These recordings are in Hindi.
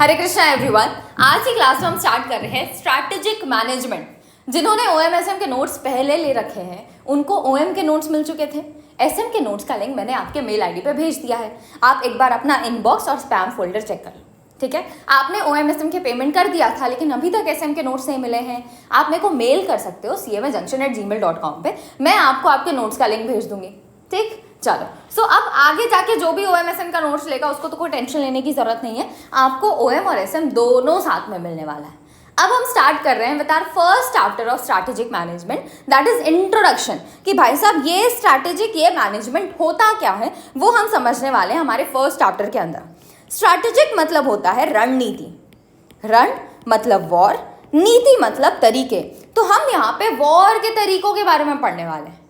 हरे कृष्णा एवरीवन। आज की क्लास में हम स्टार्ट कर रहे हैं स्ट्रैटेजिक मैनेजमेंट। जिन्होंने OMSM के नोट्स पहले ले रखे हैं उनको OM के नोट्स मिल चुके थे। SM के नोट्स का लिंक मैंने आपके मेल ID पे भेज दिया है। आप एक बार अपना इनबॉक्स और स्पैम फोल्डर चेक कर लो, ठीक है। आपने OMSM के पेमेंट कर दिया था लेकिन अभी तक SM के नोट्स नहीं मिले हैं। आप मेरे को मेल कर सकते हो cmajunction@gmail.com पे। मैं आपको आपके नोट्स का लिंक भेज दूंगी, ठीक। चलो सो अब आगे जाके जो भी OMSM का नोट्स लेगा उसको तो कोई टेंशन लेने की जरूरत नहीं है। आपको OM और SM दोनों साथ में मिलने वाला है। अब हम स्टार्ट कर रहे हैं with our first chapter of strategic management, that is introduction. कि भाई साहब ये स्ट्रैटेजिक, ये मैनेजमेंट होता क्या है वो हम समझने वाले हैं हमारे फर्स्ट चैप्टर के अंदर। स्ट्रैटेजिक मतलब होता है रणनीति। रण मतलब वॉर, नीति मतलब तरीके। तो हम यहाँ पे वॉर के तरीकों के बारे में पढ़ने वाले हैं।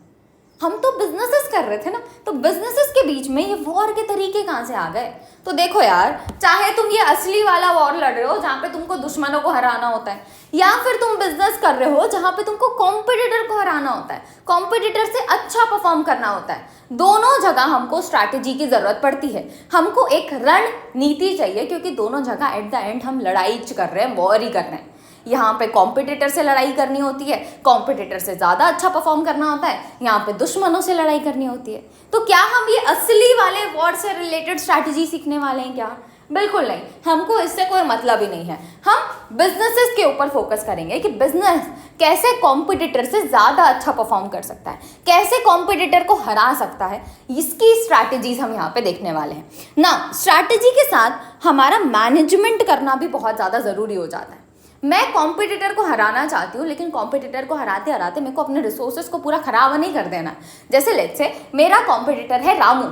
हम तो बिजनेसेस कर रहे थे ना, तो बिजनेसेस के बीच में ये वॉर के तरीके कहाँ से आ गए। तो देखो यार, चाहे तुम ये असली वाला वॉर लड़ रहे हो जहाँ पे तुमको दुश्मनों को हराना होता है, या फिर तुम बिजनेस कर रहे हो जहाँ पे तुमको कॉम्पिटिटर को हराना होता है, कॉम्पिटिटर से अच्छा परफॉर्म करना होता है, दोनों जगह हमको स्ट्रैटेजी की जरूरत पड़ती है। हमको एक रणनीति चाहिए क्योंकि दोनों जगह एट द एंड हम लड़ाई कर रहे हैं, वॉर ही कर रहे हैं। यहाँ पे कॉम्पिटिटर से लड़ाई करनी होती है, कॉम्पिटिटर से ज़्यादा अच्छा परफॉर्म करना होता है, यहाँ पे दुश्मनों से लड़ाई करनी होती है। तो क्या हम ये असली वाले वॉर से रिलेटेड स्ट्रैटेजी सीखने वाले हैं क्या? बिल्कुल नहीं, हमको इससे कोई मतलब ही नहीं है। हम बिजनेसेस के ऊपर फोकस करेंगे कि बिजनेस कैसे कॉम्पिटिटर से ज़्यादा अच्छा परफॉर्म कर सकता है, कैसे कॉम्पिटिटर को हरा सकता है, इसकी स्ट्रैटेजीज हम यहाँ पे देखने वाले हैं ना। स्ट्रैटेजी के साथ हमारा मैनेजमेंट करना भी बहुत ज़्यादा ज़रूरी हो जाता है। मैं कॉम्पिटिटर को हराना चाहती हूँ लेकिन कॉम्पिटिटर को हराते हराते मेरे को अपने रिसोर्सेज को पूरा खराब नहीं कर देना। जैसे लेट्स से मेरा कॉम्पिटिटर है रामू,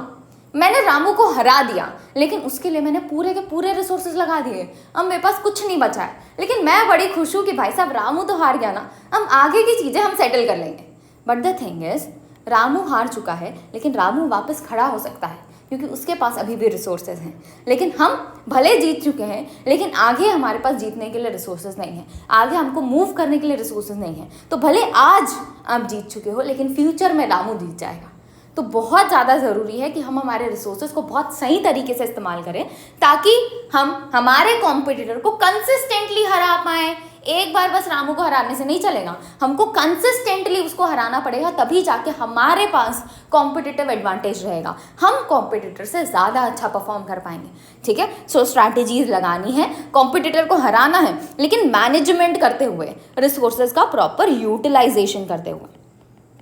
मैंने रामू को हरा दिया लेकिन उसके लिए मैंने पूरे के पूरे रिसोर्सेज लगा दिए, अब मेरे पास कुछ नहीं बचा है। लेकिन मैं बड़ी खुश हूँ कि भाई साहब रामू तो हार गया ना, हम आगे की चीज़ें हम सेटल कर लेंगे। But the thing is, Ramu हार चुका है लेकिन रामू वापस खड़ा हो सकता है क्योंकि उसके पास अभी भी रिसोर्सेज हैं। लेकिन हम भले जीत चुके हैं लेकिन आगे हमारे पास जीतने के लिए रिसोर्सेज नहीं है, आगे हमको मूव करने के लिए रिसोर्सेज नहीं है। तो भले आज आप जीत चुके हो लेकिन फ्यूचर में रामू जीत जाएगा। तो बहुत ज़्यादा ज़रूरी है कि हम हमारे रिसोर्सेज को बहुत सही तरीके से इस्तेमाल करें ताकि हम हमारे कॉम्पिटिटर को कंसिस्टेंटली हरा पाएँ। एक बार बस रामू को हराने से नहीं चलेगा, हमको कंसिस्टेंटली उसको हराना पड़ेगा, तभी जाके हमारे पास कॉम्पिटिटिव एडवांटेज रहेगा, हम कॉम्पिटिटर से ज़्यादा अच्छा परफॉर्म कर पाएंगे, ठीक है। सो स्ट्रैटेजीज लगानी है, कॉम्पिटिटर को हराना है लेकिन मैनेजमेंट करते हुए, रिसोर्सेज का प्रॉपर यूटिलाइजेशन करते हुए,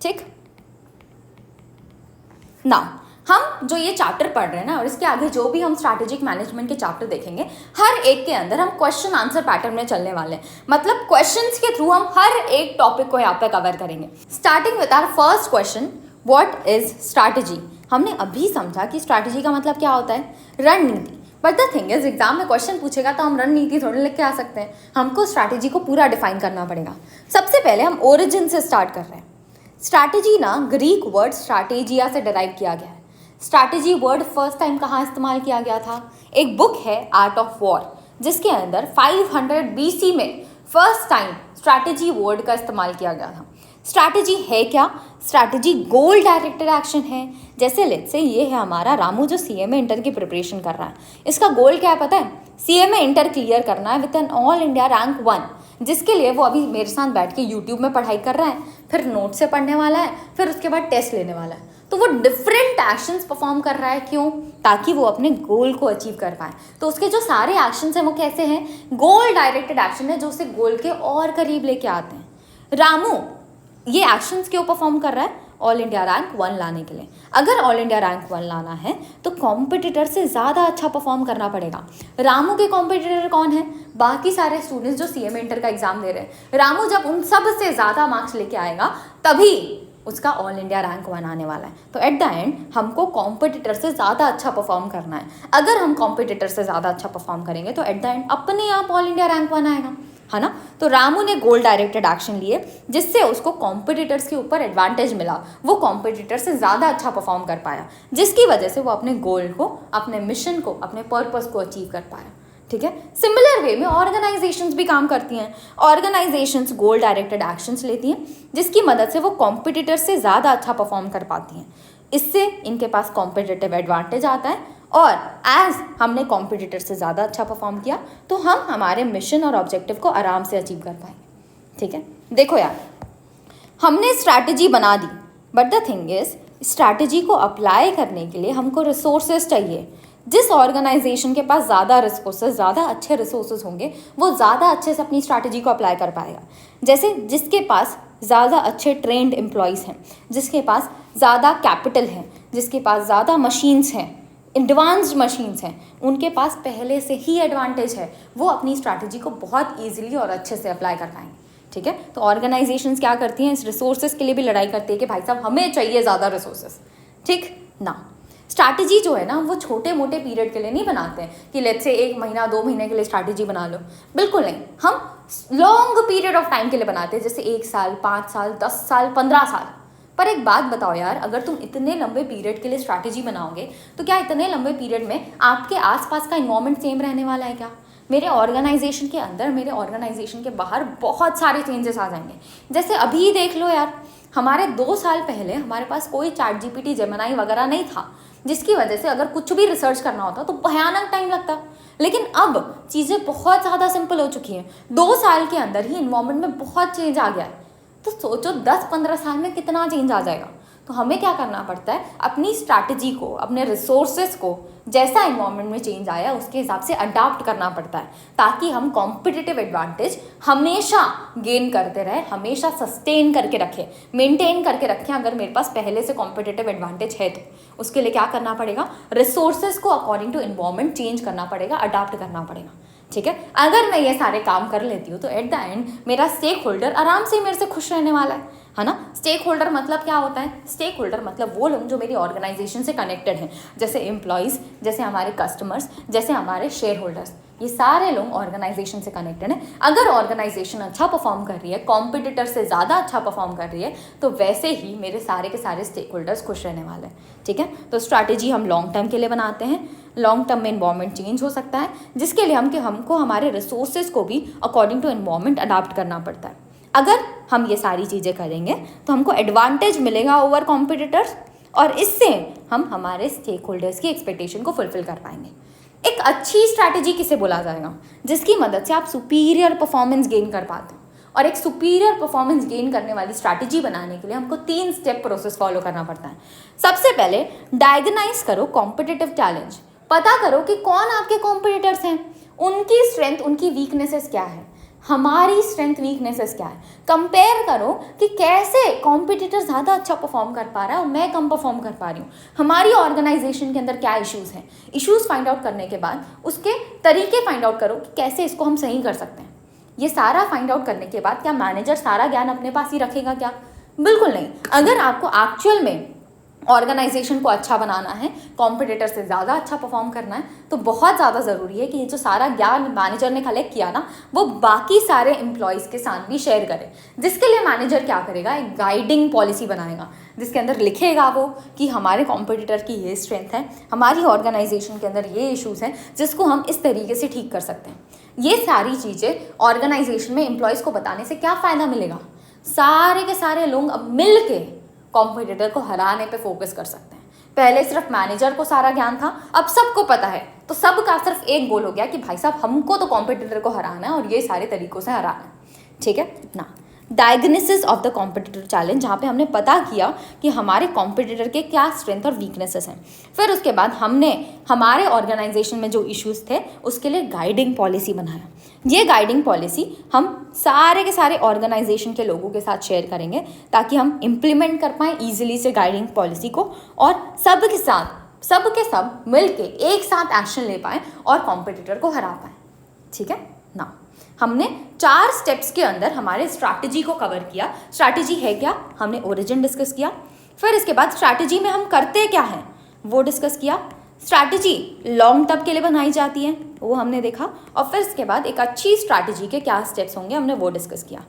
ठीक ना। हम जो ये चैप्टर पढ़ रहे हैं ना और इसके आगे जो भी हम स्ट्रैटेजिक मैनेजमेंट के चैप्टर देखेंगे, हर एक के अंदर हम क्वेश्चन आंसर पैटर्न में चलने वाले हैं। मतलब क्वेश्चंस के थ्रू हम हर एक टॉपिक को यहाँ पे कवर करेंगे। Starting with our first question, what is strategy. हमने अभी समझा कि स्ट्रैटेजी का मतलब क्या होता है, रणनीति। But the thing is, exam में क्वेश्चन पूछेगा तो हम रणनीति थोड़ी लिख के आ सकते हैं, हमको स्ट्रैटेजी को पूरा डिफाइन करना पड़ेगा। सबसे पहले हम ओरिजिन से स्टार्ट कर रहे हैं। स्ट्रैटेजी ना ग्रीक वर्ड स्ट्रैटेजिया से डिराइव किया गया है। स्ट्रैटेजी वर्ड फर्स्ट टाइम कहाँ इस्तेमाल किया गया था? एक बुक है आर्ट ऑफ वॉर, जिसके अंदर 500 BC में फर्स्ट टाइम स्ट्रैटेजी वर्ड का इस्तेमाल किया गया था। स्ट्रैटेजी है क्या? स्ट्रैटेजी गोल डायरेक्टेड एक्शन है। जैसे लेट्स से ये है हमारा रामू जो CMA इंटर की प्रिपरेशन कर रहा है, इसका गोल क्या है पता है? CMA इंटर क्लियर करना है with an all India rank 1, जिसके लिए वो अभी मेरे साथ बैठ के यूट्यूब में पढ़ाई कर रहा है, फिर नोट से पढ़ने वाला है, फिर उसके बाद टेस्ट लेने वाला है। तो वो डिफरेंट एक्शंस परफॉर्म कर रहा है, क्यों? ताकि वो अपने गोल को अचीव कर पाए। तो उसके जो सारे एक्शंस हैं वो कैसे हैं? गोल डायरेक्टेड एक्शन है जो उसे गोल के और करीब लेके आते हैं। रामू ये एक्शंस क्यों परफॉर्म कर रहा है? ऑल इंडिया रैंक 1 लाने के लिए। अगर ऑल इंडिया रैंक 1 लाना है तो कॉम्पिटिटर से ज़्यादा अच्छा परफॉर्म करना पड़ेगा। रामू के कॉम्पिटिटर कौन है? बाकी सारे स्टूडेंट्स जो CMA इंटर का एग्जाम दे रहे हैं। रामू जब उन सब से ज़्यादा मार्क्स लेके आएगा तभी उसका ऑल इंडिया रैंक 1 आने वाला है। तो एट द एंड हमको कॉम्पिटिटर से ज़्यादा अच्छा परफॉर्म करना है। अगर हम कॉम्पिटिटर से ज़्यादा अच्छा परफॉर्म करेंगे तो एट द एंड अपने आप ऑल इंडिया रैंक 1 आएगा, है ना। तो रामू ने गोल डायरेक्टेड एक्शन लिए जिससे उसको कॉम्पिटिटर्स के ऊपर एडवांटेज मिला, वो कॉम्पिटिटर से ज़्यादा अच्छा परफॉर्म कर पाया, जिसकी वजह से वो अपने गोल को, अपने मिशन को, अपने पर्पस को अचीव कर पाया, ठीक है। सिमिलर वे में ऑर्गेनाइजेशंस भी काम करती हैं। ऑर्गेनाइजेशंस गोल डायरेक्टेड एक्शंस लेती हैं जिसकी मदद से वो कॉम्पिटिटर से ज़्यादा अच्छा परफॉर्म कर पाती हैं। इससे इनके पास कॉम्पिटिटिव एडवांटेज आता है और एज हमने कॉम्पिटिटर से ज़्यादा अच्छा परफॉर्म किया तो हम हमारे मिशन और ऑब्जेक्टिव को आराम से अचीव कर पाएंगे। ठीक है, देखो यार, हमने स्ट्रैटेजी बना दी, but the thing is strategy को अप्लाई करने के लिए हमको रिसोर्सेज चाहिए। जिस ऑर्गेनाइजेशन के पास ज़्यादा रिसोर्सेज, ज़्यादा अच्छे रिसोर्सेज होंगे, वो ज़्यादा अच्छे से अपनी स्ट्रैटेजी को अप्लाई कर पाएगा। जैसे जिसके पास ज़्यादा अच्छे ट्रेंड एम्प्लॉयज़ हैं, जिसके पास ज़्यादा कैपिटल है, जिसके पास ज़्यादा मशीन्स हैं, एडवांस्ड मशीन्स हैं, उनके पास पहले से ही एडवांटेज है, वो अपनी स्ट्रैटेजी को बहुत ईजिली और अच्छे से अप्लाई कर पाएंगे। ठीक है, तो ऑर्गेनाइजेशंस क्या करती हैं, इस रिसोर्सेज के लिए भी लड़ाई करती है कि भाई साहब हमें चाहिए ज़्यादा रिसोर्सेज। ठीक ना, स्ट्रैटेजी जो है ना वो छोटे मोटे पीरियड के लिए नहीं बनाते हैं कि लेट्स से 1 महीना 2 महीने के लिए स्ट्रैटेजी बना लो, बिल्कुल नहीं। हम लॉन्ग पीरियड ऑफ टाइम के लिए बनाते हैं, जैसे 1 साल, 5 साल, 10 साल, 15 साल। पर एक बात बताओ यार, अगर तुम इतने लंबे पीरियड के लिए स्ट्रैटेजी बनाओगे तो क्या इतने लंबे पीरियड में आपके आसपास का इन्वायरमेंट सेम रहने वाला है क्या? मेरे ऑर्गेनाइजेशन के अंदर, मेरे ऑर्गेनाइजेशन के बाहर बहुत सारे चेंजेस आ जाएंगे। जैसे अभी देख लो यार, हमारे 2 साल पहले हमारे पास कोई चैट जीपीटी, जेमिनी वगैरह नहीं था, जिसकी वजह से अगर कुछ भी रिसर्च करना होता तो भयानक टाइम लगता। लेकिन अब चीज़ें बहुत ज़्यादा सिंपल हो चुकी हैं। 2 साल के अंदर ही इन्वायरमेंट में बहुत चेंज आ गया है। तो सोचो 10-15 साल में कितना चेंज आ जाएगा। तो हमें क्या करना पड़ता है, अपनी स्ट्रैटेजी को, अपने रिसोर्सेज को जैसा इन्वायरमेंट में चेंज आया उसके हिसाब से अडाप्ट करना पड़ता है, ताकि हम कॉम्पिटिटिव एडवांटेज हमेशा गेन करते रहे, हमेशा सस्टेन करके रखें, मेंटेन करके रखें। अगर मेरे पास पहले से कॉम्पिटिटिव एडवांटेज है तो उसके लिए क्या करना पड़ेगा, रिसोर्सेज को अकॉर्डिंग टू इन्वायरमेंट चेंज करना पड़ेगा, अडाप्ट करना पड़ेगा। ठीक है, अगर मैं ये सारे काम कर लेती हूँ तो एट द एंड मेरा स्टेक होल्डर आराम से मेरे से खुश रहने वाला है ना। स्टेक होल्डर मतलब क्या होता है? स्टेक होल्डर मतलब वो लोग जो मेरी ऑर्गेनाइजेशन से कनेक्टेड हैं, जैसे एम्प्लॉयज़, जैसे हमारे कस्टमर्स, जैसे हमारे शेयर होल्डर्स, ये सारे लोग ऑर्गेनाइजेशन से कनेक्टेड हैं। अगर ऑर्गेनाइजेशन अच्छा परफॉर्म कर रही है, कॉम्पिटिटर से ज़्यादा अच्छा परफॉर्म कर रही है, तो वैसे ही मेरे सारे के सारे स्टेक होल्डर्स खुश रहने वाले हैं। ठीक है, तो स्ट्रैटेजी हम लॉन्ग टर्म के लिए बनाते हैं। लॉन्ग टर्म में इन्वायरमेंट चेंज हो सकता है, जिसके लिए हमको हमारे रिसोर्सेज को भी अकॉर्डिंग टू इन्वायरमेंट अडाप्ट करना पड़ता है। अगर हम ये सारी चीज़ें करेंगे तो हमको एडवांटेज मिलेगा ओवर कॉम्पिटिटर्स, और इससे हम हमारे स्टेक होल्डर्स की एक्सपेक्टेशन को फुलफिल कर पाएंगे। एक अच्छी स्ट्रैटेजी किसे बोला जाएगा? जिसकी मदद से आप सुपीरियर परफॉर्मेंस गेन कर पाते हो। और एक सुपीरियर परफॉर्मेंस गेन करने वाली स्ट्रैटेजी बनाने के लिए हमको 3 स्टेप प्रोसेस फॉलो करना पड़ता है। सबसे पहले डायग्नाइज करो कॉम्पिटिटिव चैलेंज, पता करो कि कौन आपके कॉम्पिटिटर्स हैं, उनकी स्ट्रेंथ, उनकी वीकनेसेस क्या है, हमारी स्ट्रेंथ वीकनेसेस क्या है। कंपेयर करो कि कैसे कॉम्पिटिटर ज़्यादा अच्छा परफॉर्म कर पा रहा है और मैं कम परफॉर्म कर पा रही हूँ, हमारी ऑर्गेनाइजेशन के अंदर क्या इश्यूज़ हैं। इश्यूज़ फाइंड आउट करने के बाद उसके तरीके फाइंड आउट करो कि कैसे इसको हम सही कर सकते हैं। ये सारा फाइंड आउट करने के बाद क्या मैनेजर सारा ज्ञान अपने पास ही रखेगा क्या? बिल्कुल नहीं। अगर आपको एक्चुअल में ऑर्गेनाइजेशन को अच्छा बनाना है, कॉम्पिटिटर से ज़्यादा अच्छा परफॉर्म करना है, तो बहुत ज़्यादा ज़रूरी है कि ये जो सारा ज्ञान मैनेजर ने कलेक्ट किया ना, वो बाकी सारे एम्प्लॉयज़ के साथ भी शेयर करे। जिसके लिए मैनेजर क्या करेगा, एक गाइडिंग पॉलिसी बनाएगा, जिसके अंदर लिखेगा वो कि हमारे कॉम्पिटिटर की ये स्ट्रेंथ है, हमारी ऑर्गेनाइजेशन के अंदर ये इश्यूज़ हैं जिसको हम इस तरीके से ठीक कर सकते हैं। ये सारी चीज़ें ऑर्गेनाइजेशन में एम्प्लॉयज़ को बताने से क्या फ़ायदा मिलेगा? सारे के सारे लोग अब मिल के कॉम्पिटिटर को हराने पे फोकस कर सकते हैं। पहले सिर्फ मैनेजर को सारा ज्ञान था, अब सबको पता है, तो सबका सिर्फ एक गोल हो गया कि भाई साहब हमको तो कॉम्पिटिटर को हराना है और ये सारे तरीकों से हराना है। ठीक है ना। Diagnosis of the competitor challenge, जहाँ पे हमने पता किया कि हमारे कॉम्पिटिटर के क्या स्ट्रेंथ और वीकनेसेस हैं। फिर उसके बाद हमने हमारे ऑर्गेनाइजेशन में जो इश्यूज़ थे उसके लिए गाइडिंग पॉलिसी बनाया। ये गाइडिंग पॉलिसी हम सारे के सारे ऑर्गेनाइजेशन के लोगों के साथ शेयर करेंगे, ताकि हम इम्प्लीमेंट कर पाएँ ईजिली से गाइडिंग पॉलिसी को, और सब के सब मिल के एक साथ एक्शन ले पाएँ और कॉम्पिटिटर को हरा पाएँ। ठीक है ना। हमने 4 स्टेप्स के अंदर हमारे स्ट्रैटेजी को कवर किया। स्ट्रैटेजी है क्या, हमने ओरिजिन डिस्कस किया। फिर इसके बाद स्ट्रैटेजी में हम करते क्या हैं वो डिस्कस किया। स्ट्रैटेजी लॉन्ग टर्म के लिए बनाई जाती है वो हमने देखा, और फिर इसके बाद एक अच्छी स्ट्रैटेजी के क्या स्टेप्स होंगे हमने वो डिस्कस किया।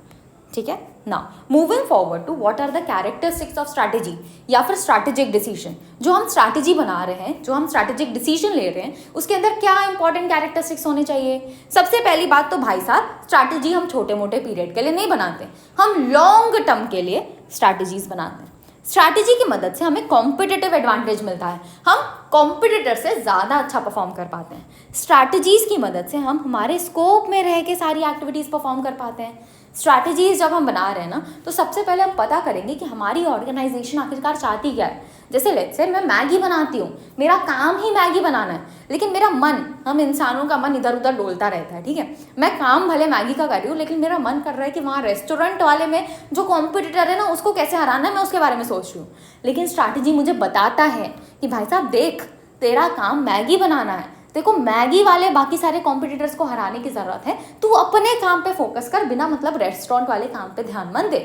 ठीक है ना। Moving forward to what are the characteristics of strategy, या फिर स्ट्रैटेजिक डिसीजन। जो हम स्ट्रैटेजी बना रहे हैं, जो हम स्ट्रैटेजिक डिसीजन ले रहे हैं, उसके अंदर क्या इंपॉर्टेंट कैरेक्टरिस्टिक्स होने चाहिए। सबसे पहली बात तो भाई साहब, स्ट्रैटेजी हम छोटे मोटे पीरियड के लिए नहीं बनाते, हम लॉन्ग टर्म के लिए स्ट्रैटेजीज बनाते हैं। स्ट्रैटेजी की मदद से हमें कॉम्पिटिटिव एडवांटेज मिलता है, हम कॉम्पिटिटर से ज़्यादा अच्छा परफॉर्म कर पाते हैं। स्ट्रैटेजीज़ की मदद से हम हमारे स्कोप में रह के सारी एक्टिविटीज़ परफॉर्म कर पाते हैं। स्ट्रैटेजीज़ जब हम बना रहे हैं ना, तो सबसे पहले हम पता करेंगे कि हमारी ऑर्गेनाइजेशन आखिरकार चाहती क्या है। जैसे लेट्स से मैं मैगी बनाती हूँ, मेरा काम ही मैगी बनाना है, लेकिन मेरा मन, हम इंसानों का मन इधर उधर डोलता रहता है, ठीक है। मैं काम भले मैगी का कर रही हूँ, लेकिन मेरा मन कर रहा है कि वहाँ रेस्टोरेंट वाले में जो कॉम्पिटिटर है ना, उसको कैसे हराना है, मैं उसके बारे में सोच रही हूँ। लेकिन स्ट्रैटेजी मुझे बताता है कि भाई साहब देख, तेरा काम मैगी बनाना है, देखो मैगी वाले बाकी सारे कॉम्पिटिटर्स को हराने की ज़रूरत है, तू अपने काम पे फोकस कर, बिना मतलब रेस्टोरेंट वाले काम पे ध्यान मत दे,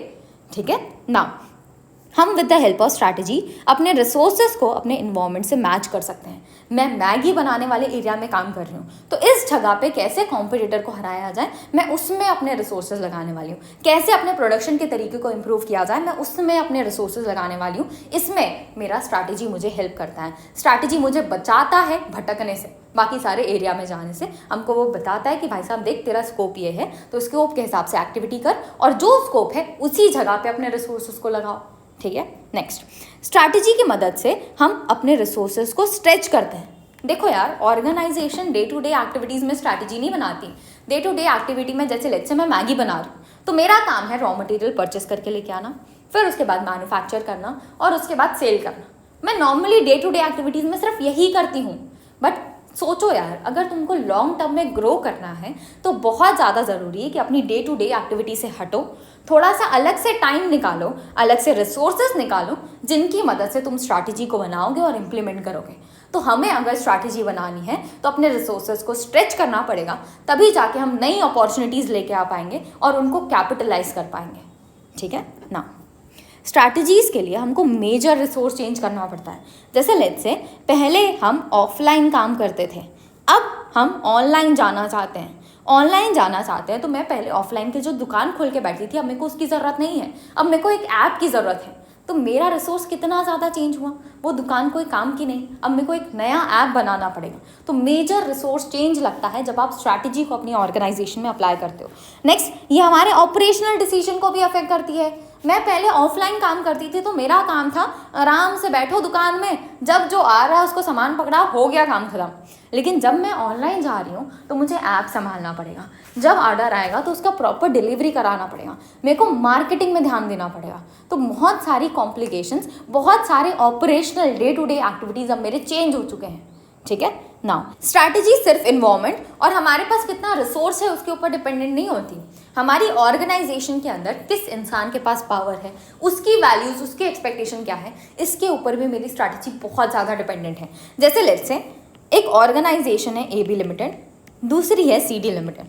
ठीक है ना। हम with the help of strategy अपने रिसोर्सेज को अपने इन्वायरमेंट से मैच कर सकते हैं। मैं मैगी बनाने वाले एरिया में काम कर रही हूँ, तो इस जगह पे कैसे कॉम्पिटिटर को हराया जाए, मैं उसमें अपने रिसोर्सेज लगाने वाली हूँ। कैसे अपने प्रोडक्शन के तरीके को इम्प्रूव किया जाए, मैं उसमें अपने रिसोर्सेज लगाने वाली हूँ। इसमें मेरा स्ट्रैटेजी मुझे हेल्प करता है। स्ट्रैटेजी मुझे बचाता है भटकने से, बाकी सारे एरिया में जाने से। हमको वो बताता है कि भाई साहब देख, तेरा स्कोप ये है, तो स्कोप के हिसाब से एक्टिविटी कर, और जो स्कोप है उसी जगह पे अपने रिसोर्सेज को लगाओ, ठीक है। नेक्स्ट, स्ट्रैटेजी की मदद से हम अपने रिसोर्सेज को स्ट्रेच करते हैं। देखो यार, organisation day to day activities में स्ट्रैटेजी नहीं बनाती। डे टू डे एक्टिविटी में जैसे लेट्स से मैं मैगी बना रही हूँ, तो मेरा काम है रॉ मटेरियल परचेस करके लेके आना, फिर उसके बाद मैन्युफैक्चर करना, और उसके बाद सेल करना। मैं normally day to day activities में सिर्फ यही करती हूँ। बट सोचो यार, अगर तुमको लॉन्ग टर्म में ग्रो करना है, तो बहुत ज़्यादा ज़रूरी है कि अपनी डे टू डे एक्टिविटी से हटो, थोड़ा सा अलग से टाइम निकालो, अलग से रिसोर्सेज निकालो, जिनकी मदद से तुम स्ट्रैटेजी को बनाओगे और इम्प्लीमेंट करोगे। तो हमें अगर स्ट्रैटेजी बनानी है, तो अपने रिसोर्सेज को स्ट्रेच करना पड़ेगा, तभी जाके हम नई अपॉर्चुनिटीज़ लेके आ पाएंगे और उनको कैपिटलाइज कर पाएंगे, ठीक है ना। स्ट्रैटेजीज़ के लिए हमको मेजर रिसोर्स चेंज करना पड़ता है। जैसे लेट्स से पहले हम ऑफलाइन काम करते थे, अब हम ऑनलाइन जाना चाहते हैं। ऑनलाइन जाना चाहते हैं तो मैं पहले ऑफलाइन की जो दुकान खोल के बैठी थी, अब मेरे को उसकी ज़रूरत नहीं है, अब मेरे को एक ऐप की ज़रूरत है। तो मेरा रिसोर्स कितना ज़्यादा चेंज हुआ, वो दुकान कोई काम की नहीं, अब मेरे को एक नया ऐप बनाना पड़ेगा। तो मेजर रिसोर्स चेंज लगता है जब आप स्ट्रैटेजी को अपनी ऑर्गेनाइजेशन में अप्लाई करते हो। नेक्स्ट, ये हमारे ऑपरेशनल डिसीजन को भी अफेक्ट करती है। मैं पहले ऑफलाइन काम करती थी, तो मेरा काम था आराम से बैठो दुकान में, जब जो आ रहा है उसको सामान पकड़ा, हो गया काम खत्म। लेकिन जब मैं ऑनलाइन जा रही हूँ, तो मुझे ऐप संभालना पड़ेगा, जब ऑर्डर आएगा तो उसका प्रॉपर डिलीवरी कराना पड़ेगा, मेरे को मार्केटिंग में ध्यान देना पड़ेगा। तो बहुत सारी कॉम्प्लिकेशंस, बहुत सारे operational day to day activities अब मेरे चेंज हो चुके हैं, ठीक है ना। स्ट्रैटेजी सिर्फ इन्वायरमेंट और हमारे पास कितना रिसोर्स है उसके ऊपर डिपेंडेंट नहीं होती। हमारी ऑर्गेनाइजेशन के अंदर किस इंसान के पास पावर है, उसकी वैल्यूज़, उसकी एक्सपेक्टेशन क्या है, इसके ऊपर भी मेरी स्ट्रैटेजी बहुत ज़्यादा डिपेंडेंट है। जैसे लेट्स से एक ऑर्गेनाइजेशन है AB लिमिटेड, दूसरी है CD लिमिटेड।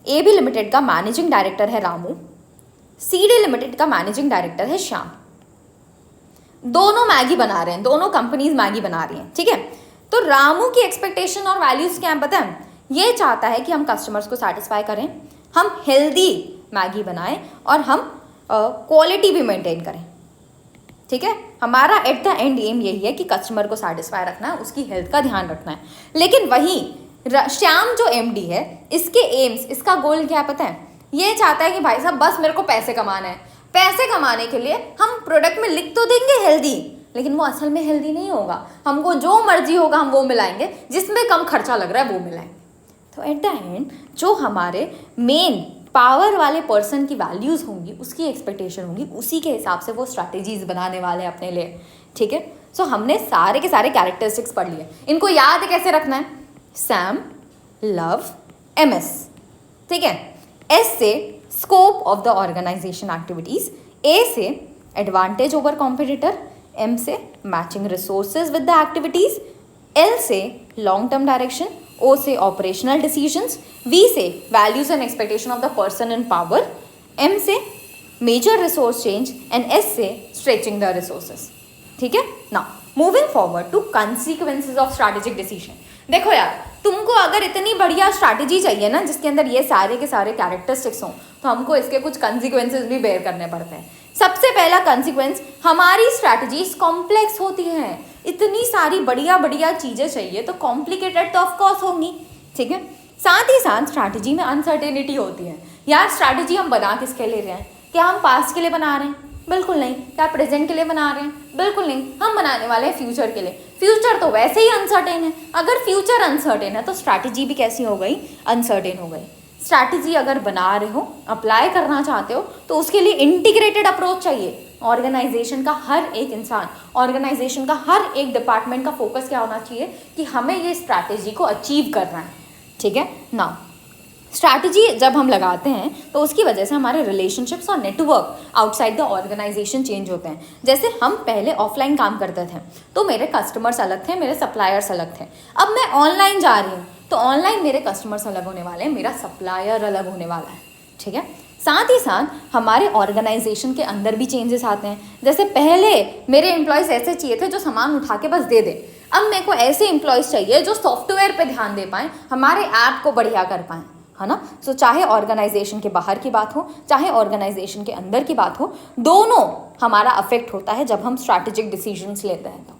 AB लिमिटेड का मैनेजिंग डायरेक्टर है रामू, CD लिमिटेड का मैनेजिंग डायरेक्टर है श्याम। दोनों मैगी बना रहे हैं, दोनों कंपनीज मैगी बना रही हैं, ठीक है। तो रामू की एक्सपेक्टेशन और वैल्यूज़ क्या है पता है? ये चाहता है कि हम कस्टमर्स को सेटिस्फाई करें, हम हेल्दी मैगी बनाएं और हम क्वालिटी भी मेंटेन करें, ठीक है। हमारा एट द एंड एम यही है कि कस्टमर को सेटिस्फाई रखना है, उसकी हेल्थ का ध्यान रखना है। लेकिन वहीं श्याम जो MD है, इसके एम्स, इसका गोल क्या है पता है? ये चाहता है कि भाई साहब बस मेरे को पैसे कमाना है, पैसे कमाने के लिए हम प्रोडक्ट में लिख तो देंगे हेल्दी, लेकिन वो असल में हेल्दी नहीं होगा। हमको जो मर्जी होगा हम वो मिलाएंगे, जिसमें कम खर्चा लग रहा है वो मिलाएंगे। तो एट द एंड जो हमारे मेन पावर वाले पर्सन की वैल्यूज़ होंगी, उसकी एक्सपेक्टेशन होंगी, उसी के हिसाब से वो स्ट्रैटेजीज बनाने वाले हैं अपने लिए, ठीक है। सो हमने सारे के सारे कैरेक्टरिस्टिक्स पढ़ लिए, इनको याद कैसे रखना है? सैम, लव, MS, ठीक है। S से scope of the organisation activities, A से एडवांटेज ओवर कॉम्पिटिटर, M से matching resources with the activities, L से लॉन्ग टर्म डायरेक्शन, O से ऑपरेशनल डिसीजंस, V से values and expectation of the person in power, M से major resource change and S से स्ट्रेचिंग द रिसोर्सेज, ठीक है ना। Moving forward to consequences of strategic decision. देखो यार, तुमको अगर इतनी बढ़िया स्ट्रैटेजी चाहिए ना, जिसके अंदर ये सारे के सारे कैरेक्टरिस्टिक्स हों, तो हमको इसके कुछ कंसिक्वेंसेज भी बेयर करने पड़ते हैं। सबसे पहला कंसिक्वेंस, हमारी स्ट्रैटेजीज कॉम्प्लेक्स होती हैं। इतनी सारी बढ़िया बढ़िया चीज़ें चाहिए तो कॉम्प्लिकेटेड तो ऑफकोर्स होंगी, ठीक है। साथ ही साथ स्ट्रैटेजी में अनसर्टेनिटी होती है। यार स्ट्रैटेजी हम बना किसके ले रहे हैं? क्या हम पास्ट के लिए बना रहे हैं? बिल्कुल नहीं। क्या प्रेजेंट के लिए बना रहे हैं? बिल्कुल नहीं। हम बनाने वाले हैं फ्यूचर के लिए। फ्यूचर तो वैसे ही अनसर्टेन है। अगर फ्यूचर अनसर्टेन है तो स्ट्रैटेजी भी कैसी हो गई? अनसर्टेन हो गई। स्ट्रैटेजी अगर बना रहे हो, अप्लाई करना चाहते हो, तो उसके लिए इंटीग्रेटेड अप्रोच चाहिए। ऑर्गेनाइजेशन का हर एक इंसान, ऑर्गेनाइजेशन का हर एक डिपार्टमेंट का फोकस क्या होना चाहिए कि हमें ये स्ट्रैटेजी को अचीव करना है। ठीक है ना। स्ट्रैटेजी जब हम लगाते हैं तो उसकी वजह से हमारे रिलेशनशिप्स और network outside the organisation change होते हैं। जैसे हम पहले ऑफलाइन काम करते थे तो मेरे कस्टमर्स अलग थे, मेरे सप्लायर्स अलग थे। अब मैं ऑनलाइन जा रही हूँ तो ऑनलाइन मेरे कस्टमर्स अलग होने वाले हैं, मेरा सप्लायर अलग होने वाला है। ठीक है। साथ ही साथ हमारे ऑर्गेनाइजेशन के अंदर भी चेंजेस आते हैं। जैसे पहले मेरे एम्प्लॉयज़ ऐसे चाहिए थे जो सामान उठा के बस दे दे। अब मेरे को ऐसे एम्प्लॉयज़ चाहिए जो सॉफ्टवेयर पे ध्यान दे पाएँ, हमारे ऐप को बढ़िया कर पाएँ, है ना। सो चाहे ऑर्गेनाइजेशन के बाहर की बात हो, चाहे ऑर्गेनाइजेशन के अंदर की बात हो, दोनों हमारा अफेक्ट होता है जब हम स्ट्रैटेजिक डिसीजंस लेते हैं तो।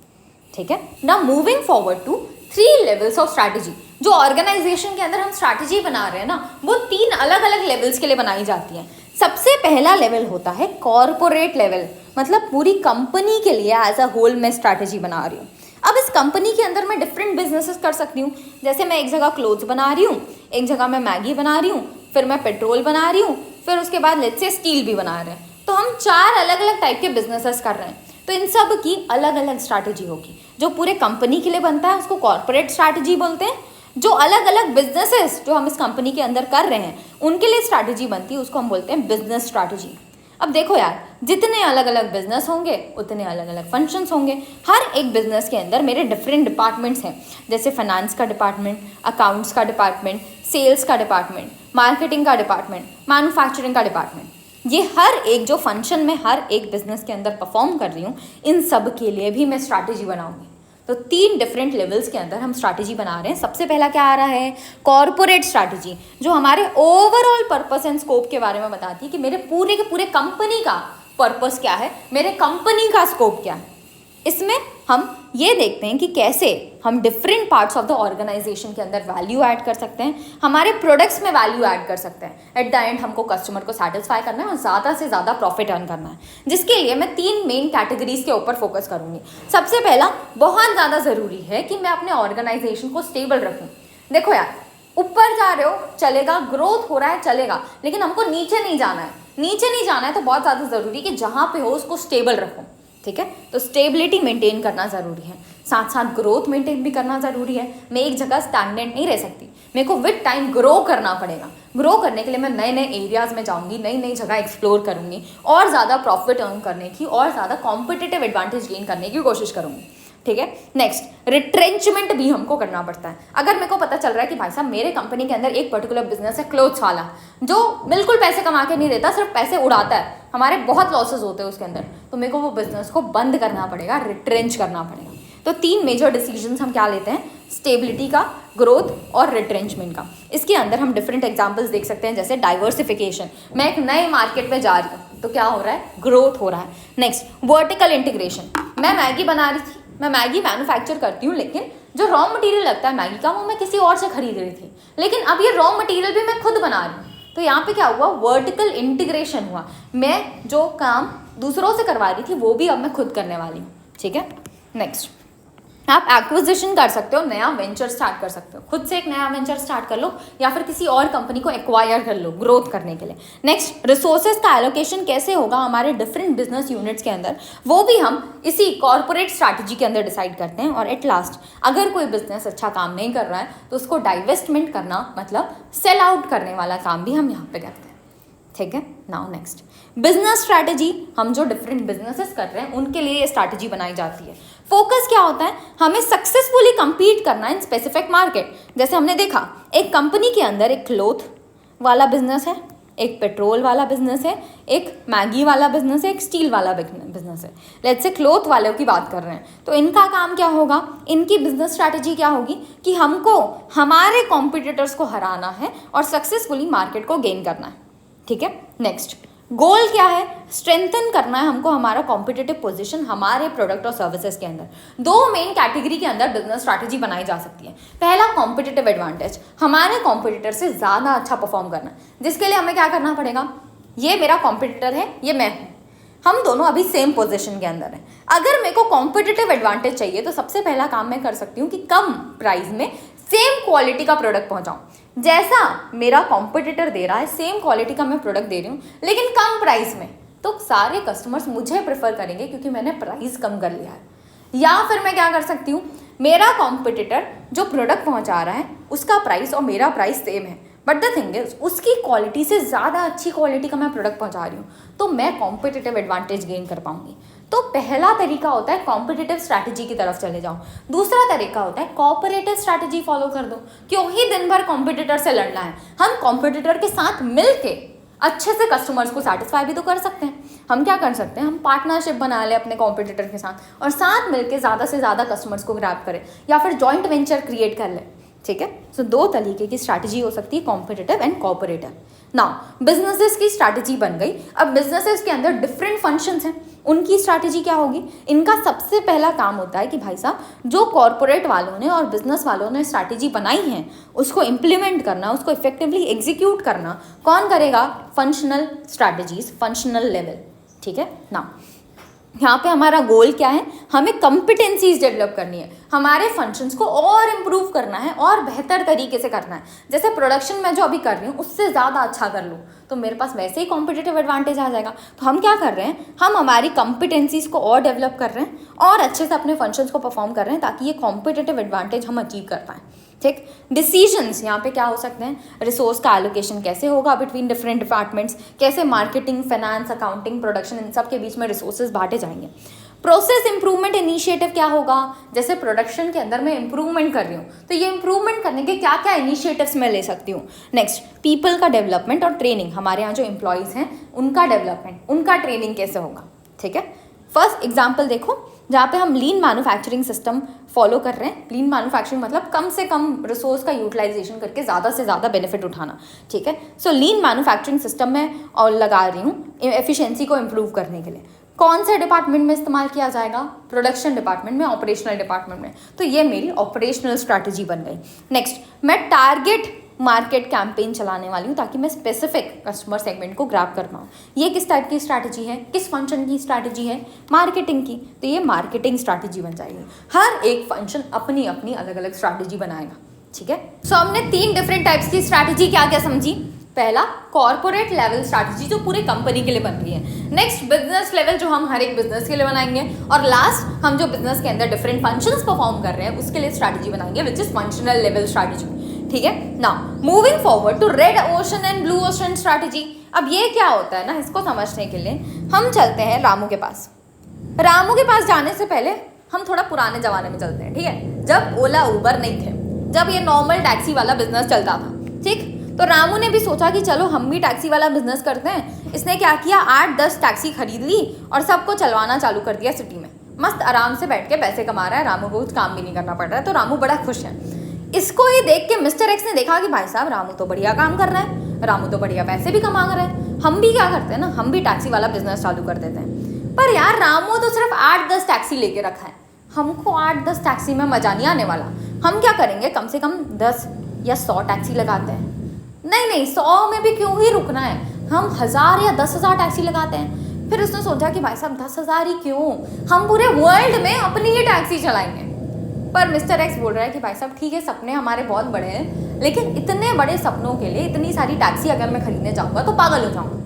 ठीक है ना। Moving forward to 3 levels of strategy. जो ऑर्गेनाइजेशन के अंदर हम स्ट्रैटेजी बना रहे हैं ना, वो 3 अलग अलग लेवल्स के लिए बनाई जाती है। सबसे पहला लेवल होता है कॉर्पोरेट लेवल, मतलब पूरी कंपनी के लिए एज अ होल मैं स्ट्रैटेजी बना रही हूँ। अब इस कंपनी के अंदर मैं डिफरेंट बिजनेसेस कर सकती हूँ। जैसे मैं एक जगह क्लोथ्स बना रही हूँ, एक जगह मैं मैगी बना रही हूँ, फिर मैं पेट्रोल बना रही हूँ, फिर उसके बाद लेट्स से स्टील भी बना रहे हैं। तो हम 4 अलग अलग टाइप के बिजनेसेस कर रहे हैं। तो इन सब की अलग अलग स्ट्रैटेजी होगी। जो पूरे कंपनी के लिए बनता है उसको कॉर्पोरेट स्ट्रैटेजी बोलते हैं। जो अलग अलग बिजनेसेस जो हम इस कंपनी के अंदर कर रहे हैं उनके लिए स्ट्रैटेजी बनती है, उसको हम बोलते हैं बिजनेस स्ट्रैटेजी। अब देखो यार, जितने अलग अलग बिजनेस होंगे उतने अलग अलग फंक्शंस होंगे। हर एक बिजनेस के अंदर मेरे डिफरेंट डिपार्टमेंट्स हैं। जैसे फाइनेंस का डिपार्टमेंट, अकाउंट्स का डिपार्टमेंट, सेल्स का डिपार्टमेंट, मार्केटिंग का डिपार्टमेंट, मैन्युफैक्चरिंग का डिपार्टमेंट। ये हर एक जो फंक्शन में हर एक बिजनेस के अंदर परफॉर्म कर रही हूँ, इन सब के लिए भी मैं स्ट्रैटेजी बनाऊंगी। तो 3 डिफरेंट लेवल्स के अंदर हम स्ट्रैटेजी बना रहे हैं। सबसे पहला क्या आ रहा है? कॉर्पोरेट स्ट्रैटेजी, जो हमारे ओवरऑल पर्पस एंड स्कोप के बारे में बताती है कि मेरे पूरे के पूरे कंपनी का पर्पस क्या है, मेरे कंपनी का स्कोप क्या है। इसमें हम ये देखते हैं कि कैसे हम different parts of the organisation के अंदर वैल्यू ऐड कर सकते हैं, हमारे प्रोडक्ट्स में वैल्यू ऐड कर सकते हैं। एट द एंड हमको कस्टमर को सेटिस्फाई करना है और ज़्यादा से ज़्यादा प्रॉफिट अर्न करना है, जिसके लिए मैं 3 मेन कैटेगरीज के ऊपर फोकस करूँगी। सबसे पहला, बहुत ज़्यादा ज़रूरी है कि मैं अपने ऑर्गेनाइजेशन को स्टेबल रखूँ। देखो यार, ऊपर जा रहे हो चलेगा, ग्रोथ हो रहा है चलेगा, लेकिन हमको नीचे नहीं जाना है। नीचे नहीं जाना है तो बहुत ज़्यादा ज़रूरी कि जहाँ पे हो उसको स्टेबल रखो। ठीक है। तो स्टेबिलिटी मेंटेन करना ज़रूरी है, साथ साथ ग्रोथ मेंटेन भी करना ज़रूरी है। मैं एक जगह स्टैंडर्ड नहीं रह सकती, मेरे को विद टाइम ग्रो करना पड़ेगा। ग्रो करने के लिए मैं नए नए एरियाज़ में जाऊंगी, नई नई जगह एक्सप्लोर करूंगी और ज़्यादा प्रॉफिट अर्न करने की और ज़्यादा कॉम्पिटिटिव एडवांटेज गेन करने की कोशिश करूंगी। ठीक है। नेक्स्ट, रिट्रेंचमेंट भी हमको करना पड़ता है। अगर मेरे को पता चल रहा है कि भाई साहब मेरे कंपनी के अंदर एक पर्टिकुलर बिजनेस है क्लोथ्स वाला, जो बिल्कुल पैसे कमा के नहीं देता, सिर्फ पैसे उड़ाता है, हमारे बहुत लॉसेस होते हैं उसके अंदर, तो मेरे को वो बिजनेस को बंद करना पड़ेगा, रिट्रेंच करना पड़ेगा। तो 3 मेजर डिसीजंस हम क्या लेते हैं? स्टेबिलिटी का, ग्रोथ और रिट्रेंचमेंट का। इसके अंदर हम डिफरेंट एग्जांपल्स देख सकते हैं, जैसे डाइवर्सिफिकेशन। मैं एक नए मार्केट में जा रही हूँ तो क्या हो रहा है? ग्रोथ हो रहा है। Next, vertical integration. मैं मैगी बना रही थी, मैं मैगी मैन्युफैक्चर करती हूँ, लेकिन जो रॉ मटेरियल लगता है मैगी का वो मैं किसी और से खरीद रही थी, लेकिन अब ये रॉ मटेरियल भी मैं खुद बना रही हूँ। तो यहाँ पे क्या हुआ? वर्टिकल इंटीग्रेशन हुआ। मैं जो काम दूसरों से करवा रही थी वो भी अब मैं खुद करने वाली हूँ। ठीक है। नेक्स्ट, आप एक्विजिशन कर सकते हो, नया वेंचर स्टार्ट कर सकते हो, खुद से एक नया वेंचर स्टार्ट कर लो या फिर किसी और कंपनी को एक्वायर कर लो ग्रोथ करने के लिए। नेक्स्ट, रिसोर्सेज का एलोकेशन कैसे होगा हमारे डिफरेंट बिजनेस यूनिट्स के अंदर, वो भी हम इसी कॉर्पोरेट स्ट्रैटेजी के अंदर डिसाइड करते हैं। और एट लास्ट, अगर कोई बिजनेस अच्छा काम नहीं कर रहा है तो उसको डाइवेस्टमेंट करना, मतलब सेल आउट करने वाला काम भी हम यहाँ पे करते हैं। ठीक है। Now next, business strategy. हम जो डिफरेंट बिजनेसेस कर रहे हैं उनके लिए ये स्ट्रैटेजी बनाई जाती है। फोकस क्या होता है? हमें सक्सेसफुली compete करना इन स्पेसिफिक मार्केट। जैसे हमने देखा, एक कंपनी के अंदर एक क्लोथ वाला बिजनेस है, एक पेट्रोल वाला बिजनेस है, एक मैगी वाला बिजनेस है, एक स्टील वाला बिजनेस है। लेट्स से क्लोथ वालों की बात कर रहे हैं, तो इनका काम क्या होगा? इनकी बिजनेस स्ट्रैटेजी क्या होगी कि हमको हमारे कॉम्पिटिटर्स को हराना है और सक्सेसफुली मार्केट को गेन करना है। ठीक है। नेक्स्ट, गोल क्या है? स्ट्रेंथन करना है हमको हमारा कॉम्पिटिटिव पोजीशन हमारे प्रोडक्ट और सर्विसेज के अंदर। 2 मेन कैटेगरी के अंदर बिजनेस स्ट्रैटेजी बनाई जा सकती है। पहला, कॉम्पिटिटिव एडवांटेज, हमारे कॉम्पिटिटर से ज़्यादा अच्छा परफॉर्म करना, जिसके लिए हमें क्या करना पड़ेगा? ये मेरा कॉम्पिटिटर है, ये मैं हूँ, हम दोनों अभी सेम पोजीशन के अंदर हैं। अगर मेरे को कॉम्पिटिटिव एडवांटेज चाहिए तो सबसे पहला काम मैं कर सकती हूँ कि कम प्राइस में सेम क्वालिटी का प्रोडक्ट पहुँचाऊँ। जैसा मेरा कॉम्पिटिटर दे रहा है सेम क्वालिटी का मैं प्रोडक्ट दे रही हूँ लेकिन कम प्राइस में, तो सारे कस्टमर्स मुझे प्रेफर करेंगे क्योंकि मैंने प्राइस कम कर लिया है। या फिर मैं क्या कर सकती हूँ, मेरा कॉम्पिटिटर जो प्रोडक्ट पहुँचा रहा है उसका प्राइस और मेरा प्राइस सेम है, बट द थिंग इज उसकी क्वालिटी से ज़्यादा अच्छी क्वालिटी का मैं प्रोडक्ट पहुंचा रही हूँ, तो मैं कॉम्पिटिटिव एडवांटेज गेन कर पाऊंगी। तो पहला तरीका होता है कॉम्पिटिटिव स्ट्रैटेजी की तरफ चले जाओ। दूसरा तरीका होता है कॉपरेटिव स्ट्रैटेजी फॉलो कर दो। क्यों ही दिन भर कॉम्पिटिटर से लड़ना है, हम कॉम्पिटिटर के साथ मिल के अच्छे से कस्टमर्स को सेटिस्फाई भी तो कर सकते हैं। हम क्या कर सकते हैं, हम पार्टनरशिप बना लें अपने कॉम्पिटिटर के साथ और साथ मिलकर ज़्यादा से ज़्यादा कस्टमर्स को ग्रैब करें या फिर जॉइंट वेंचर क्रिएट कर लें। ठीक है, सो दो तरीके की स्ट्रैटेजी हो सकती है, competitive and cooperative. Now businesses की स्ट्रैटेजी बन गई। अब बिजनेसेस के अंदर डिफरेंट फंक्शंस हैं, उनकी स्ट्रैटेजी क्या होगी। इनका सबसे पहला काम होता है कि भाई साहब जो कॉरपोरेट वालों ने और बिजनेस वालों ने स्ट्रैटेजी बनाई है उसको इम्प्लीमेंट करना, उसको इफेक्टिवली एग्जीक्यूट करना कौन करेगा, फंक्शनल स्ट्रैटेजीज, फंक्शनल लेवल। ठीक है ना, यहाँ पे हमारा गोल क्या है, हमें कंपिटेंसीज डेवलप करनी है, हमारे फंक्शंस को और इम्प्रूव करना है और बेहतर तरीके से करना है। जैसे प्रोडक्शन में जो अभी कर रही हूँ उससे ज़्यादा अच्छा कर लूँ तो मेरे पास वैसे ही कॉम्पिटिटिव एडवांटेज आ जाएगा। तो हम क्या कर रहे हैं, हम हमारी कंपिटेंसीज को और डेवलप कर रहे हैं और अच्छे से अपने फंक्शंस को परफॉर्म कर रहे हैं ताकि ये कॉम्पिटिटिव एडवांटेज हम अचीव कर पाएँ। ठीक, डिसीजंस यहाँ पे क्या हो सकते हैं, रिसोर्स का एलोकेशन कैसे होगा बिटवीन डिफरेंट डिपार्टमेंट्स, कैसे मार्केटिंग, फाइनेंस, अकाउंटिंग, प्रोडक्शन, इन सब के बीच में रिसोर्सेज बांटे जाएंगे। प्रोसेस इंप्रूवमेंट इनिशिएटिव क्या होगा, जैसे प्रोडक्शन के अंदर मैं इंप्रूवमेंट कर रही हूँ तो ये इंप्रूवमेंट करने के क्या क्या इनिशिएटिव्स मैं ले सकती हूँ। नेक्स्ट, पीपल का डेवलपमेंट और ट्रेनिंग, हमारे यहाँ जो एम्प्लॉयज़ हैं उनका डेवलपमेंट, उनका ट्रेनिंग कैसे होगा। ठीक है, फर्स्ट एग्जाम्पल देखो जहाँ पे हम लीन मैन्युफैक्चरिंग सिस्टम फॉलो कर रहे हैं। लीन मैन्युफैक्चरिंग मतलब कम से कम रिसोर्स का यूटिलाइजेशन करके ज़्यादा से ज़्यादा बेनिफिट उठाना। ठीक है, सो लीन मैन्युफैक्चरिंग सिस्टम में और लगा रही हूँ एफिशिएंसी को इम्प्रूव करने के लिए। कौन से डिपार्टमेंट में इस्तेमाल किया जाएगा, प्रोडक्शन डिपार्टमेंट में, ऑपरेशनल डिपार्टमेंट में, तो ये मेरी ऑपरेशनल स्ट्रैटेजी बन गई। नेक्स्ट, मैं टारगेट मार्केट कैंपेन चलाने वाली हूँ ताकि मैं स्पेसिफिक कस्टमर सेगमेंट को ग्रैब कर पाऊँ। ये किस टाइप की स्ट्रैटेजी है, किस फंक्शन की स्ट्रैटेजी है, मार्केटिंग की, तो ये मार्केटिंग स्ट्रैटेजी बन जाएगी। हर एक फंक्शन अपनी अपनी अलग अलग स्ट्रैटेजी बनाएगा। ठीक है, सो हमने 3 डिफरेंट टाइप्स की स्ट्रैटेजी क्या क्या समझी। पहला कॉर्पोरेट लेवल स्ट्रैटेजी जो पूरे कंपनी के लिए बन रही है। नेक्स्ट, बिजनेस लेवल जो हम हर एक बिजनेस के लिए बनाएंगे। और लास्ट, हम जो बिजनेस के अंदर डिफरेंट फंक्शंस परफॉर्म कर रहे हैं उसके लिए स्ट्रैटेजी बनाएंगे which is functional level strategy. ठीक है, now moving forward to red ocean and blue ocean strategy. अब ये क्या होता है ना, इसको समझने के लिए हम चलते हैं रामू के पास। रामू के पास जाने से पहले हम थोड़ा पुराने जमाने में चलते हैं। ठीक है, जब ओला उबर नहीं थे, जब ये नॉर्मल टैक्सी वाला बिजनेस चलता था। ठीक, तो रामू ने भी सोचा कि चलो हम भी टैक्सी वाला बिजनेस करते हैं। इसने क्या किया, 8-10 टैक्सी खरीद ली और सबको चलवाना चालू कर दिया सिटी में। मस्त आराम से बैठ के पैसे कमा रहा है, रामू को कुछ काम भी नहीं करना पड़ रहा है, तो रामू बड़ा खुश है। इसको ही देख के मिस्टर एक्स ने देखा कि भाई साहब रामू तो बढ़िया काम कर रहा है, रामू तो बढ़िया पैसे भी कमा रहा है, हम भी क्या करते हैं ना, हम भी टैक्सी वाला बिजनेस चालू कर देते हैं। पर यार रामू तो सिर्फ 8-10 टैक्सी लेके रखा है, हमको 8-10 टैक्सी में मजा नहीं आने वाला। हम क्या करेंगे, कम से कम 10 या 100 टैक्सी लगाते हैं। नहीं 100 में भी क्यों ही रुकना है, हम 1000 या 10,000 टैक्सी लगाते हैं। फिर उसने सोचा कि भाई साहब 10,000 ही क्यों, हम पूरे वर्ल्ड में अपनी ही टैक्सी चलाएंगे। पर मिस्टर एक्स बोल रहा है कि भाई साहब ठीक है, सपने हमारे बहुत बड़े हैं, लेकिन इतने बड़े सपनों के लिए इतनी सारी टैक्सी अगर मैं खरीदने जाऊँगा तो पागल हो जाऊँगा।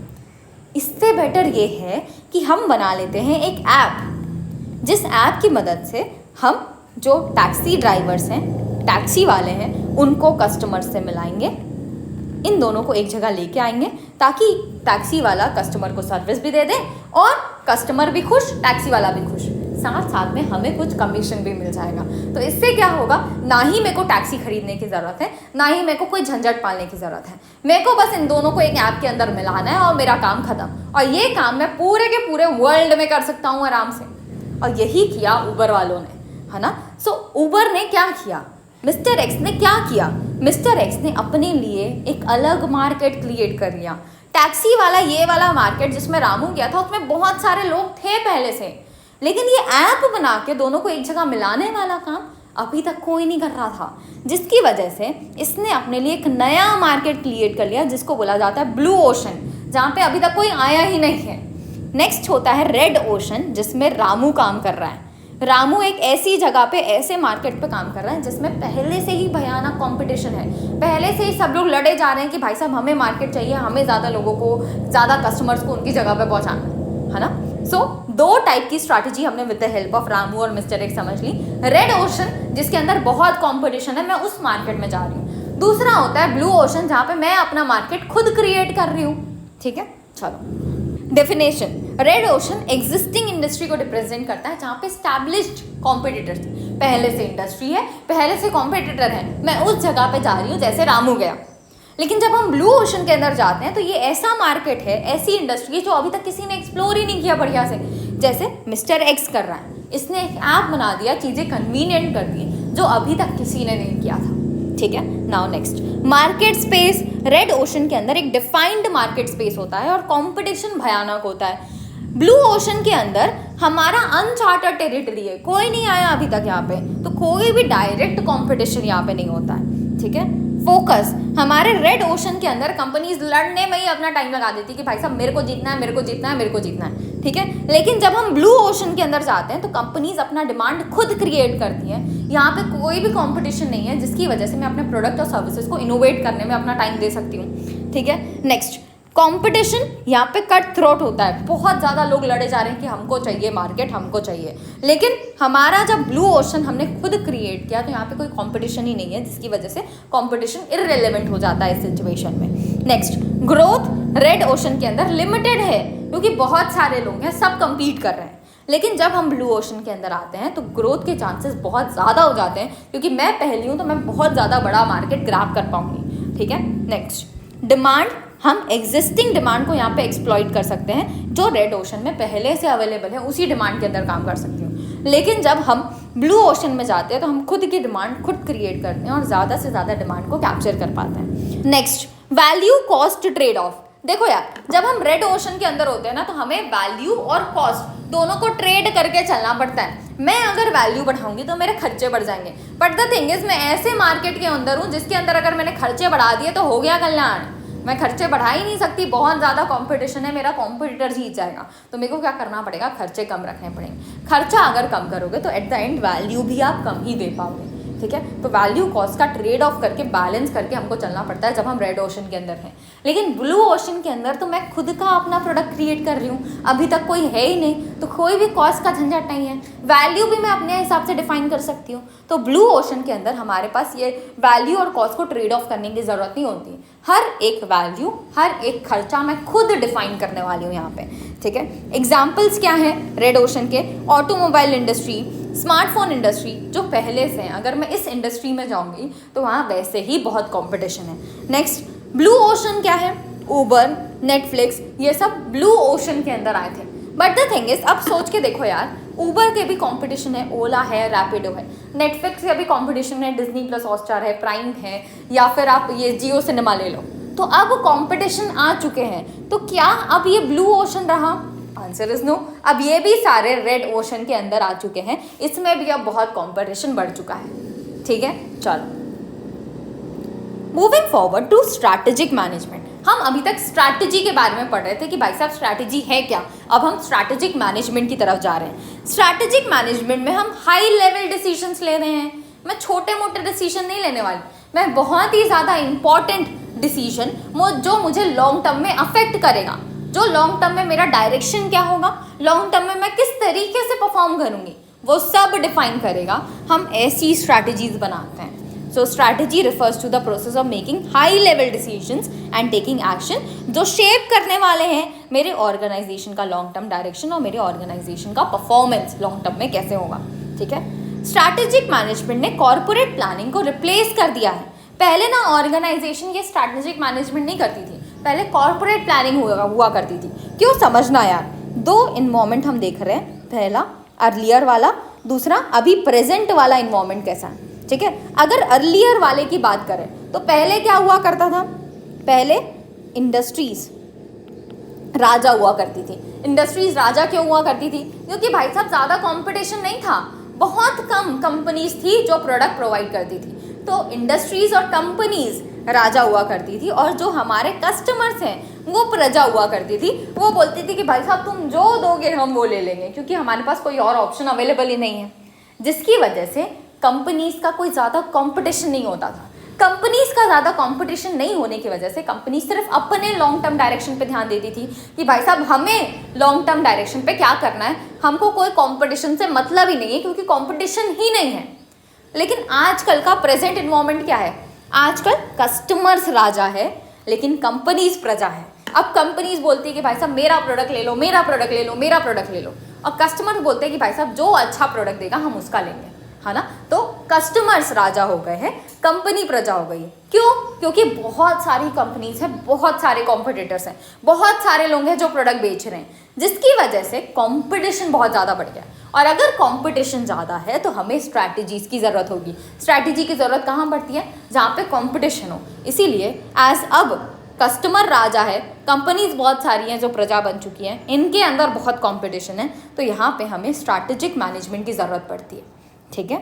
इससे बेटर ये है कि हम बना लेते हैं एक ऐप, जिस ऐप की मदद से हम जो टैक्सी ड्राइवर्स हैं, टैक्सी वाले हैं, उनको कस्टमर से मिलाएंगे, इन दोनों को एक जगह लेके आएंगे ताकि टैक्सी वाला कस्टमर को सर्विस भी दे दे और कस्टमर भी खुश, टैक्सी वाला भी खुश, साथ साथ में हमें कुछ कमीशन भी मिल जाएगा। तो इससे क्या होगा, ना ही मेरे को टैक्सी खरीदने की ज़रूरत है, ना ही मेरे को कोई झंझट पालने की ज़रूरत है। मेरे को बस इन दोनों को एक ऐप के अंदर मिलाना है और मेरा काम खत्म। और ये काम मैं पूरे के पूरे वर्ल्ड में कर सकता हूँ आराम से। और यही किया उबर वालों ने, है ना। सो उबर ने क्या किया, मिस्टर एक्स ने क्या किया, मिस्टर एक्स ने अपने लिए एक अलग मार्केट क्रिएट कर लिया। टैक्सी वाला ये वाला मार्केट जिसमें रामू गया था उसमें बहुत सारे लोग थे पहले से, लेकिन ये ऐप बना के दोनों को एक जगह मिलाने वाला काम अभी तक कोई नहीं कर रहा था, जिसकी वजह से इसने अपने लिए एक नया मार्केट क्रिएट कर लिया जिसको बोला जाता है ब्लू ओशन, जहाँ पे अभी तक कोई आया ही नहीं है। नेक्स्ट होता है रेड ओशन, जिसमें रामू काम कर रहा है। रामू एक ऐसी जगह पे, ऐसे मार्केट पे काम कर रहा है जिसमें पहले से ही भयानक कंपटीशन है, पहले से ही सब लोग लड़े जा रहे हैं कि भाई साहब हमें मार्केट चाहिए, हमें ज़्यादा लोगों को, ज़्यादा कस्टमर्स को उनकी जगह पे पहुंचाना है ना। सो दो टाइप की स्ट्रैटेजी हमने with the help of Ramu और मिस्टर एक्स समझ ली। रेड ओशन जिसके अंदर बहुत कॉम्पिटिशन है, मैं उस मार्केट में जा रही हूँ। दूसरा होता है ब्लू ओशन, जहाँ पे मैं अपना मार्केट खुद क्रिएट कर रही हूँ। ठीक है, चलो definition. Red ocean existing industry को रिप्रेजेंट करता है, जहाँ पे स्टैब्लिश्ड कॉम्पिटिटर्स, पहले से इंडस्ट्री है, पहले से कॉम्पिटिटर है, मैं उस जगह पे जा रही हूँ जैसे रामू गया। लेकिन जब हम ब्लू ओशन के अंदर जाते हैं तो ये ऐसा मार्केट है, ऐसी इंडस्ट्री है जो अभी तक किसी ने एक्सप्लोर ही नहीं किया बढ़िया से, जैसे मिस्टर एक्स कर रहा है। इसने एक ऐप बना दिया, चीज़ें कन्वीनियंट कर दी जो अभी तक किसी ने नहीं किया था। ठीक है, now next market space. Red ocean के अंदर एक डिफाइंड मार्केट स्पेस होता है और कंपटीशन भयानक होता है। ब्लू ओशन के अंदर हमारा अनचार्टर्ड टेरिटरी है, कोई नहीं आया अभी तक यहाँ पे, तो कोई भी डायरेक्ट कंपटीशन यहाँ पे नहीं होता है। ठीक है, फोकस। हमारे रेड ओशन के अंदर कंपनीज लड़ने में ही अपना टाइम लगा देती कि भाई साहब मेरे को जीतना है, मेरे को जीतना है, मेरे को जीतना है। ठीक है, लेकिन जब हम ब्लू ओशन के अंदर जाते हैं तो कंपनीज अपना डिमांड खुद क्रिएट करती हैं। यहाँ पे कोई भी कंपटीशन नहीं है जिसकी वजह से मैं अपने प्रोडक्ट और सर्विसेज को इनोवेट करने में अपना टाइम दे सकती हूँ। ठीक है, नेक्स्ट कंपटीशन यहाँ पे कट थ्रोट होता है, बहुत ज़्यादा लोग लड़े जा रहे हैं कि हमको चाहिए मार्केट, हमको चाहिए। लेकिन हमारा जब ब्लू ओशन हमने खुद क्रिएट किया तो यहाँ पे कोई कंपटीशन ही नहीं है, जिसकी वजह से कंपटीशन इररिलेवेंट हो जाता है इस सिचुएशन में। Next growth. रेड ओशन के अंदर लिमिटेड है क्योंकि बहुत सारे लोग हैं, सब कम्पीट कर रहे हैं। लेकिन जब हम ब्लू ओशन के अंदर आते हैं तो ग्रोथ के चांसेस बहुत ज़्यादा हो जाते हैं, क्योंकि मैं पहली हूँ तो मैं बहुत ज़्यादा बड़ा मार्केट ग्रैब कर पाऊंगी। ठीक है, नेक्स्ट डिमांड। हम एग्जिस्टिंग डिमांड को यहाँ पे एक्सप्लॉइट कर सकते हैं, जो रेड ओशन में पहले से अवेलेबल है, उसी डिमांड के अंदर काम कर सकती हूँ। लेकिन जब हम ब्लू ओशन में जाते हैं तो हम खुद की डिमांड खुद क्रिएट करते हैं और ज़्यादा से ज़्यादा डिमांड को कैप्चर कर पाते हैं। Next value cost trade off. देखो यार, जब हम रेड ओशन के अंदर होते हैं ना तो हमें वैल्यू और कॉस्ट दोनों को ट्रेड करके चलना पड़ता है। मैं अगर वैल्यू बढ़ाऊंगी तो मेरे खर्चे बढ़ जाएंगे, बट द थिंग इज मैं ऐसे मार्केट के अंदर हूँ जिसके अंदर अगर मैंने खर्चे बढ़ा दिए तो हो गया कल्याण। मैं खर्चे बढ़ा ही नहीं सकती, बहुत ज़्यादा कंपटीशन है, मेरा कॉम्पिटिटर जीत जाएगा। तो मेरे को क्या करना पड़ेगा, खर्चे कम रखने पड़ेंगे। खर्चा अगर कम करोगे तो एट द एंड वैल्यू भी आप कम ही दे पाओगे। ठीक है, तो वैल्यू कॉस्ट का ट्रेड ऑफ करके बैलेंस करके हमको चलना पड़ता है जब हम रेड ओशन के अंदर हैं। लेकिन ब्लू ओशन के अंदर तो मैं खुद का अपना प्रोडक्ट क्रिएट कर रही हूँ, अभी तक कोई है ही नहीं, तो कोई भी कॉस्ट का झंझट नहीं है, वैल्यू भी मैं अपने हिसाब से डिफाइन कर सकती हूँ। तो ब्लू ओशन के अंदर हमारे पास ये वैल्यू और कॉस्ट को ट्रेड ऑफ करने की ज़रूरत नहीं होती। हर एक वैल्यू, हर एक खर्चा मैं खुद डिफाइन करने वाली हूँ यहाँ पे। ठीक है, एग्जाम्पल्स क्या हैं रेड ओशन के? ऑटोमोबाइल इंडस्ट्री, स्मार्टफोन इंडस्ट्री, जो पहले से हैं, अगर मैं इस इंडस्ट्री में जाऊंगी तो वहाँ वैसे ही बहुत कंपटीशन है। नेक्स्ट ब्लू ओशन क्या है? उबर, नेटफ्लिक्स, ये सब ब्लू ओशन के अंदर आए थे। बट द थिंग इज, अब सोच के देखो यार, उबर के भी कंपटीशन है, ओला है, रैपिडो है, नेटफ्लिक्स के भी कंपटीशन है, डिज्नी प्लस हॉटस्टार है, प्राइम है, या फिर आप ये जियो सिनेमा ले लो। तो अब कंपटीशन आ चुके हैं, तो क्या अब ये ब्लू ओशन रहा? Answer is no. अब ये भी सारे रेड ओशन के अंदर आ चुके हैं, इसमें भी अब बहुत कंपटीशन बढ़ चुका है। ठीक है, चलो moving forward to strategic management. हम अभी तक स्ट्रैटेजी के बारे में पढ़ रहे थे कि भाई साहब स्ट्रैटेजी है क्या। अब हम स्ट्रैटेजिक मैनेजमेंट की तरफ जा रहे हैं। स्ट्रैटेजिक मैनेजमेंट में हम हाई लेवल डिसीजंस ले रहे हैं। मैं छोटे मोटे डिसीजन नहीं लेने वाली, मैं बहुत ही ज़्यादा इंपॉर्टेंट डिसीजन जो मुझे लॉन्ग टर्म में अफेक्ट करेगा, जो लॉन्ग टर्म में मेरा डायरेक्शन क्या होगा, लॉन्ग टर्म में मैं किस तरीके से परफॉर्म करूँगी, वो सब डिफाइन करेगा। हम ऐसी स्ट्रैटेजीज बनाते हैं। So strategy refers to the process of making high level decisions and taking action जो शेप करने वाले हैं मेरे ऑर्गेनाइजेशन का लॉन्ग टर्म डायरेक्शन और मेरे ऑर्गेनाइजेशन का परफॉर्मेंस लॉन्ग टर्म में कैसे होगा। ठीक है, स्ट्रैटेजिक मैनेजमेंट ने कॉर्पोरेट प्लानिंग को रिप्लेस कर दिया है। पहले ना ऑर्गेनाइजेशन ये स्ट्रैटेजिक मैनेजमेंट नहीं करती थी, पहले कॉर्पोरेट प्लानिंग हुआ करती थी। क्यों, समझना यार, दो इन्वॉल्वमेंट हम देख रहे हैं, पहला अर्लियर वाला, दूसरा अभी प्रेजेंट वाला इन्वॉल्वमेंट कैसा है। ठीक है, अगर अर्लियर वाले की बात करें तो पहले क्या हुआ करता था, पहले इंडस्ट्रीज राजा हुआ करती थी। इंडस्ट्रीज राजा क्यों हुआ करती थी? क्योंकि भाई साहब ज़्यादा कंपटीशन नहीं था, बहुत कम कंपनीज थी जो प्रोडक्ट प्रोवाइड करती थी, तो इंडस्ट्रीज और कंपनीज राजा हुआ करती थी, और जो हमारे कस्टमर्स हैं वो प्रजा हुआ करती थी। वो बोलती थी कि भाई साहब तुम जो दोगे हम वो ले लेंगे, क्योंकि हमारे पास कोई और ऑप्शन अवेलेबल ही नहीं है, जिसकी वजह से कंपनीज का कोई ज़्यादा कंपटीशन नहीं होता था। कंपनीज का ज़्यादा कंपटीशन नहीं होने की वजह से कंपनी सिर्फ अपने लॉन्ग टर्म डायरेक्शन पे ध्यान देती थी कि भाई साहब हमें लॉन्ग टर्म डायरेक्शन पे क्या करना है, हमको कोई कंपटीशन से मतलब ही नहीं है, क्योंकि कंपटीशन ही नहीं है। लेकिन आजकल का प्रेजेंट इन्वायरमेंट क्या है? आजकल कस्टमर्स राजा है लेकिन कंपनीज प्रजा है। अब कंपनीज बोलती है कि भाई साहब मेरा प्रोडक्ट ले लो, मेरा प्रोडक्ट ले लो, मेरा प्रोडक्ट ले लो, और कस्टमर बोलते हैं कि भाई साहब जो अच्छा प्रोडक्ट देगा हम उसका लेंगे, है ना। तो कस्टमर्स राजा हो गए हैं, कंपनी प्रजा हो गई है। क्यों? क्योंकि बहुत सारी कंपनीज हैं, बहुत सारे कॉम्पिटिटर्स हैं, बहुत सारे लोग हैं जो प्रोडक्ट बेच रहे हैं, जिसकी वजह से कंपटीशन बहुत ज़्यादा बढ़ गया। और अगर कंपटीशन ज़्यादा है तो हमें स्ट्रैटेजीज की ज़रूरत होगी। स्ट्रैटेजी की ज़रूरत कहाँ पड़ती है? जहाँ पे कंपटीशन हो। इसीलिए एज अब कस्टमर राजा है, कंपनीज बहुत सारी हैं जो प्रजा बन चुकी हैं, इनके अंदर बहुत कंपटीशन है, तो यहाँ पे हमें स्ट्रैटेजिक मैनेजमेंट की ज़रूरत पड़ती है। ठीक है।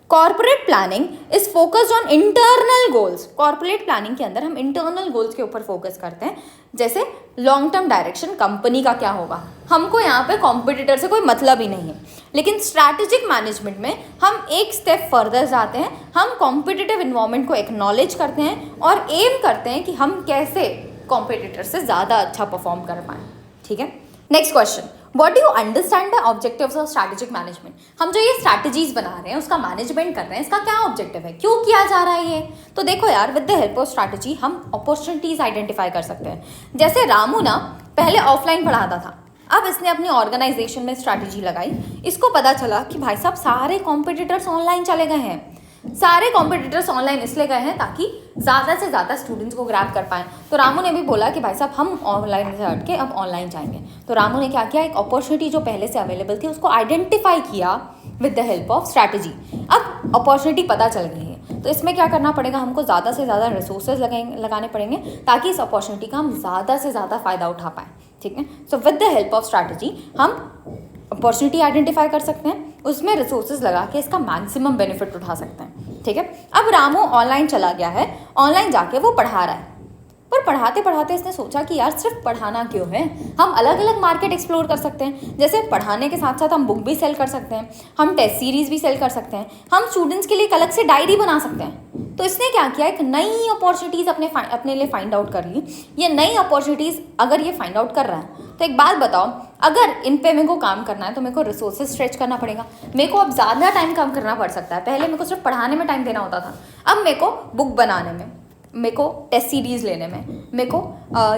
Corporate planning is focused on internal goals. Corporate planning के अंदर हम इंटरनल गोल्स के ऊपर फोकस करते हैं, जैसे लॉन्ग टर्म डायरेक्शन कंपनी का क्या होगा, हमको यहाँ पे कॉम्पिटिटर से कोई मतलब ही नहीं है। लेकिन स्ट्रैटेजिक मैनेजमेंट में हम एक स्टेप फर्दर जाते हैं, हम कॉम्पिटिटिव इन्वायरमेंट को एक्नॉलेज करते हैं और एम करते हैं कि हम कैसे कॉम्पिटिटर से ज़्यादा अच्छा परफॉर्म कर पाएँ। ठीक है। Next question, what do you understand the objectives of strategic management. हम जो ये स्ट्रैटेजीज बना रहे हैं, उसका मैनेजमेंट कर रहे हैं, इसका क्या ऑब्जेक्टिव है, क्यों किया जा रहा है ये? तो देखो यार, with the help of strategy हम अपॉर्चुनिटीज आइडेंटिफाई कर सकते हैं। जैसे रामू ना पहले ऑफलाइन पढ़ाता था, अब इसने अपनी ऑर्गेनाइजेशन में स्ट्रैटेजी लगाई, इसको पता चला कि भाई साहब सारे कॉम्पिटिटर्स ऑनलाइन चले गए हैं। सारे कॉम्पिटिटर्स ऑनलाइन इसलिए गए हैं ताकि ज़्यादा से ज़्यादा स्टूडेंट्स को ग्रैब कर पाएँ। तो रामू ने भी बोला कि भाई साहब हम ऑनलाइन से हट के अब ऑनलाइन जाएंगे। तो रामू ने क्या किया, एक अपॉर्चुनिटी जो पहले से अवेलेबल थी उसको आइडेंटिफाई किया with the help of strategy. अब अपॉर्चुनिटी पता चल गई है, तो इसमें क्या करना पड़ेगा, हमको ज़्यादा से ज़्यादा रिसोर्सेज लगाने पड़ेंगे ताकि इस अपॉर्चुनिटी का हम ज़्यादा से ज़्यादा फ़ायदा उठा पाएँ। ठीक है। So with the help of strategy हम अपॉर्चुनिटी आइडेंटिफाई कर सकते हैं, उसमें रिसोर्सेज लगा के इसका मैक्सिमम बेनिफिट उठा सकते हैं। ठीक है। अब रामू ऑनलाइन चला गया है, ऑनलाइन जाके वो पढ़ा रहा है, पर पढ़ाते पढ़ाते इसने सोचा कि यार सिर्फ पढ़ाना क्यों है, हम अलग अलग मार्केट एक्सप्लोर कर सकते हैं। जैसे पढ़ाने के साथ साथ हम बुक भी सेल कर सकते हैं, हम टेस्ट सीरीज भी सेल कर सकते हैं, हम स्टूडेंट्स के लिए एक अलग से डायरी बना सकते हैं। तो इसने क्या किया, एक नई अपॉर्चुनिटीज़ अपने लिए फाइंड आउट कर ली। ये नई अपॉर्चुनिटीज़ अगर ये फाइंड आउट कर रहा है तो एक बात बताओ, अगर इन पे मेरे को काम करना है तो मेरे को रिसोर्सेज स्ट्रेच करना पड़ेगा, मेरे को अब ज़्यादा टाइम काम करना पड़ सकता है। पहले मेरे को सिर्फ पढ़ाने में टाइम देना होता था, अब मेरे को बुक बनाने में, मेरे को टेस्ट सीरीज़ लेने में, मेरे को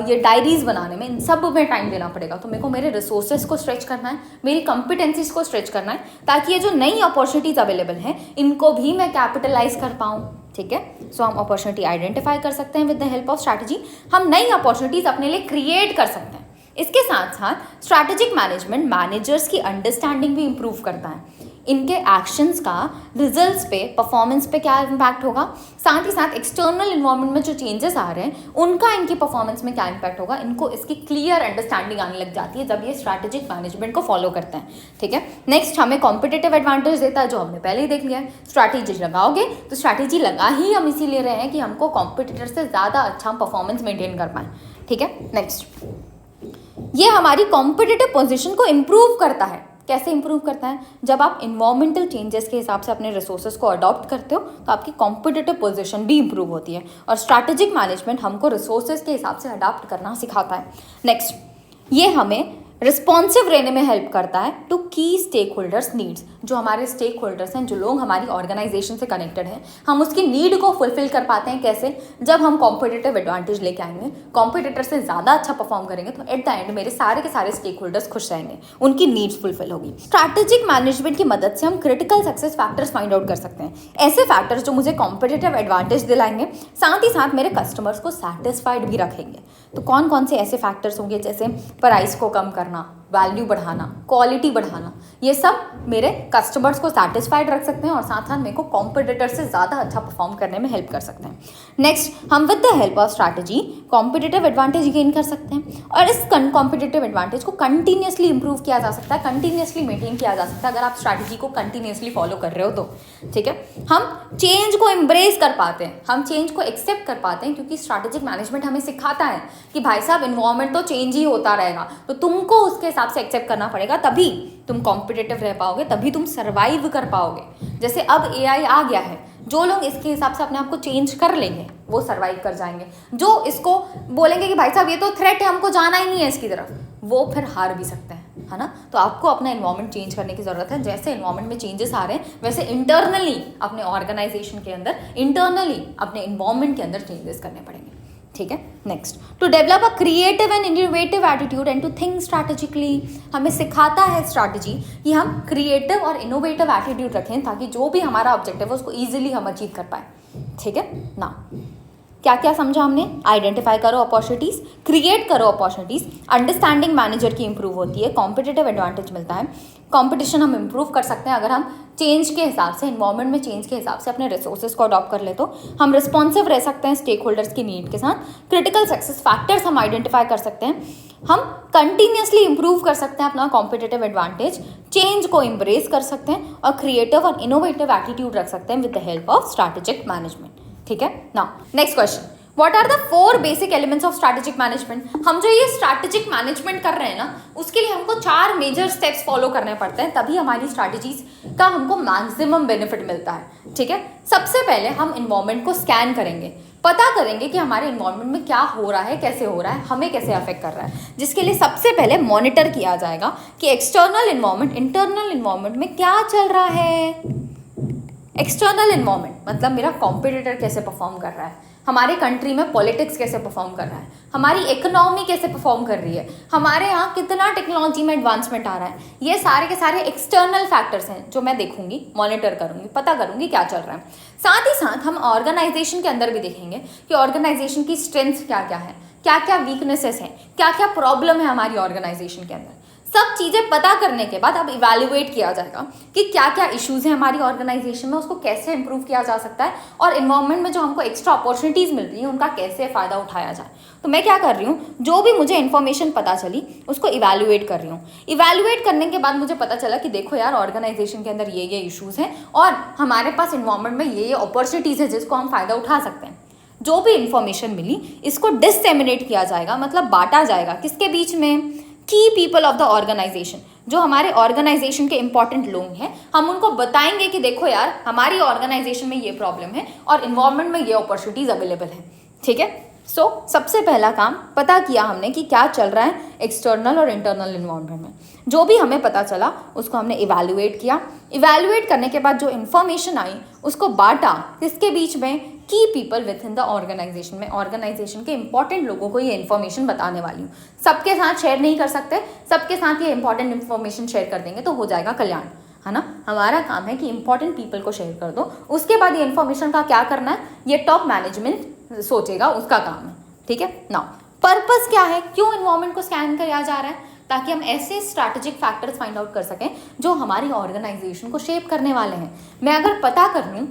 ये डायरीज़ बनाने में, इन सब में टाइम देना पड़ेगा। तो मेरे को मेरे रिसोर्सेज को स्ट्रेच करना है, मेरी कॉम्पिटेंसीज को स्ट्रेच करना है, ताकि ये जो नई अपॉर्चुनिटीज़ अवेलेबल हैं इनको भी मैं कैपिटलाइज कर पाऊँ। ठीक है। सो हम अपॉर्चुनिटी आइडेंटिफाई कर सकते हैं with the help of strategy, हम नई अपॉर्चुनिटीज़ अपने लिए क्रिएट कर सकते हैं। इसके साथ साथ स्ट्रैटेजिक मैनेजमेंट मैनेजर्स की अंडरस्टैंडिंग भी इम्प्रूव करता है, इनके एक्शंस का रिजल्ट्स पे, परफॉर्मेंस पे क्या इम्पैक्ट होगा, साथ ही साथ एक्सटर्नल इन्वायरमेंट में जो चेंजेस आ रहे हैं उनका इनकी परफॉर्मेंस में क्या इम्पैक्ट होगा, इनको इसकी क्लियर अंडरस्टैंडिंग आने लग जाती है जब ये स्ट्रैटेजिक मैनेजमेंट को फॉलो करते हैं। ठीक है। नेक्स्ट हमें कॉम्पिटिटिव एडवांटेज देता है, जो हमने पहले ही देख लिया है। स्ट्रैटेजी लगाओगे तो स्ट्रैटेजी लगा ही हम इसीलिए रहे हैं कि हमको कॉम्पिटिटर से ज़्यादा अच्छा परफॉर्मेंस मेंटेन कर पाएँ। ठीक है। नेक्स्ट, ये हमारी कॉम्पिटिटिव पोजीशन को इम्प्रूव करता है। कैसे इम्प्रूव करता है? जब आप इन्वायरमेंटल चेंजेस के हिसाब से अपने रिसोर्सेज को अडॉप्ट करते हो तो आपकी कॉम्पिटिटिव पोजीशन भी इम्प्रूव होती है, और स्ट्रैटेजिक मैनेजमेंट हमको रिसोर्सेज के हिसाब से अडॉप्ट करना सिखाता है। नेक्स्ट, ये हमें रिस्पॉन्सिव रहने में हेल्प करता है टू की स्टेक होल्डर्स नीड्स। जो हमारे स्टेक होल्डर्स हैं, जो लोग हमारी ऑर्गेनाइजेशन से कनेक्टेड हैं, हम उसकी नीड को फुलफिल कर पाते हैं। कैसे? जब हम कॉम्पिटिटिव एडवांटेज लेके आएंगे, कॉम्पिटिटर से ज़्यादा अच्छा परफॉर्म करेंगे, तो एट द एंड मेरे सारे के सारे स्टेक होल्डर्स खुश रहेंगे, उनकी नीड्स फुलफिल होगी। स्ट्रैटेजिक मैनेजमेंट की मदद से हम critical success factors find out कर सकते हैं, ऐसे फैक्टर्स जो मुझे कॉम्पिटिटिव एडवांटेज दिलाएंगे, साथ ही साथ मेरे कस्टमर्स को सेटिस्फाइड भी रखेंगे। तो कौन कौन से ऐसे फैक्टर्स होंगे? जैसे प्राइस को कम करना, वैल्यू बढ़ाना, क्वालिटी बढ़ाना, ये सब मेरे कस्टमर्स को सेटिस्फाइड रख सकते हैं और साथ साथ मेरे को कॉम्पिटिटर से ज़्यादा अच्छा परफॉर्म करने में हेल्प कर सकते हैं। नेक्स्ट, हम with the help of strategy competitive advantage gain कर सकते हैं और इस कॉम्पिटिटिव एडवांटेज को कंटिन्यूसली इंप्रूव किया जा सकता है, कंटिन्यूसली मेंटेन किया जा सकता है अगर आप स्ट्रैटेजी को कंटिन्यूसली फॉलो कर रहे हो तो। ठीक है, हम चेंज को एम्ब्रेस कर पाते हैं, हम चेंज को एक्सेप्ट कर पाते हैं क्योंकि स्ट्रैटेजिक मैनेजमेंट हमें सिखाता है कि भाई साहब इन्वायरमेंट तो चेंज ही होता रहेगा, तो तुमको उसके हिसाब से एक्सेप्ट करना पड़ेगा, तभी तुम कॉम्पिटिटिव रह पाओगे, तभी तुम सर्वाइव कर पाओगे। जैसे अब एआई आ गया है, जो लोग इसके हिसाब से अपने आप को चेंज कर लेंगे वो सर्वाइव कर जाएंगे, जो इसको बोलेंगे कि भाई साहब ये तो थ्रेट है, हमको जाना ही नहीं है इसकी तरफ, वो फिर हार भी सकते हैं, है ना। तो आपको अपना एनवायरनमेंट चेंज करने की ज़रूरत है। जैसे एनवायरनमेंट में चेंजेस आ रहे हैं वैसे इंटरनली अपने ऑर्गेनाइजेशन के अंदर, इंटरनली अपने एनवायरनमेंट के अंदर चेंजेस करने पड़ेंगे। ठीक है, next, to develop a creative and innovative attitude and to think strategically, हमें सिखाता है स्ट्रैटेजी कि हम क्रिएटिव और इनोवेटिव एटीट्यूड रखें ताकि जो भी हमारा ऑब्जेक्टिव है उसको ईजिली हम अचीव कर पाए। ठीक है ना, क्या क्या समझा हमने? आइडेंटिफाई करो अपॉर्चुनिटीज़, क्रिएट करो अपॉर्चुनिटीज़, अंडरस्टैंडिंग मैनेजर की इंप्रूव होती है, कॉम्पिटिटिव एडवांटेज मिलता है, कंपटीशन हम इंप्रूव कर सकते हैं अगर हम चेंज के हिसाब से, इन्वायरमेंट में चेंज के हिसाब से अपने रिसोर्सेज को अडॉप्ट कर ले तो हम रिस्पॉन्सिव रह सकते हैं स्टेक होल्डर्स की नीड के साथ, क्रिटिकल सक्सेस फैक्टर्स हम आइडेंटिफाई कर सकते हैं, हम कंटिन्यूसली इंप्रूव कर सकते हैं अपना कॉम्पिटिटिव एडवांटेज, चेंज को एम्ब्रेस कर सकते हैं और क्रिएटिव और इनोवेटिव एटीट्यूड रख सकते हैं with the help of strategic management. ठीक है, now next question, what are the 4 basic elements of strategic management? हम जो ये स्ट्रैटेजिक मैनेजमेंट कर रहे हैं ना, उसके लिए हमको 4 मेजर स्टेप्स फॉलो करने पड़ते हैं, तभी हमारी स्ट्रैटेजीज का हमको मैक्सिमम बेनिफिट मिलता है। ठीक है, सबसे पहले हम इन्वायरमेंट को स्कैन करेंगे, पता करेंगे कि हमारे इन्वायरमेंट में क्या हो रहा है, कैसे हो रहा है, हमें कैसे अफेक्ट कर रहा है, जिसके लिए सबसे पहले मॉनिटर किया जाएगा कि एक्सटर्नल इन्वायरमेंट, इंटरनल इन्वायरमेंट में क्या चल रहा है। एक्सटर्नल इन्वायरमेंट मतलब मेरा कॉम्पिटिटर कैसे परफॉर्म कर रहा है, हमारे कंट्री में पॉलिटिक्स कैसे परफॉर्म कर रहा है, हमारी इकोनॉमी कैसे परफॉर्म कर रही है, हमारे यहाँ कितना टेक्नोलॉजी में एडवांसमेंट आ रहा है। ये सारे के सारे एक्सटर्नल फैक्टर्स हैं जो मैं देखूंगी, मॉनिटर करूंगी, पता करूंगी क्या चल रहा है। साथ ही साथ हम ऑर्गेनाइजेशन के अंदर भी देखेंगे कि ऑर्गेनाइजेशन की स्ट्रेंथ क्या क्या है, क्या क्या वीकनेसेस हैं, क्या क्या प्रॉब्लम है हमारी ऑर्गेनाइजेशन के अंदर। सब चीज़ें पता करने के बाद अब इवैल्यूएट किया जाएगा कि क्या क्या इश्यूज़ हैं हमारी ऑर्गेनाइजेशन में, उसको कैसे इंप्रूव किया जा सकता है और इन्वायरमेंट में जो हमको एक्स्ट्रा अपॉर्चुनिटीज़ मिल रही हैं उनका कैसे फ़ायदा उठाया जाए। तो मैं क्या कर रही हूँ, जो भी मुझे इन्फॉर्मेशन पता चली उसको इवैल्यूएट कर रही हूँ। इवैल्यूएट करने के बाद मुझे पता चला कि देखो यार, ऑर्गेनाइजेशन के अंदर ये इश्यूज़ हैं और हमारे पास इन्वायरमेंट में ये अपॉर्चुनिटीज़ है जिसको हम फ़ायदा उठा सकते हैं। जो भी इन्फॉर्मेशन मिली इसको डिससेमिनेट किया जाएगा, मतलब बांटा जाएगा किसके बीच में, key people of the organisation, जो हमारे ऑर्गेनाइजेशन के इंपॉर्टेंट लोग हैं, हम उनको बताएंगे कि देखो यार, हमारी ऑर्गेनाइजेशन में ये प्रॉब्लम है और इन्वायरमेंट में ये अपॉर्चुनिटीज अवेलेबल है। ठीक है, सो सबसे पहला काम पता किया हमने कि क्या चल रहा है एक्सटर्नल और इंटरनल इन्वायरमेंट में। जो भी हमें पता चला उसको हमने इवैल्यूएट किया। इवैल्यूएट करने के बाद जो इन्फॉर्मेशन आई उसको बांटा किसके बीच में, key people within the organisation में। ऑर्गेनाइजेशन के इंपॉर्टेंट लोगों को ये इन्फॉर्मेशन बताने वाली हूँ। सबके साथ शेयर नहीं कर सकते, सबके साथ ये इंपॉर्टेंट इन्फॉर्मेशन शेयर कर देंगे तो हो जाएगा कल्याण, है ना। हमारा काम है कि इंपॉर्टेंट पीपल को शेयर कर दो, उसके बाद ये इन्फॉर्मेशन का क्या करना है ये टॉप मैनेजमेंट सोचेगा, उसका काम है। ठीक है, नाउ पर्पस क्या है, क्यों इन्वायरमेंट को स्कैन किया जा रहा है, ताकि हम ऐसे स्ट्रैटेजिक फैक्टर्स फाइंड आउट कर सकें जो हमारी ऑर्गेनाइजेशन को शेप करने वाले हैं। मैं अगर पता कर लूँ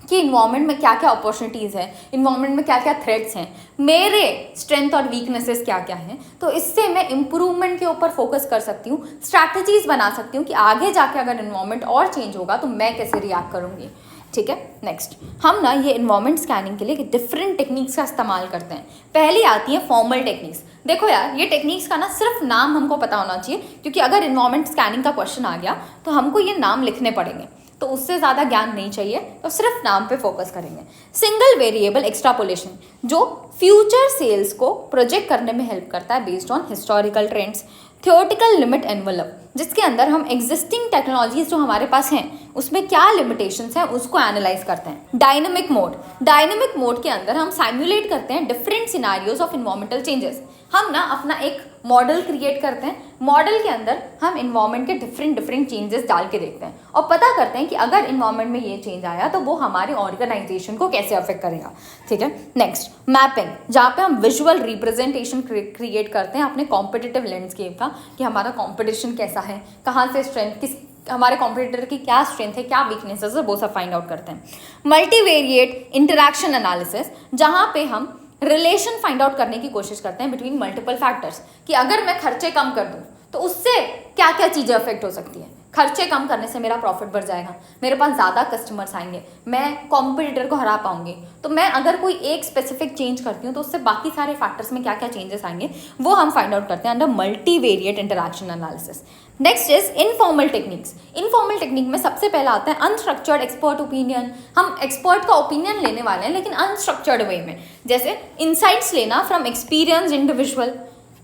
कि इन्वायरमेंट में क्या क्या अपॉर्चुनिटीज़ है, इन्वायरमेंट में क्या क्या थ्रेट्स हैं, मेरे स्ट्रेंथ और वीकनेसेस क्या क्या हैं, तो इससे मैं इम्प्रूवमेंट के ऊपर फोकस कर सकती हूँ, स्ट्रैटेजीज बना सकती हूँ कि आगे जाके अगर इन्वायरमेंट और चेंज होगा तो मैं कैसे रिएक्ट करूँगी। ठीक है, नेक्स्ट हम ना ये इन्वायरमेंट स्कैनिंग के लिए डिफरेंट टेक्निक्स का इस्तेमाल करते हैं। पहली आती है फॉर्मल टेक्निक्स। देखो यार, ये टेक्निक्स का ना सिर्फ नाम हमको पता होना चाहिए, क्योंकि अगर इन्वायरमेंट स्कैनिंग का क्वेश्चन आ गया तो हमको ये नाम लिखने पड़ेंगे, तो उससे ज़्यादा ज्ञान नहीं चाहिए, तो सिर्फ नाम पे फोकस करेंगे। सिंगल वेरिएबल एक्सट्रापोलेशन, जो फ्यूचर सेल्स को प्रोजेक्ट करने में हेल्प करता है based on historical trends. Theoretical limit envelope, जिसके अंदर हम एग्जिस्टिंग टेक्नोलॉजीज जो हमारे पास हैं उसमें क्या लिमिटेशंस हैं उसको एनालाइज करते हैं। डायनेमिक मोड, डायनेमिक मोड के अंदर हम साइमुलेट करते हैं different scenarios of environmental changes. हम ना अपना एक मॉडल क्रिएट करते हैं, मॉडल के अंदर हम इन्वायरमेंट के डिफरेंट चेंजेस डाल के देखते हैं और पता करते हैं कि अगर इन्वायरमेंट में ये चेंज आया तो वो हमारे ऑर्गेनाइजेशन को कैसे अफेक्ट करेगा, ठीक है। नेक्स्ट मैपिंग, जहाँ पे हम विजुअल रिप्रेजेंटेशन क्रिएट करते हैं अपने कॉम्पिटिटिव लैंडस्केप का, कि हमारा कॉम्पिटिशन कैसा है, कहाँ से स्ट्रेंथ, किस हमारे कॉम्पिटिटर की क्या स्ट्रेंथ है, क्या वीकनेसेस है, वो सब फाइंड आउट करते हैं। मल्टीवेरिएट इंटरैक्शन एनालिसिस, जहाँ पे हम रिलेशन फाइंड आउट करने की कोशिश करते हैं बिटवीन मल्टीपल फैक्टर्स, कि अगर मैं खर्चे कम कर दूं तो उससे क्या क्या चीज़ें अफेक्ट हो सकती हैं। खर्चे कम करने से मेरा प्रॉफिट बढ़ जाएगा, मेरे पास ज़्यादा कस्टमर्स आएंगे, मैं कॉम्पिटिटर को हरा पाऊंगी। तो मैं अगर कोई एक स्पेसिफिक चेंज करती हूँ तो उससे बाकी सारे फैक्टर्स में क्या क्या चेंजेस आएंगे वो हम फाइंड आउट करते हैं under multivariate interaction analysis. Next is informal techniques. Informal technique में सबसे पहला आता है अनस्ट्रक्चर्ड एक्सपर्ट ओपिनियन। हम एक्सपर्ट का ओपिनियन लेने वाले हैं लेकिन अनस्ट्रक्चर्ड वे में, जैसे इनसाइट्स लेना फ्रॉम एक्सपीरियंस इंडिविजुअल।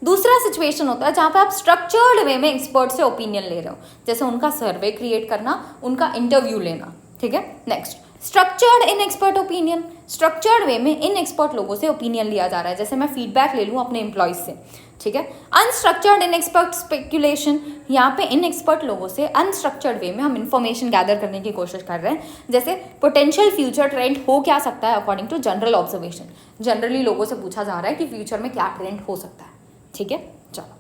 दूसरा सिचुएशन होता है जहाँ पे आप स्ट्रक्चर्ड वे में एक्सपर्ट से ओपिनियन ले रहे हो, जैसे उनका सर्वे क्रिएट करना, उनका इंटरव्यू लेना, ठीक है। Next structured in expert opinion, structured way में इन एक्सपर्ट लोगों से ओपिनियन लिया जा रहा है, जैसे मैं फीडबैक ले लूँ अपने एम्प्लॉयज़ से, ठीक है। अनस्ट्रक्चर्ड इन एक्सपर्ट स्पेक्यूलेशन, यहाँ पे इन एक्सपर्ट लोगों से अनस्ट्रक्चर्ड वे में हम इंफॉर्मेशन गैदर करने की कोशिश कर रहे हैं, जैसे पोटेंशियल फ्यूचर ट्रेंड हो क्या सकता है according to general observation. Generally लोगों से पूछा जा रहा है कि फ्यूचर में क्या ट्रेंड हो सकता है, ठीक है। चलो,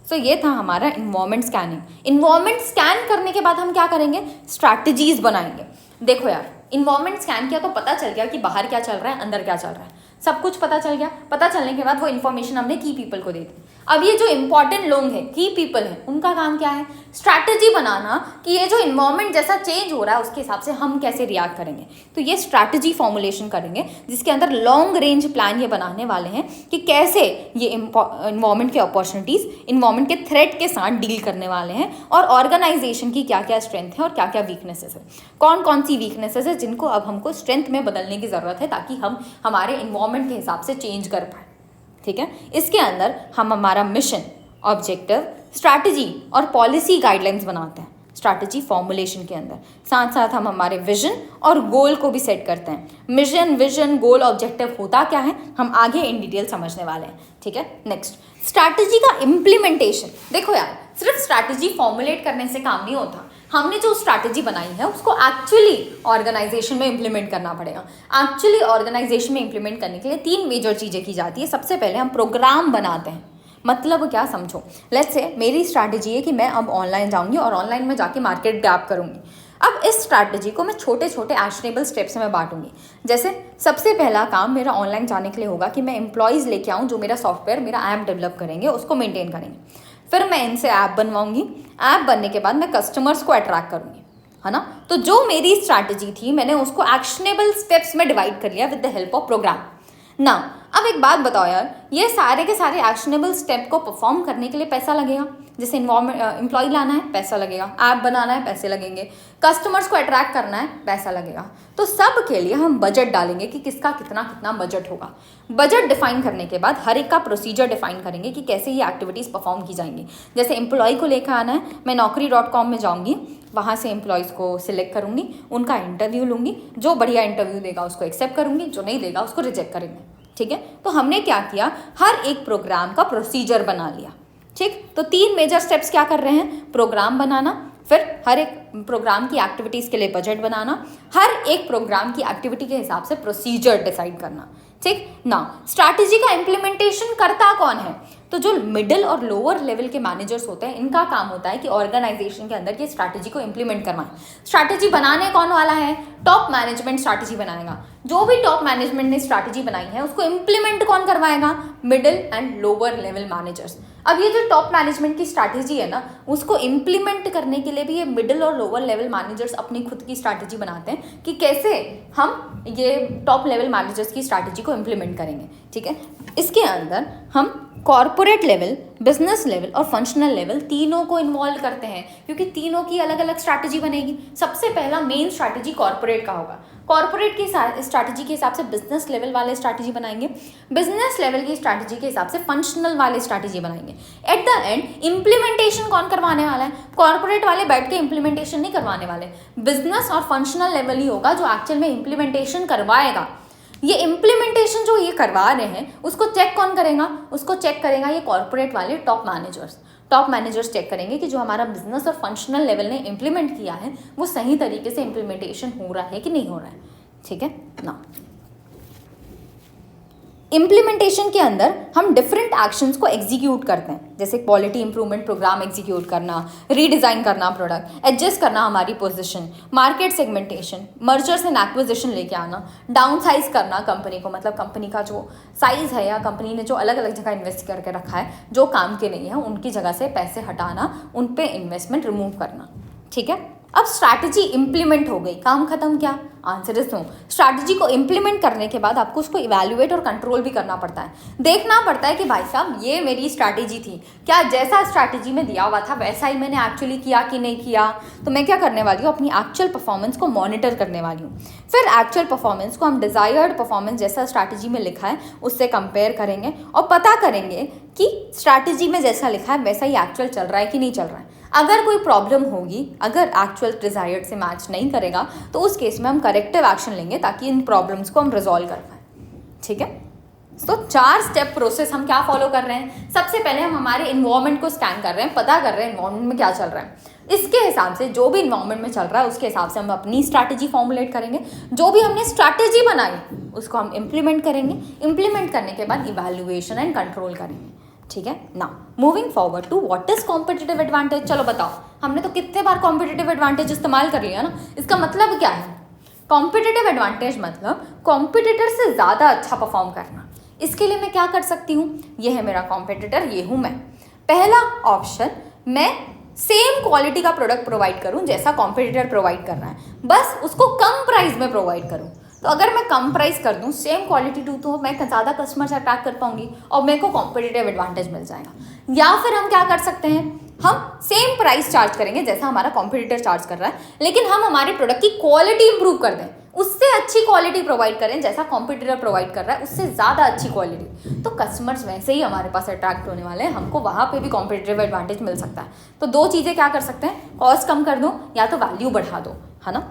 सो ये था हमारा इन्वायरमेंट स्कैनिंग। इन्वायरमेंट स्कैन करने के बाद हम क्या करेंगे, स्ट्रैटेजीज बनाएंगे। देखो यार, इन्वायरमेंट स्कैन किया तो पता चल गया कि बाहर क्या चल रहा है, अंदर क्या चल रहा है, सब कुछ पता चल गया। पता चलने के बाद वो इन्फॉर्मेशन हमने की पीपल को दे दी। अब ये जो इंपॉर्टेंट लोग हैं, की पीपल हैं, उनका काम क्या है, स्ट्रैटेजी बनाना कि ये जो इन्वायरमेंट जैसा चेंज हो रहा है उसके हिसाब से हम कैसे रिएक्ट करेंगे। तो ये स्ट्रैटेजी फॉर्मुलेशन करेंगे, जिसके अंदर लॉन्ग रेंज प्लान ये बनाने वाले हैं कि कैसे ये इन्वायरमेंट के अपॉर्चुनिटीज़, इन्वायरमेंट के थ्रेट के साथ डील करने वाले हैं, और ऑर्गेनाइजेशन की क्या क्या स्ट्रेंथ है और क्या क्या वीकनेसेस है, कौन कौन सी वीकनेसेस है जिनको अब हमको स्ट्रेंथ में बदलने की ज़रूरत है ताकि हम हमारे इन्वायरमेंट के हिसाब से चेंज कर पाए, ठीक है। इसके अंदर हम हमारा मिशन, ऑब्जेक्टिव, स्ट्रैटेजी और पॉलिसी गाइडलाइंस बनाते हैं स्ट्रैटेजी फॉर्मुलेशन के अंदर। साथ साथ हम हमारे विजन और गोल को भी सेट करते हैं। मिशन, विजन, गोल, ऑब्जेक्टिव होता क्या है हम आगे इन डिटेल समझने वाले हैं, ठीक है। नेक्स्ट, स्ट्रैटेजी का इम्प्लीमेंटेशन। देखो यार, सिर्फ स्ट्रैटेजी फॉर्मुलेट करने से काम नहीं होता, हमने जो स्ट्रैटेजी बनाई है उसको एक्चुअली ऑर्गेनाइजेशन में इंप्लीमेंट करना पड़ेगा। एक्चुअली ऑर्गेनाइजेशन में इंप्लीमेंट करने के लिए 3 मेजर चीज़ें की जाती है। सबसे पहले हम प्रोग्राम बनाते हैं। मतलब क्या, समझो, लेट्स से मेरी स्ट्रैटेजी है कि मैं अब ऑनलाइन जाऊंगी और ऑनलाइन में जाके मार्केट ग्रैब करूंगी। अब इस स्ट्रैटेजी को मैं छोटे छोटे एक्शनेबल स्टेप्स में बांटूंगी। जैसे सबसे पहला काम मेरा ऑनलाइन जाने के लिए होगा कि मैं एम्प्लॉयज़ लेके आऊँ जो मेरा सॉफ्टवेयर, मेरा ऐप डेवलप करेंगे, उसको मेंटेन करेंगे। फिर मैं इनसे ऐप बनवाऊंगी। ऐप बनने के बाद मैं कस्टमर्स को अट्रैक्ट करूंगी, है ना। तो जो मेरी स्ट्रैटेजी थी मैंने उसको एक्शनेबल स्टेप्स में डिवाइड कर लिया with the help of program ना। अब एक बात बताओ यार, ये सारे के सारे एक्शनेबल स्टेप को परफॉर्म करने के लिए पैसा लगेगा। जैसे एम्प्लॉय लाना है, पैसा लगेगा, ऐप बनाना है, पैसे लगेंगे, कस्टमर्स को अट्रैक्ट करना है, पैसा लगेगा। तो सब के लिए हम बजट डालेंगे कि किसका कितना कितना बजट होगा। बजट डिफाइन करने के बाद हर एक का प्रोसीजर डिफाइन करेंगे कि कैसे ये एक्टिविटीज़ परफॉर्म की जाएंगी। जैसे एम्प्लॉय को लेकर आना है, मैं naukri.com में जाऊँगी, वहाँ से एम्प्लॉयज़ को सिलेक्ट करूँगी, उनका इंटरव्यू लूँगी, जो बढ़िया इंटरव्यू देगा उसको एक्सेप्ट करूँगी, जो नहीं देगा उसको रिजेक्ट करेंगे, ठीक है। तो हमने क्या किया, हर एक प्रोग्राम का प्रोसीजर बना लिया, ठीक। तो 3 मेजर स्टेप्स क्या कर रहे हैं, प्रोग्राम बनाना, फिर हर एक प्रोग्राम की एक्टिविटीज़ के लिए बजट बनाना, हर एक प्रोग्राम की एक्टिविटी के हिसाब से प्रोसीजर डिसाइड करना, ठीक ना। स्ट्रैटेजी का इम्प्लीमेंटेशन करता कौन है, तो जो मिडिल और लोअर लेवल के मैनेजर्स होते हैं, इनका काम होता है कि ऑर्गेनाइजेशन के अंदर ये स्ट्रैटेजी को इम्प्लीमेंट करवाएं। स्ट्रैटेजी बनाने कौन वाला है, टॉप मैनेजमेंट स्ट्रैटेजी बनाएगा। जो भी टॉप मैनेजमेंट ने स्ट्रैटेजी बनाई है उसको इम्प्लीमेंट कौन करवाएगा, middle and lower level managers. अब ये जो टॉप मैनेजमेंट की स्ट्रैटेजी है ना, उसको इम्प्लीमेंट करने के लिए भी ये मिडिल और लोअर लेवल मैनेजर्स अपनी खुद की स्ट्रैटेजी बनाते हैं कि कैसे हम ये टॉप लेवल मैनेजर्स की स्ट्रैटेजी को इम्प्लीमेंट करेंगे, ठीक है। इसके अंदर हम कॉर्पोरेट लेवल, बिजनेस लेवल और फंक्शनल लेवल तीनों को इन्वॉल्व करते हैं, क्योंकि तीनों की अलग अलग स्ट्रैटेजी बनेगी। सबसे पहला मेन स्ट्रैटेजी कॉर्पोरेट का होगा। कॉर्पोरेट की स्ट्रैटेजी के हिसाब से बिजनेस लेवल वाले स्ट्रैटेजी बनाएंगे, बिजनेस लेवल की स्ट्रैटेजी के हिसाब से फंक्शनल वाले स्ट्रैटेजी बनाएंगे। एट द एंड इम्प्लीमेंटेशन कौन करवाने वाला है, कॉर्पोरेट वाले बैठ के इम्प्लीमेंटेशन नहीं करवाने वाले, बिजनेस और फंक्शनल लेवल ही होगा जो एक्चुअल में इम्प्लीमेंटेशन करवाएगा। ये इम्प्लीमेंटेशन जो ये करवा रहे हैं उसको चेक कौन करेगा? उसको चेक करेगा ये कॉर्पोरेट वाले टॉप मैनेजर्स चेक करेंगे कि जो हमारा बिजनेस और फंक्शनल लेवल ने इम्प्लीमेंट किया है वो सही तरीके से इम्प्लीमेंटेशन हो रहा है कि नहीं हो रहा है। ठीक है ना। इम्प्लीमेंटेशन के अंदर हम डिफरेंट एक्शंस को एग्जीक्यूट करते हैं, जैसे क्वालिटी इंप्रूवमेंट प्रोग्राम एग्जीक्यूट करना, रीडिज़ाइन करना प्रोडक्ट, एडजस्ट करना हमारी position, market segmentation, mergers and acquisition लेके आना, डाउन साइज करना कंपनी को, मतलब कंपनी का जो साइज़ है या कंपनी ने जो अलग अलग जगह इन्वेस्ट करके रखा है जो काम के नहीं है उनकी जगह से पैसे हटाना, उन पे इन्वेस्टमेंट रिमूव करना। ठीक है। अब स्ट्रैटेजी इंप्लीमेंट हो गई, काम खत्म क्या? Answer is no. स्ट्रैटेजी को इंप्लीमेंट करने के बाद आपको उसको इवैल्यूएट और कंट्रोल भी करना पड़ता है, देखना पड़ता है कि भाई साहब ये मेरी स्ट्रैटेजी थी, क्या जैसा स्ट्रैटेजी में दिया हुआ था वैसा ही मैंने एक्चुअली किया कि नहीं किया। तो मैं क्या करने वाली हूँ, अपनी एक्चुअल परफॉर्मेंस को मॉनिटर करने वाली हूँ। फिर एक्चुअल परफॉर्मेंस को हम डिजायर्ड परफॉर्मेंस जैसा स्ट्रैटेजी में लिखा है उससे कंपेयर करेंगे और पता करेंगे कि स्ट्रैटेजी में जैसा लिखा है वैसा ही एक्चुअल चल रहा है कि नहीं चल रहा है। अगर कोई प्रॉब्लम होगी, अगर एक्चुअल डिजायर्ड से मैच नहीं करेगा तो उस केस में हम करेक्टिव एक्शन लेंगे ताकि इन प्रॉब्लम्स को हम रिजॉल्व कर पाए। ठीक है। तो 4 स्टेप प्रोसेस हम क्या फॉलो कर रहे हैं? सबसे पहले हम हमारे इन्वायरमेंट को स्कैन कर रहे हैं, पता कर रहे हैं इन्वायरमेंट में क्या चल रहा है। इसके हिसाब से जो भी इन्वायरमेंट में चल रहा है उसके हिसाब से हम अपनी स्ट्रैटेजी फॉर्मुलेट करेंगे। जो भी हमने स्ट्रैटेजी बनाई उसको हम इम्प्लीमेंट करेंगे। इम्प्लीमेंट करने के बाद इवैल्यूएशन एंड कंट्रोल करेंगे। ठीक है ना। Moving forward to what is competitive advantage. चलो बताओ, हमने तो कितने बार कॉम्पिटिटिव एडवांटेज इस्तेमाल कर लिया ना। इसका मतलब क्या है? कॉम्पिटिटिव एडवांटेज मतलब कॉम्पिटिटर से ज़्यादा अच्छा परफॉर्म करना। इसके लिए मैं क्या कर सकती हूँ? ये है मेरा कॉम्पिटिटर, ये हूँ मैं। पहला ऑप्शन, मैं सेम क्वालिटी का प्रोडक्ट प्रोवाइड करूँ जैसा कॉम्पिटिटर प्रोवाइड कर रहा है, बस उसको कम प्राइस में प्रोवाइड करूँ। तो अगर मैं कम प्राइस कर दूं, सेम क्वालिटी दूं, तो मैं ज़्यादा कस्टमर्स अट्रैक्ट कर पाऊंगी और मेरे को कॉम्पिटिटिव एडवांटेज मिल जाएगा। या फिर हम क्या कर सकते हैं, हम सेम प्राइस चार्ज करेंगे जैसा हमारा कॉम्पिटिटर चार्ज कर रहा है, लेकिन हम हमारे प्रोडक्ट की क्वालिटी इंप्रूव कर दें, उससे अच्छी क्वालिटी प्रोवाइड करें जैसा कॉम्पिटिटर प्रोवाइड कर रहा है, उससे ज़्यादा अच्छी क्वालिटी। तो कस्टमर्स वैसे ही हमारे पास अट्रैक्ट होने वाले हैं, हमको वहाँ पे भी कॉम्पिटिटिव एडवांटेज मिल सकता है। तो 2 चीज़ें क्या कर सकते हैं, कॉस्ट कम कर दो या तो वैल्यू बढ़ा दो, है ना।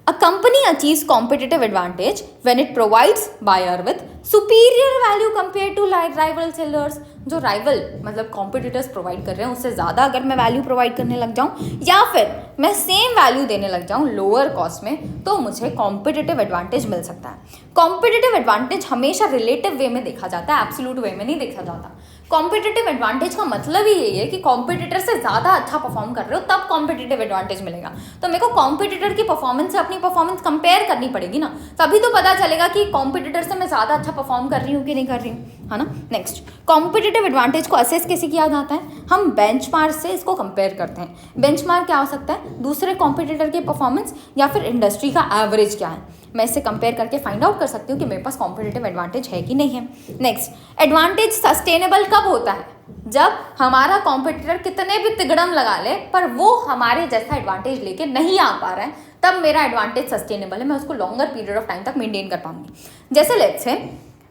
A company achieves competitive advantage when it provides buyer with superior value compared to rival sellers। जो rival मतलब competitors प्रोवाइड कर रहे हैं उससे ज़्यादा अगर मैं वैल्यू प्रोवाइड करने लग जाऊँ या फिर मैं सेम वैल्यू देने लग जाऊँ लोअर कॉस्ट में, तो मुझे कॉम्पिटिटिव एडवांटेज मिल सकता है। कॉम्पिटिटिव एडवांटेज हमेशा रिलेटिव वे में देखा जाता है, एब्सोल्यूट वे में नहीं देखा जाता। कॉम्पिटिटिव एडवांटेज का मतलब ही यही है कि कॉम्पिटिटर से ज़्यादा अच्छा परफॉर्म कर रहे हो तब कॉम्पिटिटिव एडवांटेज मिलेगा। तो मेरे को कॉम्पिटिटर की परफॉर्मेंस से अपनी परफॉर्मेंस कंपेयर करनी पड़ेगी ना, तभी तो पता चलेगा कि कॉम्पिटिटर से मैं ज़्यादा अच्छा परफॉर्म कर रही हूँ कि नहीं कर रही हूँ, है ना। नेक्स्ट, कॉम्पिटिटिव एडवांटेज को असेस कैसे किया जाता है? हम बेंचमार्क से इसको कंपेयर करते हैं। बेंचमार्क क्या हो सकता है? दूसरे कॉम्पिटिटर की परफॉर्मेंस या फिर इंडस्ट्री का एवरेज क्या है, मैं इससे कंपेयर करके फाइंड आउट कर सकती हूँ कि मेरे पास कॉम्पिटिटिव एडवांटेज है कि नहीं है। नेक्स्ट, एडवांटेज सस्टेनेबल कब होता है? जब हमारा कॉम्पिटिटर कितने भी तिगड़म लगा ले पर वो हमारे जैसा एडवांटेज लेके नहीं आ पा रहा है, तब मेरा एडवांटेज सस्टेनेबल है, मैं उसको लॉन्गर पीरियड ऑफ टाइम तक मेंटेन कर पाऊंगी। जैसे लेट्स से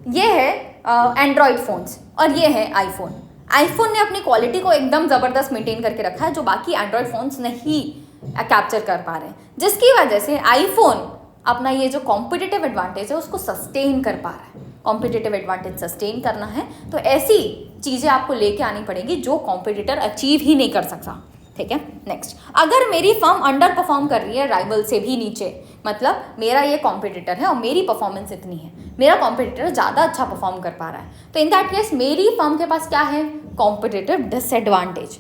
ये है एंड्रॉयड फोन्स और ये है आईफोन। आईफोन ने अपनी क्वालिटी को एकदम ज़बरदस्त मेंटेन करके रखा है जो बाकी एंड्रॉयड फोन्स नहीं कैप्चर कर पा रहे हैं, जिसकी वजह से आईफोन अपना ये जो कॉम्पिटिटिव एडवांटेज है उसको सस्टेन कर पा रहा है। कॉम्पिटिटिव एडवांटेज सस्टेन करना है तो ऐसी चीज़ें आपको लेके आनी पड़ेगी जो कॉम्पिटिटर अचीव ही नहीं कर सकता। ठीक है। नेक्स्ट, अगर मेरी फर्म अंडर परफॉर्म कर रही है राइवल से भी नीचे, मतलब मेरा ये कॉम्पिटिटर है और मेरी परफॉर्मेंस इतनी है, मेरा कॉम्पिटिटर ज़्यादा अच्छा परफॉर्म कर पा रहा है, तो इन दैट केस मेरी फर्म के पास क्या है? Competitive disadvantage.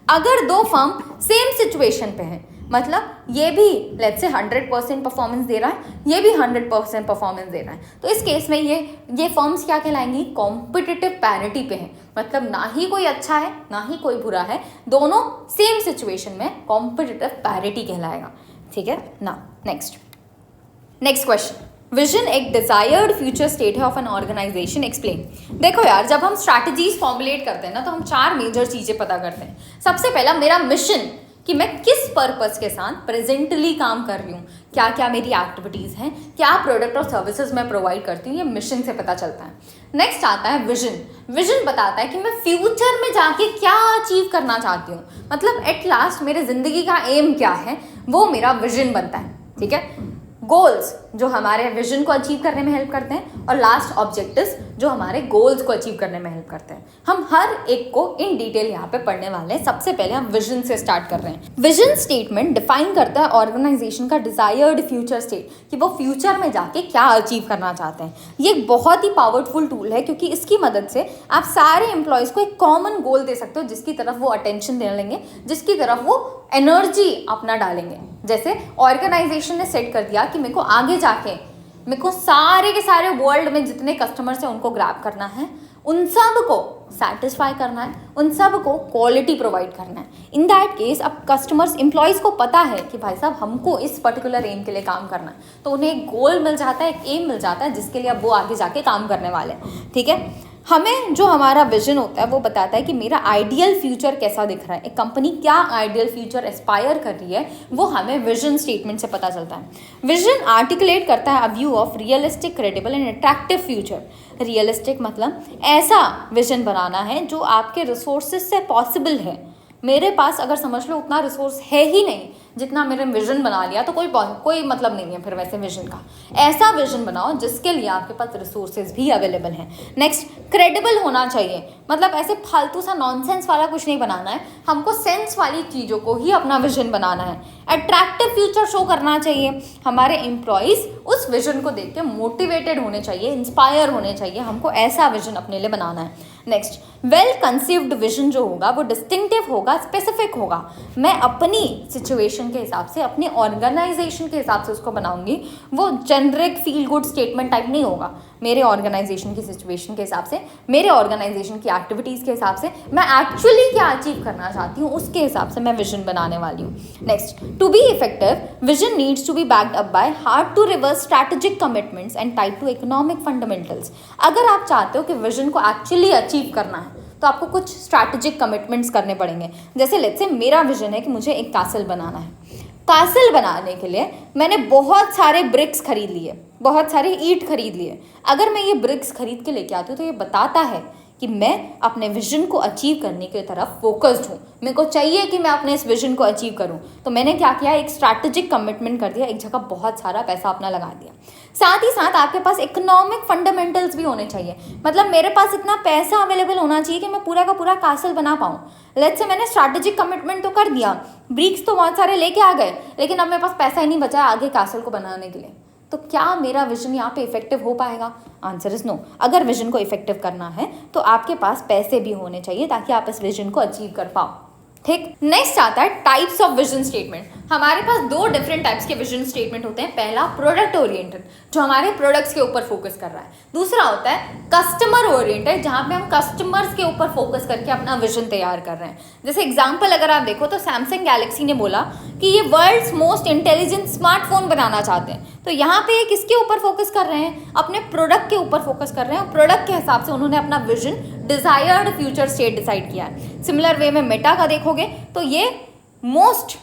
अगर 2 फर्म सेम सिचुएशन पे हैं, मतलब ये भी लेट्स से 100% परफॉर्मेंस दे रहा है, ये भी 100% परफॉर्मेंस दे रहा है, तो इस केस में ये फर्म्स क्या कहलाएंगी? कॉम्पिटिटिव पैरिटी पे हैं, मतलब ना ही कोई अच्छा है ना ही कोई बुरा है, दोनों सेम सिचुएशन में कॉम्पिटिटिव पैरिटी कहलाएगा। ठीक है ना। नेक्स्ट क्वेश्चन, विजन एक डिजायर्ड फ्यूचर स्टेट है ऑफ एन ऑर्गेनाइजेशन, एक्सप्लेन। देखो यार, जब हम स्ट्रैटेजीज फॉर्मुलेट करते हैं ना तो हम 4 मेजर चीज़ें पता करते हैं। सबसे पहला मेरा मिशन, कि मैं किस पर्पस के साथ प्रेजेंटली काम कर रही हूँ, क्या क्या मेरी एक्टिविटीज़ हैं, क्या प्रोडक्ट और सर्विसेज मैं प्रोवाइड करती हूँ, ये मिशन से पता चलता है। नेक्स्ट आता है विजन। विजन बताता है कि मैं फ्यूचर में जाके क्या अचीव करना चाहती हूँ, मतलब एट लास्ट मेरे ज़िंदगी का एम क्या है, वो मेरा विजन बनता है। ठीक है। गोल्स जो हमारे विजन को अचीव करने में हेल्प करते हैं, और लास्ट ऑब्जेक्टिव्स जो हमारे गोल्स को अचीव करने में हेल्प करते हैं। हम हर एक को इन डिटेल यहाँ पे पढ़ने वाले हैं। सबसे पहले हम विजन से स्टार्ट कर रहे हैं। विजन स्टेटमेंट डिफाइन करता है ऑर्गेनाइजेशन का डिजायर्ड फ्यूचर स्टेट, कि वो फ्यूचर में जाके क्या अचीव करना चाहते हैं। ये एक बहुत ही पावरफुल टूल है, क्योंकि इसकी मदद से आप सारे एम्प्लॉयज़ को एक कॉमन गोल दे सकते हो जिसकी तरफ वो अटेंशन देने लेंगे, जिसकी तरफ वो एनर्जी अपना डालेंगे। जैसे ऑर्गेनाइजेशन ने सेट कर दिया कि मेरे को आगे जाके मेरे को सारे के सारे वर्ल्ड में जितने कस्टमर्स हैं उनको ग्रैब करना है, उन सब को सेटिस्फाई करना है, उन सब को क्वालिटी प्रोवाइड करना है। इन दैट केस अब कस्टमर्स एम्प्लॉयज़ को पता है कि भाई साहब हमको इस पर्टिकुलर एम के लिए काम करना है, तो उन्हें एक गोल मिल जाता है, एक एम मिल जाता है जिसके लिए अब वो आगे जाके काम करने वाले हैं। ठीक है, हमें जो हमारा विजन होता है वो बताता है कि मेरा आइडियल फ्यूचर कैसा दिख रहा है, एक कंपनी क्या आइडियल फ्यूचर एस्पायर कर रही है, वो हमें विजन स्टेटमेंट से पता चलता है। विजन आर्टिकुलेट करता है a view of realistic, credible and attractive future. Realistic मतलब ऐसा विजन बनाना है जो आपके रिसोर्सेज से पॉसिबल है। मेरे पास अगर समझ लो उतना रिसोर्स है ही नहीं जितना मेरे विजन बना लिया, तो कोई मतलब नहीं है फिर वैसे विजन का। ऐसा विजन बनाओ जिसके लिए आपके पास रिसोर्सेज भी अवेलेबल हैं। नेक्स्ट, क्रेडिबल होना चाहिए, मतलब ऐसे फालतू सा नॉनसेंस वाला कुछ नहीं बनाना है, हमको सेंस वाली चीज़ों को ही अपना विजन बनाना है। अट्रैक्टिव फ्यूचर शो करना चाहिए, हमारे एम्प्लॉयज़ उस विजन को देख के मोटिवेटेड होने चाहिए, इंस्पायर होने चाहिए, हमको ऐसा विजन अपने लिए बनाना है। नेक्स्ट, वेल कंसीव्ड विजन जो होगा वो डिस्टिंक्टिव होगा, स्पेसिफिक होगा। मैं अपनी सिचुएशन के हिसाब से, अपने ऑर्गेनाइजेशन के हिसाब से उसको बनाऊंगी, वो generic feel good statement type नहीं होगा। मेरे ऑर्गेनाइजेशन की सिचुएशन के हिसाब से, मेरे ऑर्गेनाइजेशन की एक्टिविटीज़ के हिसाब से, मैं एक्चुअली क्या अचीव करना चाहती हूँ उसके हिसाब से मैं विजन बनाने वाली हूँ। Next, to be effective vision needs to be backed up by hard to reverse strategic commitments and tied to economic fundamentals. अगर आप चाहते हो कि विजन को एक्चुअली अचीव करना है तो आपको कुछ स्ट्रैटेजिक कमिटमेंट्स करने पड़ेंगे। जैसे लेट्स से मेरा विजन है कि मुझे एक कासल बनाना है। कासल बनाने के लिए मैंने बहुत सारे ब्रिक्स खरीद लिए, बहुत सारे ईंट खरीद लिए। अगर मैं ये ब्रिक्स खरीद के लेके आती हूँ तो ये बताता है कि मैं अपने विजन को अचीव करने की तरफ फोकस्ड हूँ, मेरे को चाहिए कि मैं अपने इस विजन को अचीव करूँ। तो मैंने क्या किया, एक स्ट्रैटेजिक कमिटमेंट कर दिया, एक जगह बहुत सारा पैसा अपना लगा दिया। साथ ही साथ आपके पास इकोनॉमिक फंडामेंटल्स भी होने चाहिए, मतलब मेरे पास इतना पैसा अवेलेबल होना चाहिए कि मैं पूरा का पूरा कासल बना पाऊँ। लेट्स से मैंने स्ट्रैटेजिक कमिटमेंट तो कर दिया, ब्रिक्स तो बहुत सारे लेके आ गए, लेकिन अब मेरे पास पैसा ही नहीं बचा आगे कासल को बनाने के लिए, तो क्या मेरा विजन यहाँ पे इफेक्टिव हो पाएगा? Answer is no. अगर विजन को इफेक्टिव करना है तो आपके पास पैसे भी होने चाहिए ताकि आप इस विजन को अचीव कर पाओ। ठीक, नेक्स्ट आता है टाइप्स ऑफ विजन स्टेटमेंट। हमारे पास दो डिफरेंट टाइप्स के विजन स्टेटमेंट होते हैं। पहला प्रोडक्ट ओरिएंटेड, जो हमारे प्रोडक्ट्स के ऊपर फोकस कर रहा है। दूसरा होता है कस्टमर ओरिएंटेड, जहाँ पे हम कस्टमर्स के ऊपर फोकस करके अपना विजन तैयार कर रहे हैं। जैसे एग्जांपल अगर आप देखो तो सैमसंग गैलेक्सी ने बोला कि ये वर्ल्ड्स मोस्ट इंटेलिजेंट स्मार्टफोन बनाना चाहते हैं, तो यहाँ पे ये किसके ऊपर फोकस कर रहे हैं? अपने प्रोडक्ट के ऊपर फोकस कर रहे हैं, और प्रोडक्ट के हिसाब से उन्होंने अपना vision desired future state decide किया है। सिमिलर वे में मेटा का देखोगे तो ये most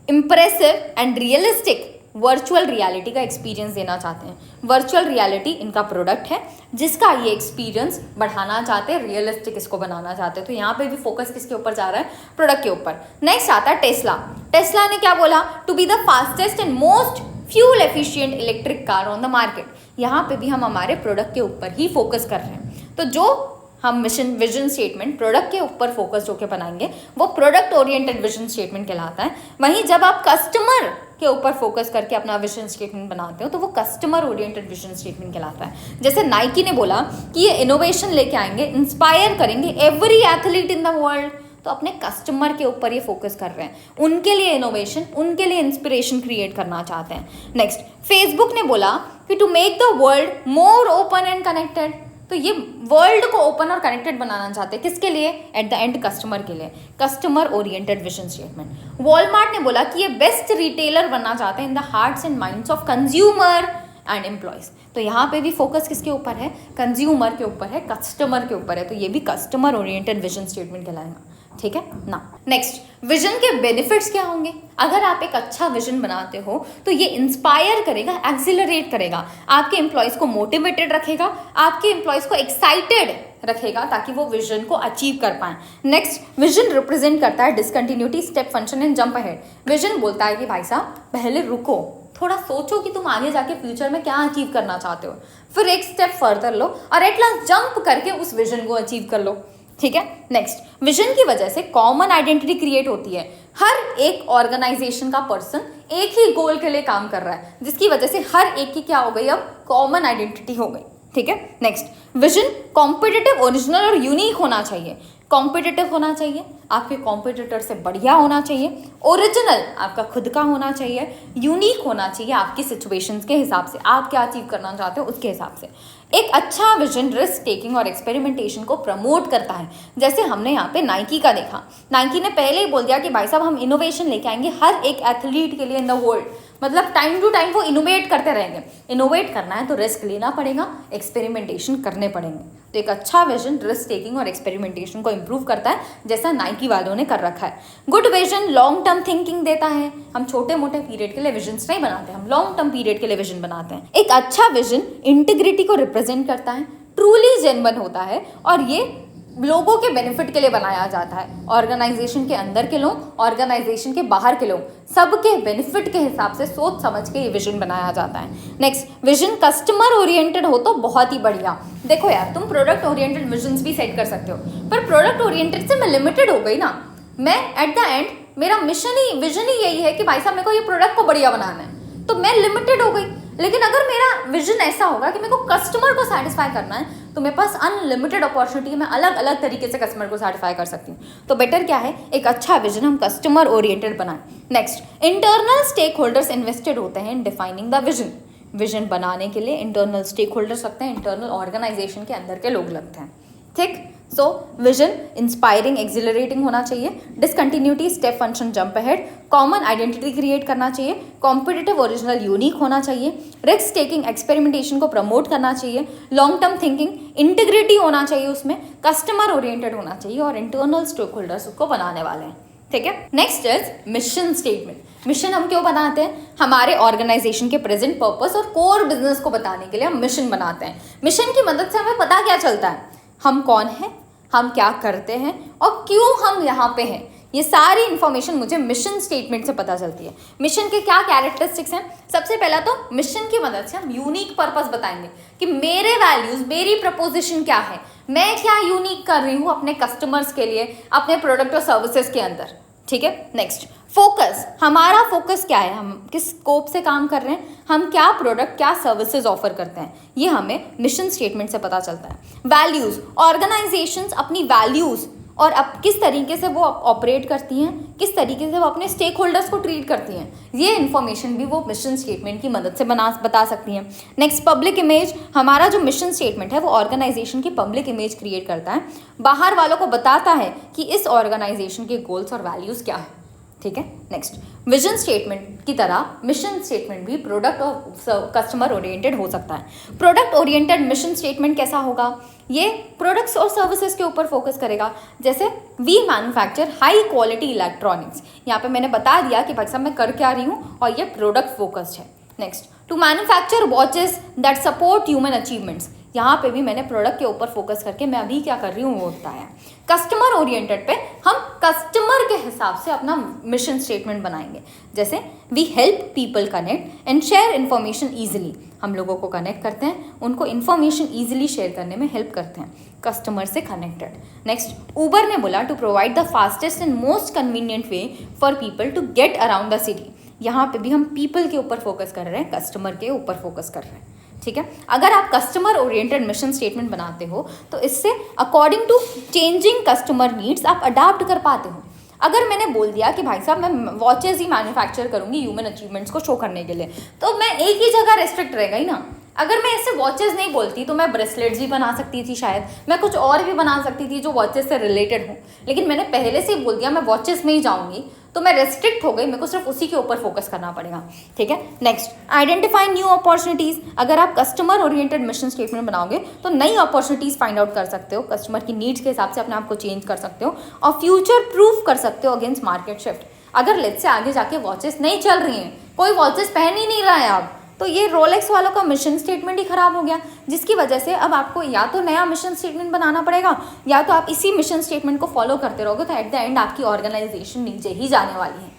impressive and realistic virtual reality का एक्सपीरियंस देना चाहते हैं। वर्चुअल रियलिटी इनका प्रोडक्ट है जिसका ये एक्सपीरियंस बढ़ाना चाहते हैं, रियलिस्टिक इसको बनाना चाहते हैं। तो यहाँ पे भी फोकस किसके ऊपर जा रहा है? प्रोडक्ट के ऊपर। नेक्स्ट आता है टेस्ला। टेस्ला ने क्या बोला? To be the fastest and most fuel efficient electric car on the market. यहाँ पे भी हम हमारे प्रोडक्ट के ऊपर ही फोकस कर रहे हैं। तो जो हम विजन स्टेटमेंट प्रोडक्ट के ऊपर फोकस होकर बनाएंगे वो प्रोडक्ट ओरिएंटेड विजन स्टेटमेंट कहलाता है। वहीं जब आप कस्टमर के ऊपर फोकस करके अपना विजन स्टेटमेंट बनाते हो तो वो कस्टमर ओरिएंटेड विजन स्टेटमेंट कहलाता है। जैसे नाइकी ने बोला कि ये इनोवेशन लेके आएंगे, इंस्पायर करेंगे every athlete in the world, तो अपने कस्टमर के ऊपर ये फोकस कर रहे हैं, उनके लिए इनोवेशन, उनके लिए इंस्पिरेशन क्रिएट करना चाहते हैं। नेक्स्ट, फेसबुक ने बोला कि to make the world more open and connected, तो ये वर्ल्ड को ओपन और कनेक्टेड बनाना चाहते हैं। किसके लिए? एट द एंड कस्टमर के लिए, customer oriented vision statement. Walmart ने बोला कि ये बेस्ट रिटेलर बनना चाहते हैं in the hearts and minds of consumer and employees. तो यहाँ पे भी फोकस किसके ऊपर है? कंज्यूमर के ऊपर है, कस्टमर के ऊपर है। तो ये भी कस्टमर ओरिएंटेड विजन स्टेटमेंट कहलाएगा। ठीक है ना। नेक्स्ट, विजन के बेनिफिट्स क्या होंगे? अगर आप एक अच्छा विजन बनाते हो तो ये इंस्पायर करेगा, एक्सिलरेट करेगा, आपके एम्प्लॉयज को मोटिवेटेड रखेगा, आपके एम्प्लॉयज को एक्साइटेड रखेगा ताकि वो विजन को अचीव कर पाएं। नेक्स्ट, विजन रिप्रेजेंट करता है discontinuity, step function and jump ahead. Vision बोलता है कि भाई साहब पहले रुको, थोड़ा सोचो कि तुम आगे जाके फ्यूचर में क्या अचीव करना चाहते हो, फिर एक स्टेप फर्दर लो और एट लास्ट जंप करके उस विजन को अचीव कर लो। ठीक है, नेक्स्ट, विजन की वजह से कॉमन आइडेंटिटी क्रिएट होती है। हर एक ऑर्गेनाइजेशन का पर्सन एक ही गोल के लिए काम कर रहा है, जिसकी वजह से हर एक की क्या हो गई, अब कॉमन आइडेंटिटी हो गई। ठीक है, नेक्स्ट, विजन कॉम्पिटिटिव, ओरिजिनल और यूनिक होना चाहिए। कॉम्पिटिटिव होना चाहिए, आपके कॉम्पिटिटर से बढ़िया होना चाहिए। ओरिजिनल आपका खुद का होना चाहिए। यूनिक होना चाहिए आपकी सिचुएशंस के हिसाब से, आप क्या अचीव करना चाहते हो उसके हिसाब से। एक अच्छा विजन रिस्क टेकिंग और एक्सपेरिमेंटेशन को प्रमोट करता है। जैसे हमने यहाँ पे नाइकी का देखा, नाइकी ने पहले ही बोल दिया कि भाई साहब हम इनोवेशन लेके आएंगे हर एक एथलीट के लिए इन द वर्ल्ड, मतलब टाइम टू टाइम वो इनोवेट करते रहेंगे। इनोवेट करना है तो रिस्क लेना पड़ेगा, एक्सपेरिमेंटेशन करने पड़ेंगे। तो एक अच्छा विजन रिस्क टेकिंग और एक्सपेरिमेंटेशन को इंप्रूव करता है, जैसा नाइकी वालों ने कर रखा है। Good vision long term thinking देता है। हम छोटे मोटे पीरियड के लिए विजन्स नहीं बनाते, हम लॉन्ग टर्म पीरियड के लिए विजन बनाते हैं। एक अच्छा विजन इंटीग्रिटी को रिप्रेजेंट करता है, ट्रूली जेन्युइन होता है और ये लोगों के बेनिफिट के लिए बनाया जाता है। ऑर्गेनाइजेशन के अंदर के लोग, ऑर्गेनाइजेशन के बाहर के लोग, सबके बेनिफिट के हिसाब से सोच समझ के ये विजन बनाया जाता है। नेक्स्ट, विजन कस्टमर ओरिएंटेड हो तो बहुत ही बढ़िया। देखो यार, तुम प्रोडक्ट ओरिएंटेड विजन्स भी सेट कर सकते हो, पर प्रोडक्ट ओरिएंटेड से मैं लिमिटेड हो गई ना। मैं एट द एंड मेरा विजन ही यही है कि भाई साहब मेरे को ये प्रोडक्ट को बढ़िया बनाना है, तो मैं लिमिटेड हो गई। लेकिन अगर मेरा विजन ऐसा होगा कि मेरे को कस्टमर को सेटिस्फाई करना है, तो मेरे पास अनलिमिटेड अपॉर्चुनिटी है, मैं अलग अलग तरीके से कस्टमर को सेटिस्फाई कर सकती हूँ। तो बेटर क्या है, एक अच्छा विजन हम कस्टमर ओरिएंटेड बनाएं। Next, internal stakeholders invested होते हैं in defining the vision. Vision बनाने के लिए इंटरनल स्टेक होल्डर्स लगते हैं, इंटरनल ऑर्गेनाइजेशन के अंदर के लोग लगते हैं। ठीक, सो विजन इंस्पायरिंग, एक्सिलरेटिंग होना चाहिए। Discontinuity, step function, jump ahead. Common identity create करना चाहिए। कॉम्पिटिटिव, ओरिजिनल, यूनिक होना चाहिए। रिस्क टेकिंग, एक्सपेरिमेंटेशन को प्रमोट करना चाहिए। लॉन्ग टर्म थिंकिंग, इंटीग्रिटी होना चाहिए उसमें, कस्टमर ओरिएंटेड होना चाहिए और इंटरनल स्टेक होल्डर्स को बनाने वाले हैं। ठीक है, next is mission statement. Mission हम क्यों बनाते हैं, हमारे ऑर्गेनाइजेशन के प्रेजेंट पर्पस और कोर बिजनेस को बताने के लिए हम मिशन बनाते हैं। मिशन की मदद से हमें पता क्या चलता है, हम कौन हैं, हम क्या करते हैं और क्यों हम यहाँ पे हैं। ये सारी इन्फॉर्मेशन मुझे मिशन स्टेटमेंट से पता चलती है। मिशन के क्या कैरेक्टरिस्टिक्स हैं, सबसे पहला तो मिशन की मदद से हम यूनिक पर्पस बताएंगे कि मेरे वैल्यूज, मेरी प्रपोजिशन क्या है, मैं क्या यूनिक कर रही हूँ अपने कस्टमर्स के लिए, अपने प्रोडक्ट और सर्विसेज के अंदर। ठीक है, नेक्स्ट, फोकस, हमारा फोकस क्या है, हम किस स्कोप से काम कर रहे हैं, हम क्या प्रोडक्ट, क्या सर्विसेज ऑफर करते हैं, ये हमें मिशन स्टेटमेंट से पता चलता है। वैल्यूज, ऑर्गेनाइजेशंस अपनी वैल्यूज और अब किस तरीके से वो ऑपरेट करती हैं, किस तरीके से वो अपने स्टेक होल्डर्स को ट्रीट करती हैं, ये इन्फॉर्मेशन भी वो मिशन स्टेटमेंट की मदद से बता सकती हैं। नेक्स्ट, पब्लिक इमेज, हमारा जो मिशन स्टेटमेंट है वो ऑर्गेनाइजेशन की पब्लिक इमेज क्रिएट करता है, बाहर वालों को बताता है कि इस ऑर्गेनाइजेशन के गोल्स और वैल्यूज़ क्या है। ठीक है, नेक्स्ट, विजन स्टेटमेंट की तरह मिशन स्टेटमेंट भी प्रोडक्ट और कस्टमर ओरिएंटेड हो सकता है। प्रोडक्ट ओरिएंटेड मिशन स्टेटमेंट कैसा होगा, ये प्रोडक्ट्स और सर्विसेज के ऊपर फोकस करेगा। जैसे we manufacture high quality electronics, यहाँ पे मैंने बता दिया कि भाई साहब मैं कर क्या रही हूँ और ये प्रोडक्ट फोकस्ड है। Next, to manufacture watches that support human achievements, यहाँ पे भी मैंने प्रोडक्ट के ऊपर फोकस करके मैं अभी क्या कर रही हूँ वो बताया। कस्टमर ओरिएंटेड पे हम कस्टमर के हिसाब से अपना मिशन स्टेटमेंट बनाएंगे। जैसे we help people connect and share information easily, हम लोगों को कनेक्ट करते हैं, उनको इन्फॉर्मेशन ईजिली शेयर करने में हेल्प करते हैं, कस्टमर से कनेक्टेड। नेक्स्ट, ऊबर ने बोला to provide the fastest and most convenient way for people to get around the city, यहाँ पे भी हम पीपल के ऊपर फोकस कर रहे हैं, कस्टमर के ऊपर फोकस कर रहे हैं। ठीक है, अगर आप कस्टमर ओरिएंटेड मिशन स्टेटमेंट बनाते हो तो इससे according to changing customer needs आप अडाप्ट कर पाते हो। अगर मैंने बोल दिया कि भाई साहब मैं वॉचेस ही मैन्युफैक्चर करूंगी ह्यूमन अचीवमेंट्स को शो करने के लिए, तो मैं एक ही जगह रेस्ट्रिक्ट रहेगा ही ना। अगर मैं इससे वॉचेस नहीं बोलती तो मैं ब्रेसलेट्स भी बना सकती थी, शायद मैं कुछ और भी बना सकती थी जो वॉचेस से रिलेटेड हो, लेकिन मैंने पहले से ही बोल दिया मैं वॉचेस में ही जाऊंगी, तो मैं रेस्ट्रिक्ट हो गई, मेरे को सिर्फ उसी के ऊपर फोकस करना पड़ेगा। ठीक है, नेक्स्ट, आइडेंटिफाई न्यू अपॉर्चुनिटीज़, अगर आप कस्टमर ओरिएंटेड मिशन स्टेटमेंट बनाओगे तो नई अपॉर्चुनिटीज़ फाइंड आउट कर सकते हो, कस्टमर की नीड्स के हिसाब से अपने आप को चेंज कर सकते हो और फ्यूचर प्रूफ कर सकते हो अगेंस्ट मार्केट शिफ्ट। अगर लेट्स से आगे जाके वॉचेस नहीं चल रही हैं, कोई वॉचेस पहन ही नहीं रहा है अब, तो ये रोलेक्स वालों का मिशन स्टेटमेंट ही खराब हो गया, जिसकी वजह से अब आपको या तो नया मिशन स्टेटमेंट बनाना पड़ेगा या तो आप इसी मिशन स्टेटमेंट को फॉलो करते रहोगे, तो एट द एंड आपकी ऑर्गेनाइजेशन नीचे ही जाने वाली है।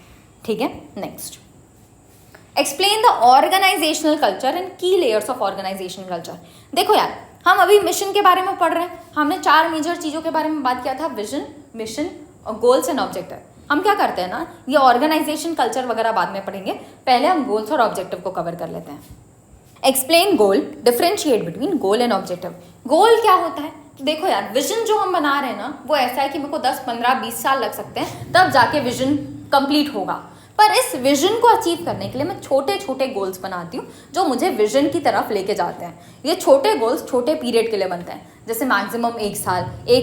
ठीक है, next, explain the organisational culture and key layers of organisational culture. देखो यार, हम अभी मिशन के बारे में पढ़ रहे हैं, हमने 4 मेजर चीज़ों के बारे में बात किया था, विजन, मिशन और गोल्स एंड ऑब्जेक्टिव। हम क्या करते हैं ना, ये ऑर्गेनाइजेशन कल्चर वगैरह बाद में पढ़ेंगे, पहले हम गोल्स और ऑब्जेक्टिव को कवर कर लेते हैं। Explain goal, differentiate between goal and objective. Goal क्या होता है? तो देखो यार, विजन जो हम बना रहे हैं ना, वो ऐसा है कि मेरे को 10, 15, 20 साल लग सकते हैं तब जाके विजन कंप्लीट होगा। पर इस विजन को अचीव करने के लिए मैं छोटे छोटे गोल्स बनाती हूँ जो मुझे विजन की तरफ लेके जाते हैं। ये छोटे गोल्स छोटे पीरियड के लिए बनते हैं, जैसे मैक्सिमम 1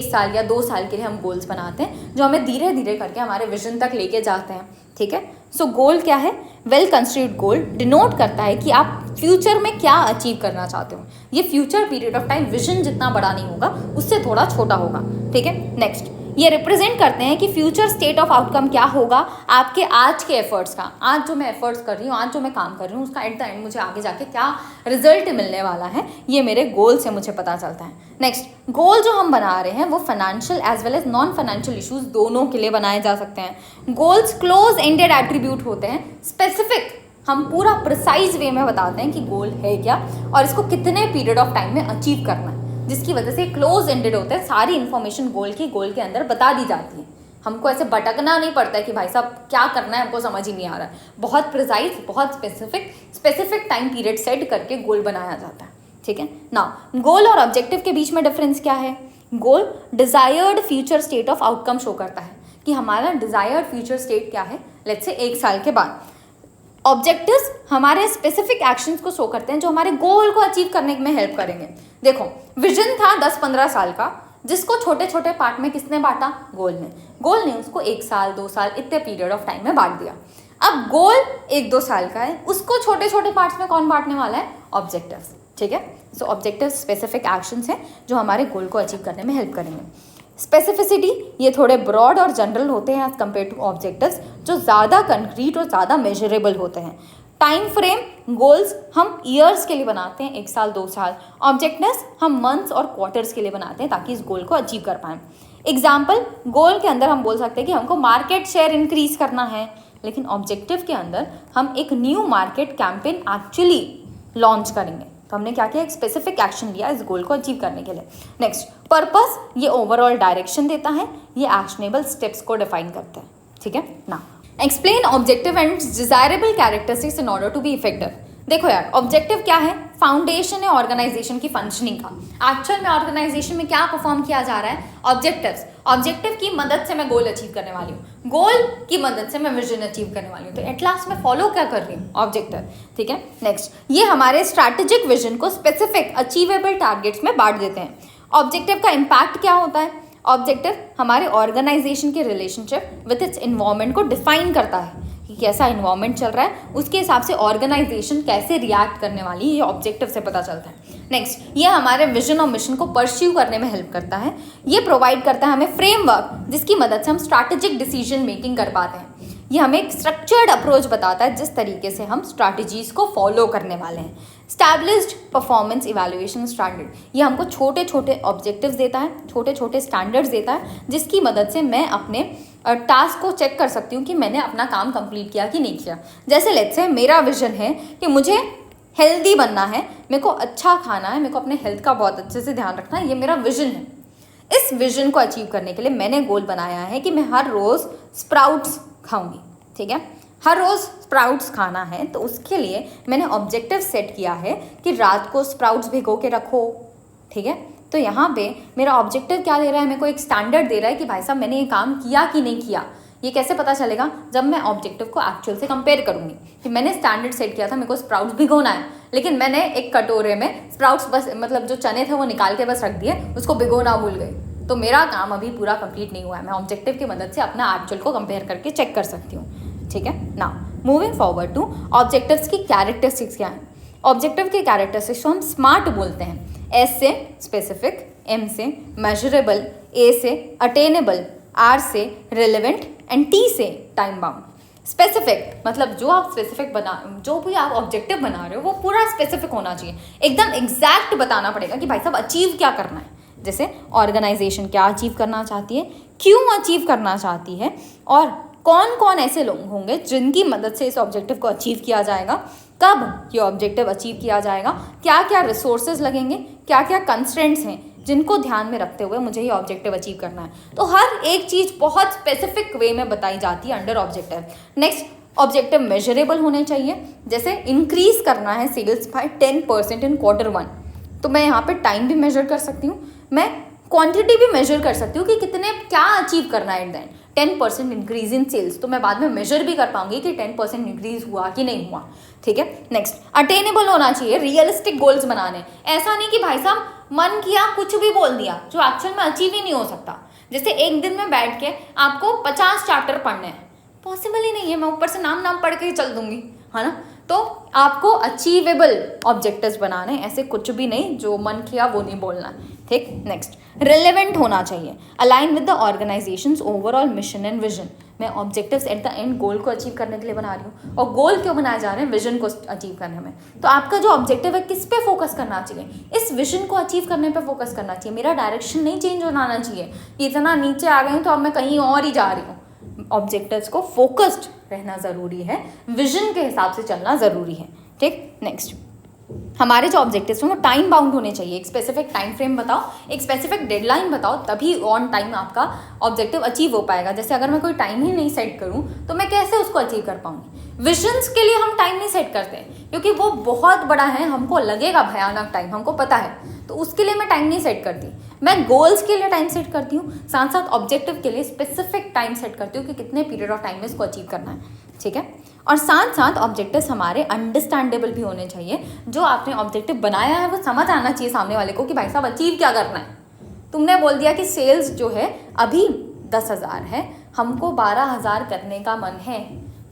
साल या 2 साल के लिए हम गोल्स बनाते हैं जो हमें धीरे धीरे करके हमारे विजन तक लेके जाते हैं। ठीक है, सो गोल क्या है? वेल कंस्ट्रक्टेड गोल डिनोट करता है कि आप फ्यूचर में क्या अचीव करना चाहते हो। ये future period of time vision जितना बड़ा नहीं होगा, उससे थोड़ा छोटा होगा। ठीक है, नेक्स्ट, ये रिप्रेजेंट करते हैं कि फ्यूचर स्टेट ऑफ आउटकम क्या होगा आपके आज के एफर्ट्स का। आज जो मैं एफर्ट्स कर रही हूँ, आज जो मैं काम कर रही हूँ, उसका एट द एंड मुझे आगे जाके क्या रिजल्ट मिलने वाला है, ये मेरे गोल से मुझे पता चलता है। नेक्स्ट, गोल जो हम बना रहे हैं वो financial as well as non financial issues दोनों के लिए बनाए जा सकते हैं। गोल्स क्लोज एंडेड एट्रीब्यूट होते हैं, स्पेसिफिक हम पूरा प्रिसाइज वे में बताते हैं कि गोल है क्या और इसको कितने पीरियड ऑफ टाइम में अचीव करना है, जिसकी वजह से क्लोज एंडेड होते हैं। सारी इन्फॉर्मेशन गोल के अंदर बता दी जाती है, हमको ऐसे भटकना नहीं पड़ता है कि भाई साहब क्या करना है, हमको समझ ही नहीं आ रहा है। बहुत प्रिसाइज, बहुत स्पेसिफिक टाइम पीरियड सेट करके गोल बनाया जाता है। ठीक है ना, गोल और ऑब्जेक्टिव के बीच में डिफरेंस क्या है? Goal desired future state of outcome show करता है कि हमारा डिजायर्ड फ्यूचर स्टेट क्या है, लेट्स से 1 साल के बाद। ऑब्जेक्टिव्स हमारे स्पेसिफिक एक्शंस को शो करते हैं जो हमारे गोल को अचीव करने में हेल्प करेंगे। देखो, विजन था 10-15 साल का, जिसको छोटे छोटे पार्ट में किसने बांटा? गोल ने उसको 1 साल 2 साल इतने पीरियड ऑफ टाइम में बांट दिया। अब गोल 1-2 साल का है, उसको छोटे छोटे पार्ट्स में कौन बांटने वाला है? ऑब्जेक्टिव्स। ठीक है, सो ऑब्जेक्टिव स्पेसिफिक एक्शंस हैं जो हमारे गोल को अचीव करने में हेल्प करेंगे। स्पेसिफिसिटी, ये थोड़े ब्रॉड और जनरल होते हैं एज कम्पेयर टू ऑब्जेक्टिव्स जो ज़्यादा कंक्रीट और ज़्यादा मेजरेबल होते हैं। टाइम फ्रेम, गोल्स हम ईयर्स के लिए बनाते हैं, 1 साल 2 साल। ऑब्जेक्टिव्स हम मंथ्स और क्वार्टर्स के लिए बनाते हैं ताकि इस गोल को अचीव कर पाएँ। एग्जाम्पल, गोल के अंदर हम बोल सकते हैं कि हमको मार्केट शेयर इंक्रीज करना है, लेकिन ऑब्जेक्टिव के अंदर हम एक new market campaign actually launch करेंगे। तो हमने क्या किया? एक स्पेसिफिक एक्शन लिया इस गोल को अचीव करने के लिए। नेक्स्ट, पर्पस, ये ओवरऑल डायरेक्शन देता है, ये एक्शनेबल स्टेप्स को डिफाइन करता है। ठीक है ना, explain objective and desirable characteristics in order to be effective. देखो यार, ऑब्जेक्टिव क्या है? फाउंडेशन है ऑर्गेनाइजेशन की फंक्शनिंग का। एक्चुअल में ऑर्गेनाइजेशन में क्या परफॉर्म किया जा रहा है? ऑब्जेक्टिव की मदद से मैं गोल अचीव करने वाली हूँ, गोल की मदद से मैं विजन अचीव करने वाली हूँ। तो एट लास्ट मैं फॉलो क्या कर रही हूँ? ऑब्जेक्टिव। ठीक है, नेक्स्ट, ये हमारे स्ट्रैटेजिक विजन को स्पेसिफिक अचीवेबल टारगेट्स में बांट देते हैं। ऑब्जेक्टिव का इम्पैक्ट क्या होता है? ऑब्जेक्टिव हमारे ऑर्गेनाइजेशन के रिलेशनशिप विद इट्स इन्वायरमेंट को डिफाइन करता है कि कैसा इन्वायरमेंट चल रहा है, उसके हिसाब से ऑर्गेनाइजेशन कैसे रिएक्ट करने वाली है, ये ऑब्जेक्टिव से पता चलता है। नेक्स्ट, ये हमारे विजन और मिशन को परस्यू करने में हेल्प करता है। ये प्रोवाइड करता है हमें फ्रेमवर्क जिसकी मदद से हम स्ट्रैटेजिक डिसीजन मेकिंग कर पाते हैं। ये हमें एक स्ट्रक्चर्ड अप्रोच बताता है जिस तरीके से हम स्ट्रैटेजीज को फॉलो करने वाले हैं। स्टैब्लिश्ड परफॉर्मेंस इवैल्यूएशन स्टैंडर्ड, ये हमको छोटे छोटे ऑब्जेक्टिव्स देता है, छोटे छोटे स्टैंडर्ड्स देता है जिसकी मदद से मैं अपने टास्क को चेक कर सकती हूँ कि मैंने अपना काम कंप्लीट किया कि नहीं किया। जैसे लेट्स से मेरा विजन है कि मुझे हेल्दी बनना है, मेरे को अच्छा खाना है, मेरे को अपने हेल्थ का बहुत अच्छे से ध्यान रखना है, ये मेरा विजन है। इस विजन को अचीव करने के लिए मैंने गोल बनाया है कि मैं हर रोज़ स्प्राउट्स खाऊंगी। ठीक है, हर रोज़ स्प्राउट्स खाना है, तो उसके लिए मैंने ऑब्जेक्टिव सेट किया है कि रात को स्प्राउट्स भिगो के रखो। ठीक है, तो यहाँ पे मेरा ऑब्जेक्टिव क्या दे रहा है? मेरे को एक स्टैंडर्ड दे रहा है कि भाई साहब मैंने ये काम किया कि नहीं किया। ये कैसे पता चलेगा? जब मैं ऑब्जेक्टिव को एक्चुअल से कंपेयर करूँगी कि मैंने स्टैंडर्ड सेट किया था, मेरे को स्प्राउट्स भिगोना है, लेकिन मैंने एक कटोरे में स्प्राउट्स बस मतलब जो चने थे वो निकाल के बस रख दिए, उसको भिगोना भूल गई, तो मेरा काम अभी पूरा कंप्लीट नहीं हुआ है। मैं ऑब्जेक्टिव की मदद से अपना एक्चुअल को कंपेयर करके चेक कर सकती हूँ। ठीक है ना, मूविंग फॉरवर्ड टू ऑब्जेक्टिव्स की कैरेक्टरिस्टिक्स क्या है? ऑब्जेक्टिव की कैरेक्टरिस्टिक्स को हम स्मार्ट बोलते हैं। एस से स्पेसिफिक, एम से मेजरेबल, ए से अटेनेबल, आर से रिलेवेंट एंड टी से टाइम बाउंड। स्पेसिफिक मतलब जो भी आप ऑब्जेक्टिव बना रहे हो वो पूरा स्पेसिफिक होना चाहिए, एकदम एग्जैक्ट बताना पड़ेगा कि भाई साहब अचीव क्या करना है। जैसे ऑर्गेनाइजेशन क्या अचीव करना चाहती है, क्यों अचीव करना चाहती है और कौन कौन ऐसे लोग होंगे जिनकी मदद से इस ऑब्जेक्टिव को अचीव किया जाएगा, कब ये ऑब्जेक्टिव अचीव किया जाएगा, क्या क्या रिसोर्सेज लगेंगे, क्या क्या कंस्ट्रेंट्स हैं जिनको ध्यान में रखते हुए मुझे ये ऑब्जेक्टिव अचीव करना है। तो हर एक चीज़ बहुत स्पेसिफिक वे में बताई जाती है under objective. Next, objective measurable होने चाहिए। जैसे इंक्रीज करना है सेल्स बाय 10% इन Q1, तो मैं यहाँ पे टाइम भी मेजर कर सकती हूँ, मैं क्वांटिटी भी मेजर कर सकती हूँ कि कितने क्या अचीव करना है at the end. 10% increase in sales, तो मैं बाद में मेजर भी कर पाऊंगी कि 10% इंक्रीज हुआ कि नहीं हुआ। ठीक है। नेक्स्ट, अटेनेबल होना चाहिए, रियलिस्टिक गोल्स बनाने। ऐसा नहीं कि भाई साहब मन किया कुछ भी बोल दिया जो एक्चुअल में अचीव ही नहीं हो सकता। जैसे एक दिन में बैठ के आपको 50 चैप्टर पढ़ने हैं, पॉसिबल ही नहीं है, मैं ऊपर से नाम पढ़ के ही चल दूंगी, है ना। तो आपको अचीवेबल ऑब्जेक्टिव्स बनाने, ऐसे कुछ भी नहीं जो मन किया वो नहीं बोलना। ठीक। नेक्स्ट, रिलेवेंट होना चाहिए, align with the organisations overall mission and vision. मैं ऑब्जेक्टिव्स एट द एंड गोल को अचीव करने के लिए बना रही हूँ, और गोल क्यों बनाए जा रहे हैं, विजन को अचीव करने में। तो आपका जो ऑब्जेक्टिव है किस पे फोकस करना चाहिए, इस विजन को अचीव करने पे फोकस करना चाहिए। मेरा डायरेक्शन नहीं चेंज होना चाहिए, इतना नीचे आ गई हूँ तो अब मैं कहीं और ही जा रही हूँ। ऑब्जेक्टिव्स को फोकस्ड रहना ज़रूरी है, विजन के हिसाब से चलना ज़रूरी है। ठीक। नेक्स्ट, हमारे जो ऑब्जेक्टिव्स हैं वो टाइम बाउंड होने चाहिए। एक स्पेसिफिक टाइम फ्रेम बताओ, एक स्पेसिफिक डेडलाइन बताओ, तभी ऑन टाइम आपका ऑब्जेक्टिव अचीव हो पाएगा। जैसे अगर मैं कोई टाइम ही नहीं सेट करूं तो मैं कैसे उसको अचीव कर पाऊंगी। विजन्स के लिए हम टाइम नहीं सेट करते क्योंकि वो बहुत बड़ा है, हमको लगेगा भयानक टाइम, हमको पता है, तो उसके लिए मैं टाइम नहीं सेट करती। मैं गोल्स के लिए टाइम सेट करती हूँ, साथ साथ ऑब्जेक्टिव के लिए स्पेसिफिक टाइम सेट करती हूँ कि कितने पीरियड ऑफ टाइम में इसको अचीव करना है। ठीक है। और साथ साथ ऑब्जेक्टिव्स हमारे अंडरस्टैंडेबल भी होने चाहिए। जो आपने ऑब्जेक्टिव बनाया है वो समझ आना चाहिए सामने वाले को कि भाई साहब अचीव क्या करना है। तुमने बोल दिया कि सेल्स जो है अभी 10,000 है, हमको 12,000 करने का मन है,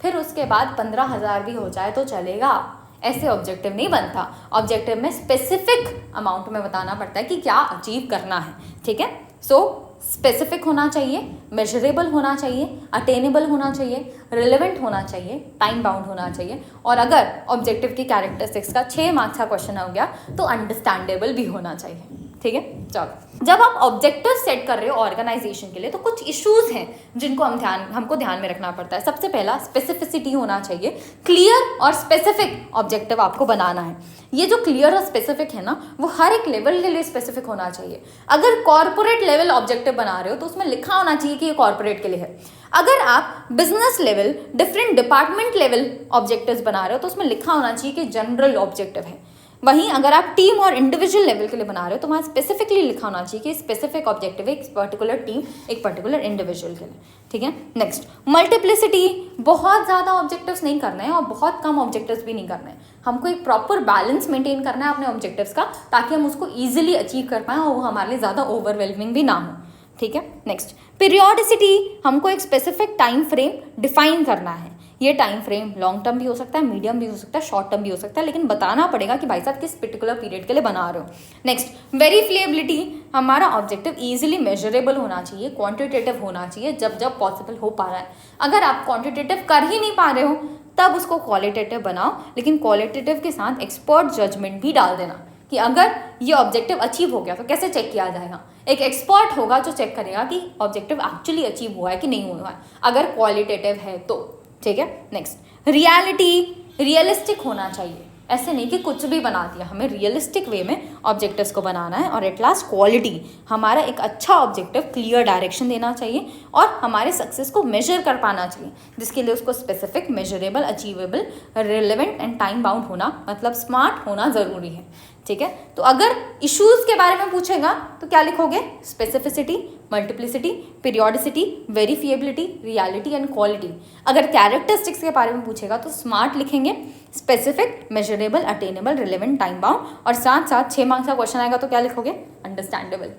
फिर उसके बाद 15,000 भी हो जाए तो चलेगा, ऐसे ऑब्जेक्टिव नहीं बनता। ऑब्जेक्टिव में स्पेसिफिक अमाउंट में बताना पड़ता है कि क्या अचीव करना है। ठीक है। सो स्पेसिफिक होना चाहिए, मेजरेबल होना चाहिए, अटेनेबल होना चाहिए, रिलेवेंट होना चाहिए, टाइम बाउंड होना चाहिए, और अगर ऑब्जेक्टिव की कैरेक्टरिस्टिक्स का 6 मार्क्स का क्वेश्चन हो गया तो अंडरस्टैंडेबल भी होना चाहिए। ठीक है। चलो, जब आप ऑब्जेक्टिव सेट कर रहे हो ऑर्गेनाइजेशन के लिए तो कुछ इश्यूज हैं जिनको हमको ध्यान में रखना पड़ता है। सबसे पहला, स्पेसिफिसिटी होना चाहिए। क्लियर और स्पेसिफिक ऑब्जेक्टिव आपको बनाना है। ये जो क्लियर और स्पेसिफिक है ना, वो हर एक लेवल के लिए स्पेसिफिक होना चाहिए। अगर कॉर्पोरेट लेवल ऑब्जेक्टिव बना रहे हो तो उसमें लिखा होना चाहिए कि ये कॉर्पोरेट के लिए है। अगर आप business level, different department level objectives बना रहे हो तो उसमें लिखा होना चाहिए कि जनरल ऑब्जेक्टिव है। वहीं अगर आप टीम और इंडिविजुअल लेवल के लिए बना रहे हो तो वहाँ स्पेसिफिकली लिखा होना चाहिए कि स्पेसिफिक ऑब्जेक्टिव है एक पर्टिकुलर टीम, एक पर्टिकुलर इंडिविजुअल के लिए। ठीक है। Next, multiplicity. बहुत ज़्यादा ऑब्जेक्टिव्स नहीं करने हैं और बहुत कम ऑब्जेक्टिव्स भी नहीं करने हैं। हमको एक प्रॉपर बैलेंस मेंटेन करना है अपने ऑब्जेक्टिव्स का, ताकि हम उसको ईजिली अचीव कर पाएँ और वो हमारे लिए ज़्यादा ओवरवेलमिंग भी ना हो। ठीक है। Next, periodicity. हमको एक स्पेसिफिक टाइम फ्रेम डिफाइन करना है। ये टाइम फ्रेम लॉन्ग टर्म भी हो सकता है, मीडियम भी हो सकता है, शॉर्ट टर्म भी हो सकता है, लेकिन बताना पड़ेगा कि भाई साहब किस पर्टिकुलर पीरियड के लिए बना रहे हो। नेक्स्ट, वेरीफिएबिलिटी। हमारा ऑब्जेक्टिव इजीली मेजरेबल होना चाहिए, क्वांटिटेटिव होना चाहिए जब जब पॉसिबल हो पा रहा है। अगर आप क्वांटिटेटिव कर ही नहीं पा रहे हो तब उसको क्वालिटेटिव बनाओ, लेकिन क्वालिटेटिव के साथ एक्सपर्ट जजमेंट भी डाल देना कि अगर ये ऑब्जेक्टिव अचीव हो गया तो कैसे चेक किया जाएगा। एक एक्सपर्ट होगा जो चेक करेगा कि ऑब्जेक्टिव एक्चुअली अचीव हुआ है कि नहीं हुआ है, अगर क्वालिटेटिव है तो। ठीक है। Next, reality. रियलिस्टिक होना चाहिए, ऐसे नहीं कि कुछ भी बना दिया, हमें रियलिस्टिक वे में ऑब्जेक्टिव्स को बनाना है। और एट लास्ट, क्वालिटी। हमारा एक अच्छा ऑब्जेक्टिव क्लियर डायरेक्शन देना चाहिए और हमारे सक्सेस को मेजर कर पाना चाहिए, जिसके लिए उसको specific, measurable, achievable, relevant and time bound होना, मतलब स्मार्ट होना ज़रूरी है। ठीक है। तो अगर इश्यूज के बारे में पूछेगा तो क्या लिखोगे, specificity, multiplicity, periodicity, verifiability, reality and quality. अगर कैरेक्टरिस्टिक्स के बारे में पूछेगा तो स्मार्ट लिखेंगे, specific, measurable, attainable, relevant, time bound, और साथ साथ 6 मार्क्स का क्वेश्चन आएगा तो क्या लिखोगे, अंडरस्टैंडेबल।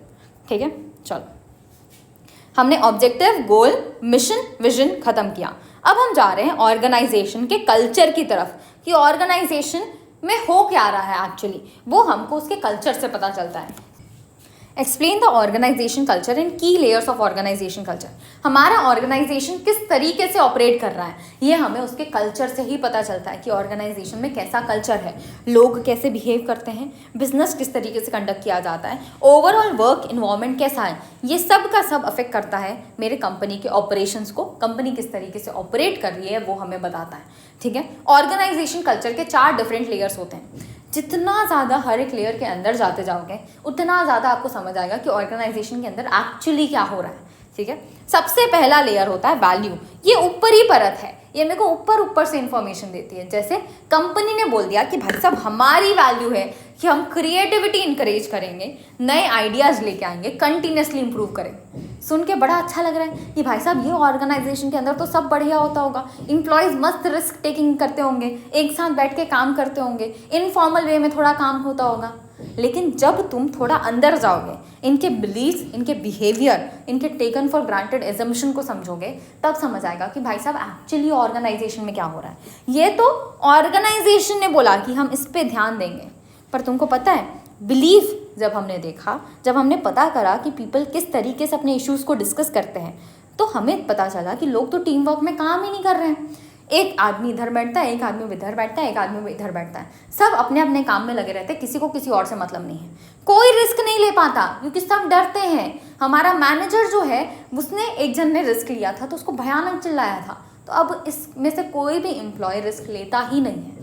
ठीक है। चलो, हमने ऑब्जेक्टिव, गोल, मिशन, विजन खत्म किया। अब हम जा रहे हैं ऑर्गेनाइजेशन के कल्चर की तरफ कि ऑर्गेनाइजेशन में हो क्या रहा है एक्चुअली, वो हमको उसके कल्चर से पता चलता है। Explain the organisation culture and key layers of organisation culture. हमारा ऑर्गेनाइजेशन किस तरीके से ऑपरेट कर रहा है ये हमें उसके कल्चर से ही पता चलता है कि ऑर्गेनाइजेशन में कैसा कल्चर है, लोग कैसे बिहेव करते हैं, बिजनेस किस तरीके से कंडक्ट किया जाता है, ओवरऑल वर्क इन्वायरमेंट कैसा है। ये सब का सब अफेक्ट करता है मेरे कंपनी के ऑपरेशंस को। कंपनी किस तरीके से ऑपरेट कर रही है वो हमें बताता है। ठीक है, ऑर्गेनाइजेशन कल्चर के 4 डिफरेंट लेयर्स होते हैं। जितना ज़्यादा हर एक लेयर के अंदर जाते जाओगे उतना ज़्यादा आपको समझ आएगा कि ऑर्गेनाइजेशन के अंदर एक्चुअली क्या हो रहा है। ठीक है, सबसे पहला लेयर होता है वैल्यू। ये ऊपरी परत है, ये मेरे को ऊपर से इंफॉर्मेशन देती है। जैसे कंपनी ने बोल दिया कि भाई साहब हमारी वैल्यू है कि हम क्रिएटिविटी इंकरेज करेंगे, नए आइडियाज़ लेके आएंगे, कंटिन्यूसली इंप्रूव करेंगे। सुन के बड़ा अच्छा लग रहा है कि भाई साहब ये ऑर्गेनाइजेशन के अंदर तो सब बढ़िया होता होगा, इम्प्लॉयज़ मस्त रिस्क टेकिंग करते होंगे, एक साथ बैठ के काम करते होंगे, इनफॉर्मल वे में थोड़ा काम होता होगा। लेकिन जब तुम थोड़ा अंदर जाओगे, इनके बिलीव्स, इनके बिहेवियर, इनके टेकन फॉर ग्रांटेड एजम्पशन को समझोगे, तब समझ आएगा कि भाई साहब एक्चुअली ऑर्गेनाइजेशन में क्या हो रहा है। ये तो ऑर्गेनाइजेशन ने बोला कि हम इस पे ध्यान देंगे, पर तुमको पता है बिलीफ जब हमने देखा, जब हमने पता करा कि पीपल किस तरीके से अपने इश्यूज़ को डिस्कस करते हैं, तो हमें पता चला कि लोग तो टीम वर्क में काम ही नहीं कर रहे हैं। एक आदमी इधर बैठता है, एक आदमी इधर बैठता है, एक आदमी इधर बैठता है, सब अपने अपने काम में लगे रहते हैं, किसी को किसी और से मतलब नहीं है। कोई रिस्क नहीं ले पाता क्योंकि सब डरते हैं। हमारा मैनेजर जो है उसने, एक जन ने रिस्क लिया था तो उसको भयानक चिल्लाया था, तो अब इसमें से कोई भी एम्प्लॉय रिस्क लेता ही नहीं है।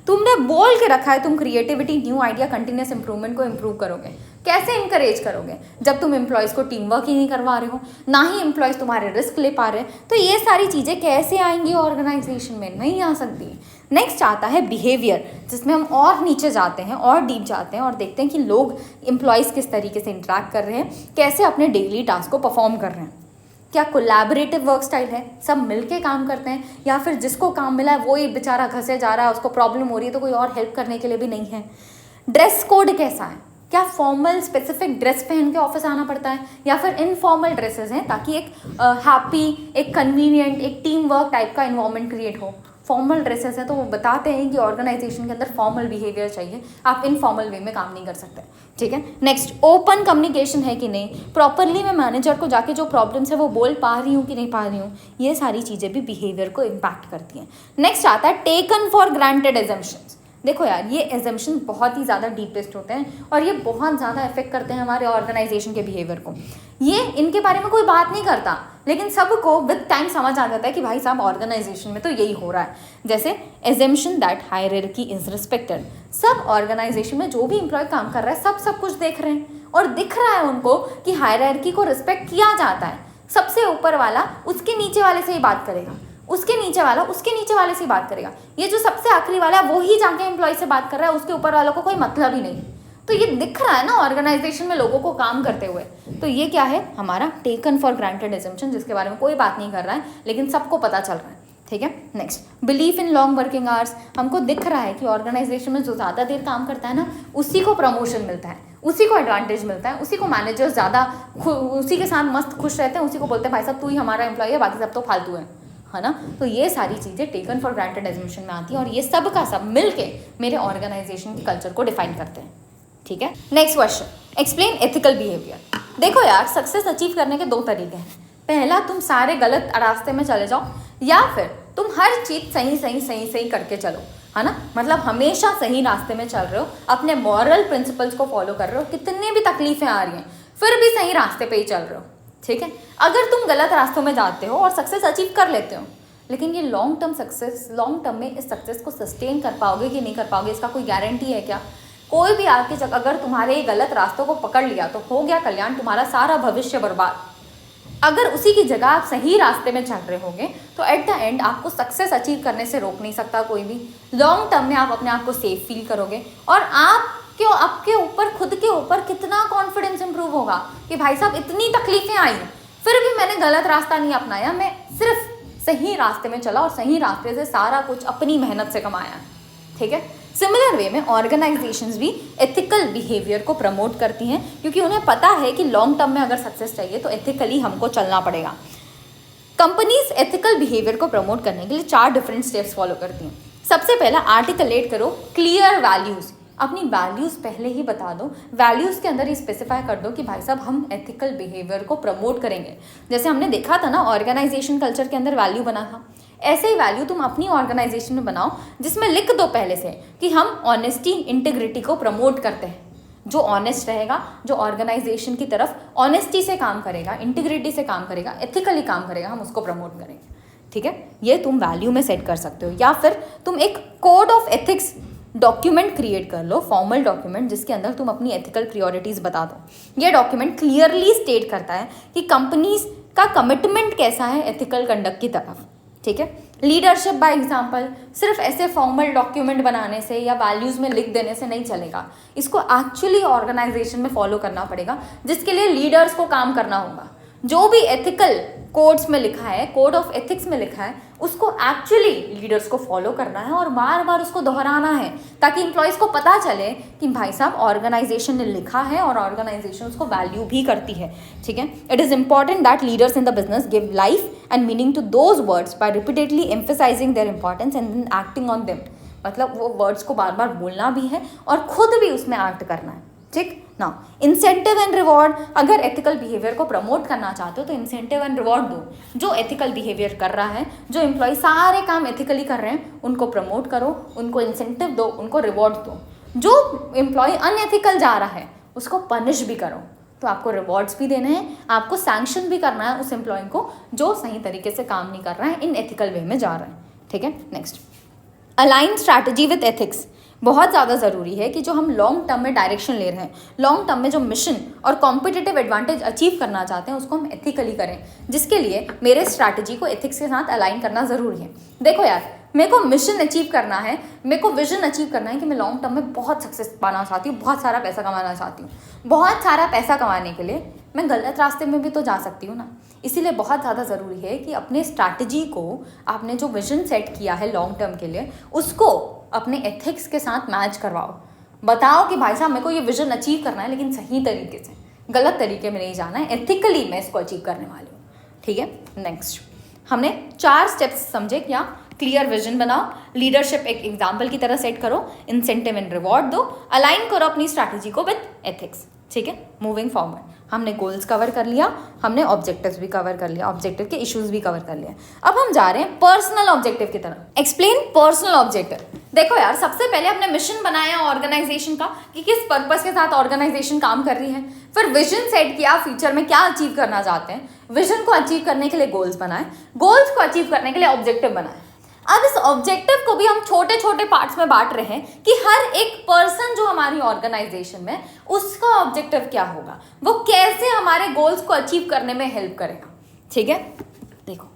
तुमने बोल के रखा है तुम creativity, new idea, continuous improvement को इंप्रूव करोगे। कैसे इंकरेज करोगे जब तुम एम्प्लॉयज़ को टीम वर्क ही नहीं करवा रहे हो, ना ही एम्प्लॉयज़ तुम्हारे रिस्क ले पा रहे हैं। तो ये सारी चीज़ें कैसे आएंगी ऑर्गेनाइजेशन में, नहीं आ सकती। नेक्स्ट आता है बिहेवियर, जिसमें हम और नीचे जाते हैं और डीप जाते हैं और देखते हैं कि लोग एम्प्लॉयज़ किस तरीके से इंटरेक्ट कर रहे हैं, कैसे अपने डेली टास्क को परफॉर्म कर रहे हैं। क्या कोलैबोरेटिव वर्क स्टाइल है, सब मिलके काम करते हैं, या फिर जिसको काम मिला है वही बेचारा घसे जा रहा है, उसको प्रॉब्लम हो रही है तो कोई और हेल्प करने के लिए भी नहीं है। ड्रेस कोड कैसा है, क्या फॉर्मल स्पेसिफिक ड्रेस पहन के ऑफिस आना पड़ता है या फिर इनफॉर्मल ड्रेसेस हैं ताकि एक हैप्पी, एक कन्वीनियंट, एक टीम वर्क टाइप का इन्वायरमेंट क्रिएट हो। फॉर्मल ड्रेसेस हैं तो वो बताते हैं कि ऑर्गेनाइजेशन के अंदर फॉर्मल बिहेवियर चाहिए, आप इनफॉर्मल वे में काम नहीं कर सकते। ठीक है, नेक्स्ट ओपन कम्युनिकेशन है कि नहीं, प्रॉपरली मैं मैनेजर को जाके जो प्रॉब्लम्स है वो बोल पा रही हूँ कि नहीं पा रही हूँ। ये सारी चीज़ें भी बिहेवियर को इम्पैक्ट करती हैं। नेक्स्ट आता है टेकन फॉर ग्रांटेड एजम्पशंस। देखो यार, ये एजम्पशन बहुत ही ज़्यादा डीपेस्ट होते हैं और ये बहुत ज़्यादा इफेक्ट करते हैं हमारे ऑर्गेनाइजेशन के बिहेवियर को। ये इनके बारे में कोई बात नहीं करता, लेकिन सबको विद टाइम समझ आ जाता है कि भाई साहब ऑर्गेनाइजेशन में तो यही हो रहा है। जैसे assumption that hierarchy is respected. सब ऑर्गेनाइजेशन में जो भी एम्प्लॉय काम कर रहा है सब कुछ देख रहे हैं और दिख रहा है उनको कि हायरार्की को रिस्पेक्ट किया जाता है। सबसे ऊपर वाला उसके नीचे वाले से ही बात करेगा, उसके नीचे वाला उसके नीचे वाले से ही बात करेगा। ये जो सबसे आखिरी वाला है वो ही जाके एम्प्लॉय से बात कर रहा है, उसके ऊपर वालों को कोई मतलब ही नहीं। तो ये दिख रहा है ना ऑर्गेनाइजेशन में लोगों को काम करते हुए। तो ये क्या है, हमारा टेकन फॉर ग्रांटेड एजम्पशन, जिसके बारे में कोई बात नहीं कर रहा है लेकिन सबको पता चल रहा है। ठीक है, next belief in long working hours. हमको दिख रहा है कि ऑर्गेनाइजेशन में जो ज़्यादा देर काम करता है ना, उसी को प्रमोशन मिलता है, उसी को एडवांटेज मिलता है, उसी को मैनेजर्स ज़्यादा उसी के साथ मस्त खुश रहते हैं, उसी को बोलते हैं भाई साहब तू ही हमारा एम्प्लॉय है, बाकी सब तो फालतू है ना। तो ये सारी चीज़ें टेकन फॉर ग्रांटेड एजम्पशन में आती हैं और ये सब का सब मिलके मेरे ऑर्गेनाइजेशन के कल्चर को डिफाइन करते हैं। ठीक है, next question, explain ethical behaviour. देखो यार, सक्सेस अचीव करने के 2 तरीके हैं। पहला, तुम सारे गलत रास्ते में चले जाओ, या फिर तुम हर चीज़ सही करके चलो, है ना। मतलब हमेशा सही रास्ते में चल रहे हो, अपने मॉरल प्रिंसिपल्स को फॉलो कर रहे हो, कितनी भी तकलीफें आ रही हैं फिर भी सही रास्ते पे ही चल रहे हो। ठीक है, अगर तुम गलत रास्तों में जाते हो और सक्सेस अचीव कर लेते हो, लेकिन ये लॉन्ग टर्म में इस सक्सेस को सस्टेन कर पाओगे कि नहीं कर पाओगे, इसका कोई गारंटी है क्या। कोई भी आपकी जगह अगर तुम्हारे गलत रास्तों को पकड़ लिया तो हो गया कल्याण, तुम्हारा सारा भविष्य बर्बाद। अगर उसी की जगह आप सही रास्ते में चल रहे होगे तो एट द एंड आपको सक्सेस अचीव करने से रोक नहीं सकता कोई भी। लॉन्ग टर्म में आप अपने आप को सेफ फील करोगे और आपके ऊपर, खुद के ऊपर कितना कॉन्फिडेंस इंप्रूव होगा कि भाई साहब इतनी तकलीफें आई फिर भी मैंने गलत रास्ता नहीं अपनाया, मैं सिर्फ सही रास्ते में चला और सही रास्ते से सारा कुछ अपनी मेहनत से कमाया। ठीक है, सिमिलर वे में ऑर्गेनाइजेशंस भी एथिकल बिहेवियर को प्रमोट करती हैं, क्योंकि उन्हें पता है कि लॉन्ग टर्म में अगर सक्सेस चाहिए तो एथिकली हमको चलना पड़ेगा। कंपनीज एथिकल बिहेवियर को प्रमोट करने के लिए 4 डिफरेंट स्टेप्स फॉलो करती हैं। सबसे पहला, आर्टिकुलेट करो क्लियर वैल्यूज। अपनी वैल्यूज़ पहले ही बता दो, वैल्यूज़ के अंदर ही स्पेसिफाई कर दो कि भाई साहब हम एथिकल बिहेवियर को प्रमोट करेंगे। जैसे हमने देखा था ना ऑर्गेनाइजेशन कल्चर के अंदर वैल्यू बना था, ऐसे ही वैल्यू तुम अपनी ऑर्गेनाइजेशन में बनाओ जिसमें लिख दो पहले से कि हम ऑनेस्टी इंटीग्रिटी को प्रमोट करते हैं। जो ऑनेस्ट रहेगा, जो ऑर्गेनाइजेशन की तरफ ऑनेस्टी से काम करेगा, इंटीग्रिटी से काम करेगा, एथिकली काम करेगा, हम उसको प्रमोट करेंगे। ठीक है, ये तुम वैल्यू में सेट कर सकते हो। या फिर तुम एक code of ethics document create कर लो, फॉर्मल डॉक्यूमेंट, जिसके अंदर तुम अपनी एथिकल प्रायोरिटीज़ बता दो। ये डॉक्यूमेंट क्लियरली स्टेट करता है कि कंपनीज का कमिटमेंट कैसा है एथिकल कंडक्ट की तरफ। ठीक है, लीडरशिप बाय एग्जाम्पल सिर्फ ऐसे फॉर्मल डॉक्यूमेंट बनाने से या वैल्यूज़ में लिख देने से नहीं चलेगा, इसको एक्चुअली ऑर्गेनाइजेशन में फॉलो करना पड़ेगा, जिसके लिए लीडर्स को काम करना होगा। जो भी एथिकल कोड्स में लिखा है, कोड ऑफ एथिक्स में लिखा है, उसको एक्चुअली लीडर्स को फॉलो करना है और बार बार उसको दोहराना है, ताकि एम्प्लॉयज़ को पता चले कि भाई साहब ऑर्गेनाइजेशन ने लिखा है और ऑर्गेनाइजेशन उसको वैल्यू भी करती है। ठीक है, it is important that leaders in the business give life and meaning to those words by repeatedly emphasising their importance and then acting on them. मतलब वो वर्ड्स को बार बार बोलना भी है और खुद भी उसमें एक्ट करना है। ठीक ना, इंसेंटिव एंड रिवॉर्ड, अगर एथिकल बिहेवियर को प्रमोट करना चाहते हो तो इंसेंटिव एंड रिवॉर्ड दो। जो एथिकल बिहेवियर कर रहा है, जो एम्प्लॉय सारे काम एथिकली कर रहे हैं, उनको प्रमोट करो, उनको इंसेंटिव दो, उनको रिवॉर्ड दो। जो एम्प्लॉय अनएथिकल जा रहा है उसको पनिश भी करो, तो आपको रिवॉर्ड्स भी देने हैं, आपको सैंक्शन भी करना है उस एम्प्लॉय को जो सही तरीके से काम नहीं कर रहा है, इन एथिकल वे में जा रहा है। ठीक है, next, align strategy with ethics. बहुत ज़्यादा ज़रूरी है कि जो हम लॉन्ग टर्म में डायरेक्शन ले रहे हैं, लॉन्ग टर्म में जो मिशन और कॉम्पिटिटिव एडवांटेज अचीव करना चाहते हैं, उसको हम एथिकली करें, जिसके लिए मेरे स्ट्रैटेजी को एथिक्स के साथ अलाइन करना ज़रूरी है। देखो यार, मेरे को मिशन अचीव करना है, मेरे को विजन अचीव करना है कि मैं लॉन्ग टर्म में बहुत सक्सेस पाना चाहती हूँ, बहुत सारा पैसा कमाना चाहती हूँ। बहुत सारा पैसा कमाने के लिए मैं गलत रास्ते में भी तो जा सकती हूँ ना। इसीलिए बहुत ज़्यादा ज़रूरी है कि अपने स्ट्रैटेजी को, आपने जो विजन सेट किया है लॉन्ग टर्म के लिए, उसको अपने एथिक्स के साथ मैच करवाओ। बताओ कि भाई साहब मेरे को ये विजन अचीव करना है, लेकिन सही तरीके से, गलत तरीके में नहीं जाना है, एथिकली मैं इसको अचीव करने वाली हूँ। ठीक है, नेक्स्ट, हमने 4 स्टेप्स समझे। क्या? क्लियर विजन बनाओ, लीडरशिप एक एग्जाम्पल की तरह सेट करो, इंसेंटिव एंड रिवॉर्ड दो, अलाइन करो अपनी स्ट्रैटेजी को विद एथिक्स। ठीक है, मूविंग फॉरवर्ड, हमने गोल्स कवर कर लिया, हमने ऑब्जेक्टिव्स भी कवर कर लिया, ऑब्जेक्टिव के इश्यूज भी कवर कर लिया। अब हम जा रहे हैं पर्सनल ऑब्जेक्टिव की तरफ। Explain personal objective. देखो यार, सबसे पहले हमने मिशन बनाया ऑर्गेनाइजेशन का कि किस पर्पस के साथ ऑर्गेनाइजेशन काम कर रही है, फिर विजन सेट किया, फ्यूचर में क्या अचीव करना चाहते हैं, विजन को अचीव करने के लिए गोल्स बनाए, गोल्स को अचीव करने के लिए ऑब्जेक्टिव बनाए। अब इस ऑब्जेक्टिव को भी हम छोटे छोटे पार्ट्स में बांट रहे हैं कि हर एक पर्सन जो हमारी ऑर्गेनाइजेशन में, उसका ऑब्जेक्टिव क्या होगा, वो कैसे हमारे गोल्स को अचीव करने में हेल्प करेगा। ठीक है, देखो,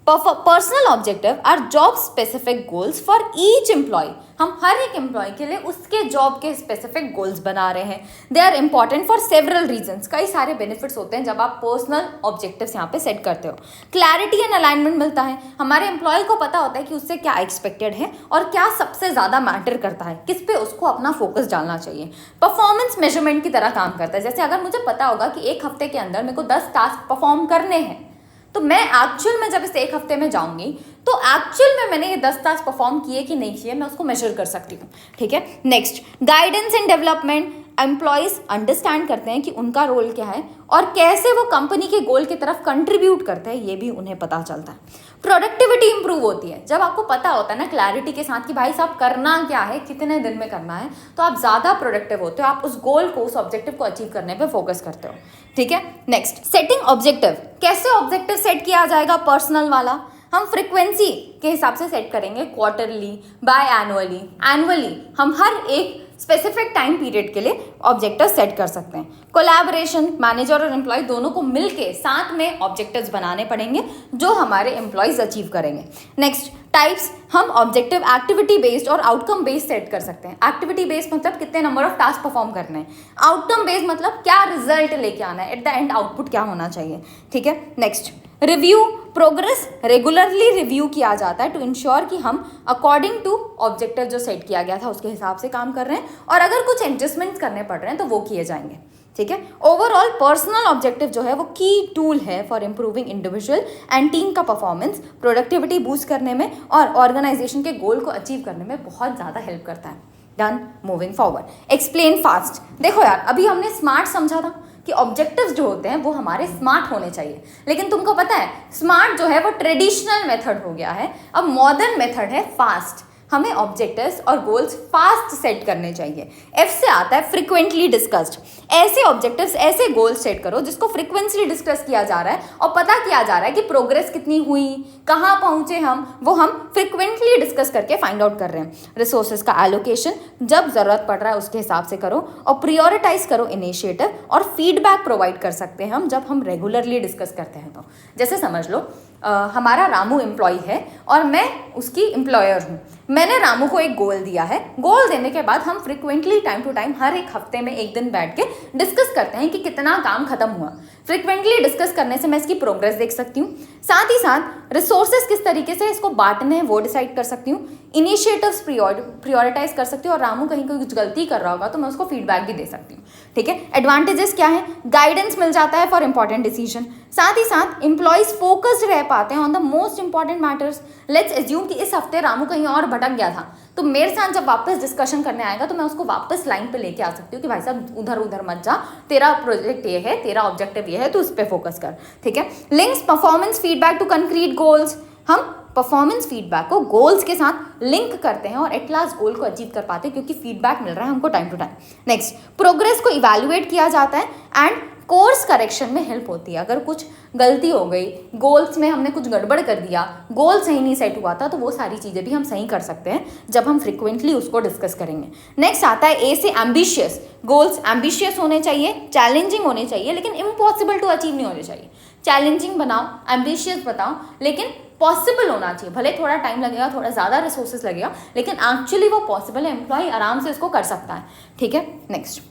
personal objective are job specific goals for each employee. हम हर एक एम्प्लॉय के लिए उसके जॉब के स्पेसिफिक गोल्स बना रहे हैं। They are important for several reasons. कई सारे बेनिफिट्स होते हैं जब आप पर्सनल ऑब्जेक्टिव्स यहाँ पे सेट करते हो। क्लैरिटी एंड अलाइनमेंट मिलता है, हमारे एम्प्लॉय को पता होता है कि उससे क्या एक्सपेक्टेड है और क्या सबसे ज़्यादा मैटर करता है, किस पे उसको अपना फोकस डालना चाहिए। परफॉर्मेंस मेजरमेंट की तरह काम करता है। जैसे अगर मुझे पता होगा कि एक हफ्ते के अंदर मेरे को 10 टास्क परफॉर्म करने हैं, तो मैं एक्चुअल में जब इस एक हफ्ते में जाऊंगी तो एक्चुअल में मैंने ये 10 टास्क परफॉर्म किए कि नहीं किए, मैं उसको मेजर कर सकती हूँ। ठीक है, next, guidance and development. Employees understand करते हैं कि उनका रोल क्या है और कैसे वो कंपनी के गोल की तरफ कंट्रीब्यूट करते हैं, ये भी उन्हें पता चलता है। प्रोडक्टिविटी इंप्रूव होती है जब आपको पता होता है ना क्लैरिटी के साथ कि भाई साहब करना क्या है, कितने दिन में करना है, तो आप ज़्यादा प्रोडक्टिव होते हो, आप उस गोल को, उस ऑब्जेक्टिव को अचीव करने पे फोकस करते हो। ठीक है, नेक्स्ट, सेटिंग ऑब्जेक्टिव। कैसे ऑब्जेक्टिव सेट किया जाएगा पर्सनल वाला? हम फ्रीक्वेंसी के हिसाब से सेट करेंगे, क्वार्टरली, बाय एनुअली। एनुअली हम हर एक स्पेसिफिक टाइम पीरियड के लिए ऑब्जेक्टिव सेट कर सकते हैं। कोलैबोरेशन, मैनेजर और एम्प्लॉय दोनों को मिलके साथ में ऑब्जेक्टिव्स बनाने पड़ेंगे जो हमारे एम्प्लॉयज अचीव करेंगे। Next, types. हम ऑब्जेक्टिव एक्टिविटी बेस्ड और आउटकम बेस्ड सेट कर सकते हैं। एक्टिविटी बेस्ड मतलब कितने नंबर ऑफ टास्क परफॉर्म करने हैं, आउटकम बेस्ड मतलब क्या रिजल्ट लेके आना है, एट द एंड आउटपुट क्या होना चाहिए। ठीक है, next, review. Progress regularly review किया जाता है टू इंश्योर कि हम अकॉर्डिंग टू ऑब्जेक्टिव जो सेट किया गया था उसके हिसाब से काम कर रहे हैं, और अगर कुछ एडजस्टमेंट्स करने पड़ रहे हैं तो वो किए जाएंगे। ठीक है, ओवरऑल पर्सनल ऑब्जेक्टिव जो है वो की टूल है for improving individual and team का परफॉर्मेंस, प्रोडक्टिविटी बूस्ट करने में और ऑर्गेनाइजेशन के गोल को अचीव करने में बहुत ज़्यादा हेल्प करता है। Done, moving forward. Explain fast. देखो यार, अभी हमने स्मार्ट समझा था कि ऑब्जेक्टिव्स जो होते हैं वो हमारे स्मार्ट होने चाहिए, लेकिन तुमको पता है स्मार्ट जो है वो ट्रेडिशनल मेथड हो गया है, अब मॉडर्न मेथड है फास्ट। हमें ऑब्जेक्टिव्स और गोल्स फास्ट सेट करने चाहिए। एफ से आता है फ्रीक्वेंटली डिस्कस्ड। ऐसे ऑब्जेक्टिव्स, ऐसे गोल्स सेट करो जिसको फ्रीक्वेंटली डिस्कस किया जा रहा है और पता किया जा रहा है कि प्रोग्रेस कितनी हुई, कहाँ पहुंचे हम, वो हम फ्रीक्वेंटली डिस्कस करके फाइंड आउट कर रहे हैं। रिसोर्सेज का एलोकेशन जब जरूरत पड़ रहा है उसके हिसाब से करो और प्रियोरिटाइज करो इनिशिएटिव, और फीडबैक प्रोवाइड कर सकते हैं हम जब हम रेगुलरली डिस्कस करते हैं। तो जैसे समझ लो हमारा रामू एम्प्लॉय है और मैं उसकी एम्प्लॉयर हूँ। मैंने रामू को एक गोल दिया है। गोल देने के बाद हम फ्रीक्वेंटली टाइम टू टाइम हर एक हफ्ते में एक दिन बैठ के डिस्कस करते हैं कि कितना काम खत्म हुआ। फ्रीक्वेंटली डिस्कस करने से मैं इसकी प्रोग्रेस देख सकती हूँ, साथ ही साथ रिसोर्सेज किस तरीके से इसको बांटने हैं वो डिसाइड कर सकती हूँ, इनिशिएटिव्स प्रियोरिटाइज कर सकती हूँ, और रामू कहीं कोई कुछ गलती कर रहा होगा तो मैं उसको फीडबैक भी दे सकती हूँ। ठीक है, एडवांटेजेस क्या है? गाइडेंस मिल जाता है फॉर इंपॉर्टेंट डिसीजन, साथ ही साथ एम्प्लॉइज फोकस्ड रह पाते हैं on the most important matters. Let's assume कि इस हफ्ते रामू कहीं और भटक गया था, तो मेरे साथ जब वापस डिस्कशन करने आएगा तो मैं उसको वापस लाइन पे लेके आ सकती हूँ कि भाई साहब उधर उधर मत जा, तेरा प्रोजेक्ट ये है, तेरा ऑब्जेक्टिव ये है, तो उस पर फोकस कर। ठीक है, links performance feedback to concrete goals. हम परफॉर्मेंस फीडबैक को गोल्स के साथ लिंक करते हैं और एट लास्ट गोल को अचीव कर पाते हैं क्योंकि फीडबैक मिल रहा है हमको time to time. Next, progress को इवैल्यूएट किया जाता है एंड कोर्स करेक्शन में हेल्प होती है। अगर कुछ गलती हो गई, गोल्स में हमने कुछ गड़बड़ कर दिया, गोल सही नहीं सेट हुआ था, तो वो सारी चीज़ें भी हम सही कर सकते हैं जब हम फ्रीक्वेंटली उसको डिस्कस करेंगे। नेक्स्ट आता है ए से एम्बिशियस। गोल्स एम्बिशियस होने चाहिए, चैलेंजिंग होने चाहिए, लेकिन इम्पॉसिबल टू अचीव नहीं होने चाहिए। चैलेंजिंग बनाओ, एम्बिशियस बताओ, लेकिन पॉसिबल होना चाहिए। भले थोड़ा टाइम लगेगा, थोड़ा ज़्यादा रिसोर्सेज लगेगा, लेकिन एक्चुअली वो पॉसिबल है, एम्प्लॉय आराम से इसको कर सकता है। ठीक है, नेक्स्ट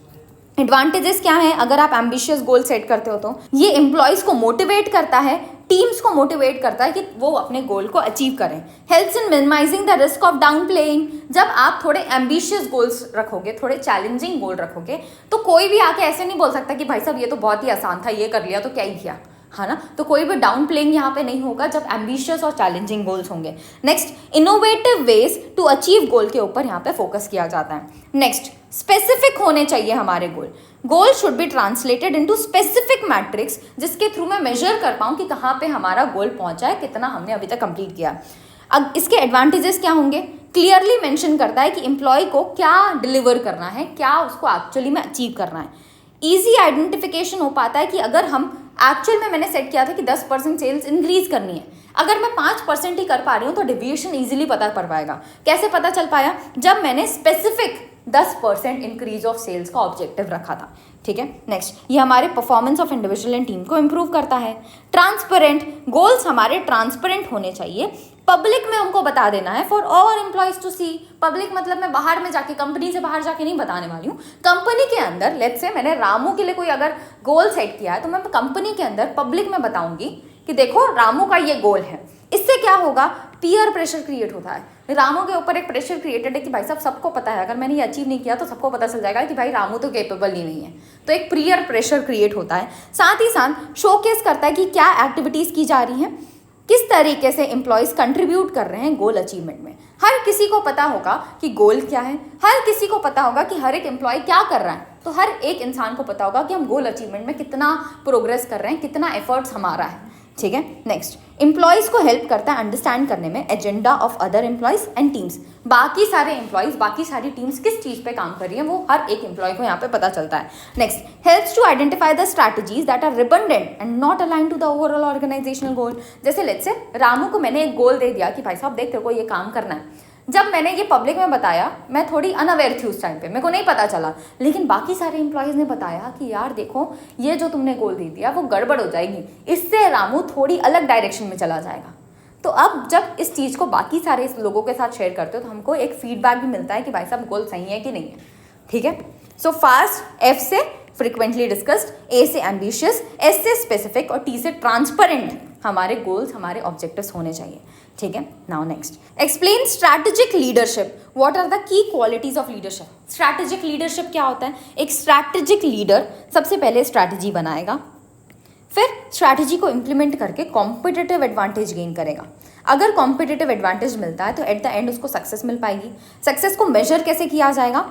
एडवांटेजेस क्या है अगर आप एम्बिशियस गोल सेट करते हो तो? ये एम्प्लॉयज़ को मोटिवेट करता है, टीम्स को मोटिवेट करता है कि वो अपने गोल को अचीव करें। Helps in minimising the risk of downplaying. जब आप थोड़े एम्बिशियस गोल्स रखोगे, थोड़े चैलेंजिंग गोल रखोगे, तो कोई भी आके ऐसे नहीं बोल सकता कि भाई साहब ये तो बहुत ही आसान था, ये कर लिया तो क्या ही किया, है ना। तो कोई भी डाउन प्लेइंग यहाँ पे नहीं होगा जब एम्बिशियस और चैलेंजिंग गोल्स होंगे। Next, innovative ways to achieve goal के ऊपर यहाँ पे फोकस किया जाता है। नेक्स्ट, स्पेसिफिक होने चाहिए हमारे goal. Goal should be translated into specific metrics, जिसके थ्रू मैं मेजर कर पाऊँ कि कहाँ पे हमारा गोल पहुँचा है, कितना हमने अभी तक कंप्लीट किया। अब इसके एडवांटेजेस क्या होंगे? क्लियरली मेंशन करता है कि एम्प्लॉय को क्या डिलीवर करना है, क्या उसको एक्चुअली में अचीव करना है। ईजी आइडेंटिफिकेशन हो पाता है कि अगर हम एक्चुअल में मैंने सेट किया था कि 10% सेल्स इंक्रीज करनी है, अगर मैं 5% ही कर पा रही हूँ तो डेविएशन ईजिली पता पड़ पाएगा। कैसे पता चल पाया? जब मैंने स्पेसिफिक 10% इंक्रीज ऑफ सेल्स का ऑब्जेक्टिव रखा था। ठीक है, नेक्स्ट, ये हमारे performance of individual and team को इम्प्रूव करता है। ट्रांसपेरेंट, गोल्स हमारे ट्रांसपेरेंट होने चाहिए, पब्लिक में हमको बता देना है for all employees to see. Public मतलब मैं बाहर में जाके, कंपनी से बाहर जाके नहीं बताने वाली हूँ, कंपनी के अंदर। लेट्स से मैंने रामू के लिए कोई अगर गोल सेट किया है तो मैं कंपनी के अंदर पब्लिक में बताऊंगी कि देखो रामू का ये गोल है। इससे क्या होगा? पीयर प्रेशर क्रिएट होता है। रामू के ऊपर एक प्रेशर क्रिएटेड है कि भाई साहब सबको पता है, अगर मैंने ये अचीव नहीं किया तो सबको पता चल जाएगा कि भाई रामू तो केपेबल ही नहीं है। तो एक पीयर प्रेशर क्रिएट होता है। साथ ही साथ शोकेस करता है कि क्या एक्टिविटीज़ की जा रही हैं, किस तरीके से एम्प्लॉयज़ कंट्रीब्यूट कर रहे हैं गोल अचीवमेंट में। हर किसी को पता होगा कि गोल क्या है, हर किसी को पता होगा कि हर एक एम्प्लॉय क्या कर रहा है, तो हर एक इंसान को पता होगा कि हम गोल अचीवमेंट में कितना प्रोग्रेस कर रहे हैं, कितना एफर्ट्स हमारा है। ठीक है, नेक्स्ट, एम्प्लॉयज़ को हेल्प करता है अंडरस्टैंड करने में agenda of other employees and teams. बाकी सारे एम्प्लॉयज़, बाकी सारी टीम्स किस चीज़ पे काम कर रही हैं वो हर एक एम्प्लॉय को यहाँ पे पता चलता है। Next, helps to identify the strategies that are redundant and not align to the overall organisational goal. जैसे लेट्स से रामू को मैंने एक गोल दे दिया कि भाई साहब देख तेरे को ये काम करना है। जब मैंने ये पब्लिक में बताया, मैं थोड़ी अनअवेयर थी उस टाइम पे, मेरे को नहीं पता चला, लेकिन बाकी सारे एम्प्लॉयज़ ने बताया कि यार देखो ये जो तुमने गोल दे दिया वो गड़बड़ हो जाएगी, इससे रामू थोड़ी अलग डायरेक्शन में चला जाएगा। तो अब जब इस चीज़ को बाकी सारे लोगों के साथ शेयर करते हो तो हमको एक फीडबैक भी मिलता है कि भाई साहब गोल सही है कि नहीं है। ठीक है, सो फास्ट, एफ से फ्रीक्वेंटली डिस्कस्ड, ए से एम्बिशियस, एस से स्पेसिफिक और टी से ट्रांसपेरेंट हमारे गोल्स, हमारे ऑब्जेक्टिव्स होने चाहिए। ठीक है, now next, explain strategic leadership. What are the key qualities of leadership? Strategic leadership क्या होता है? एक स्ट्रैटेजिक लीडर सबसे पहले स्ट्रैटेजी बनाएगा, फिर स्ट्रैटेजी को इम्प्लीमेंट करके कॉम्पिटिटिव एडवांटेज गेन करेगा। अगर कॉम्पिटिटिव एडवांटेज मिलता है तो एट द एंड उसको सक्सेस मिल पाएगी। सक्सेस को मेजर कैसे किया जाएगा?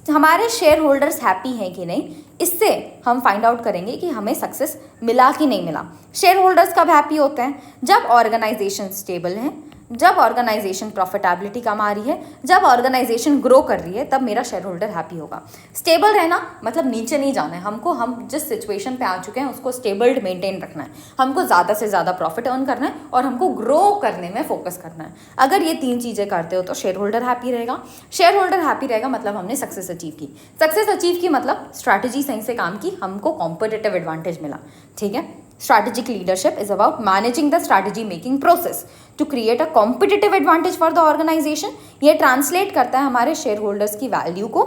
हमारे शेयर होल्डर्स हैप्पी हैं कि नहीं, इससे हम फाइंड आउट करेंगे कि हमें सक्सेस मिला कि नहीं मिला। शेयर होल्डर्स कब हैप्पी होते हैं? जब ऑर्गेनाइजेशन स्टेबल है, जब ऑर्गेनाइजेशन प्रॉफिटेबिलिटी कमा रही है, जब ऑर्गेनाइजेशन ग्रो कर रही है, तब मेरा शेयर होल्डर हैप्पी होगा। स्टेबल रहना मतलब नीचे नहीं जाना है हमको, हम जिस सिचुएशन पे आ चुके हैं उसको स्टेबल मेंटेन रखना है, हमको ज़्यादा से ज़्यादा प्रॉफिट अर्न करना है और हमको ग्रो करने में फोकस करना है। अगर ये 3 चीज़ें करते हो तो शेयर होल्डर हैप्पी रहेगा। शेयर होल्डर हैप्पी रहेगा मतलब हमने सक्सेस अचीव की। सक्सेस अचीव की मतलब स्ट्रैटेजी सही से काम की, हमको कॉम्पिटिटिव एडवांटेज मिला। ठीक है, strategic leadership is about managing the strategy making process to create a competitive advantage for the organization। ये ट्रांसलेट करता है हमारे शेयर होल्डर्स की वैल्यू को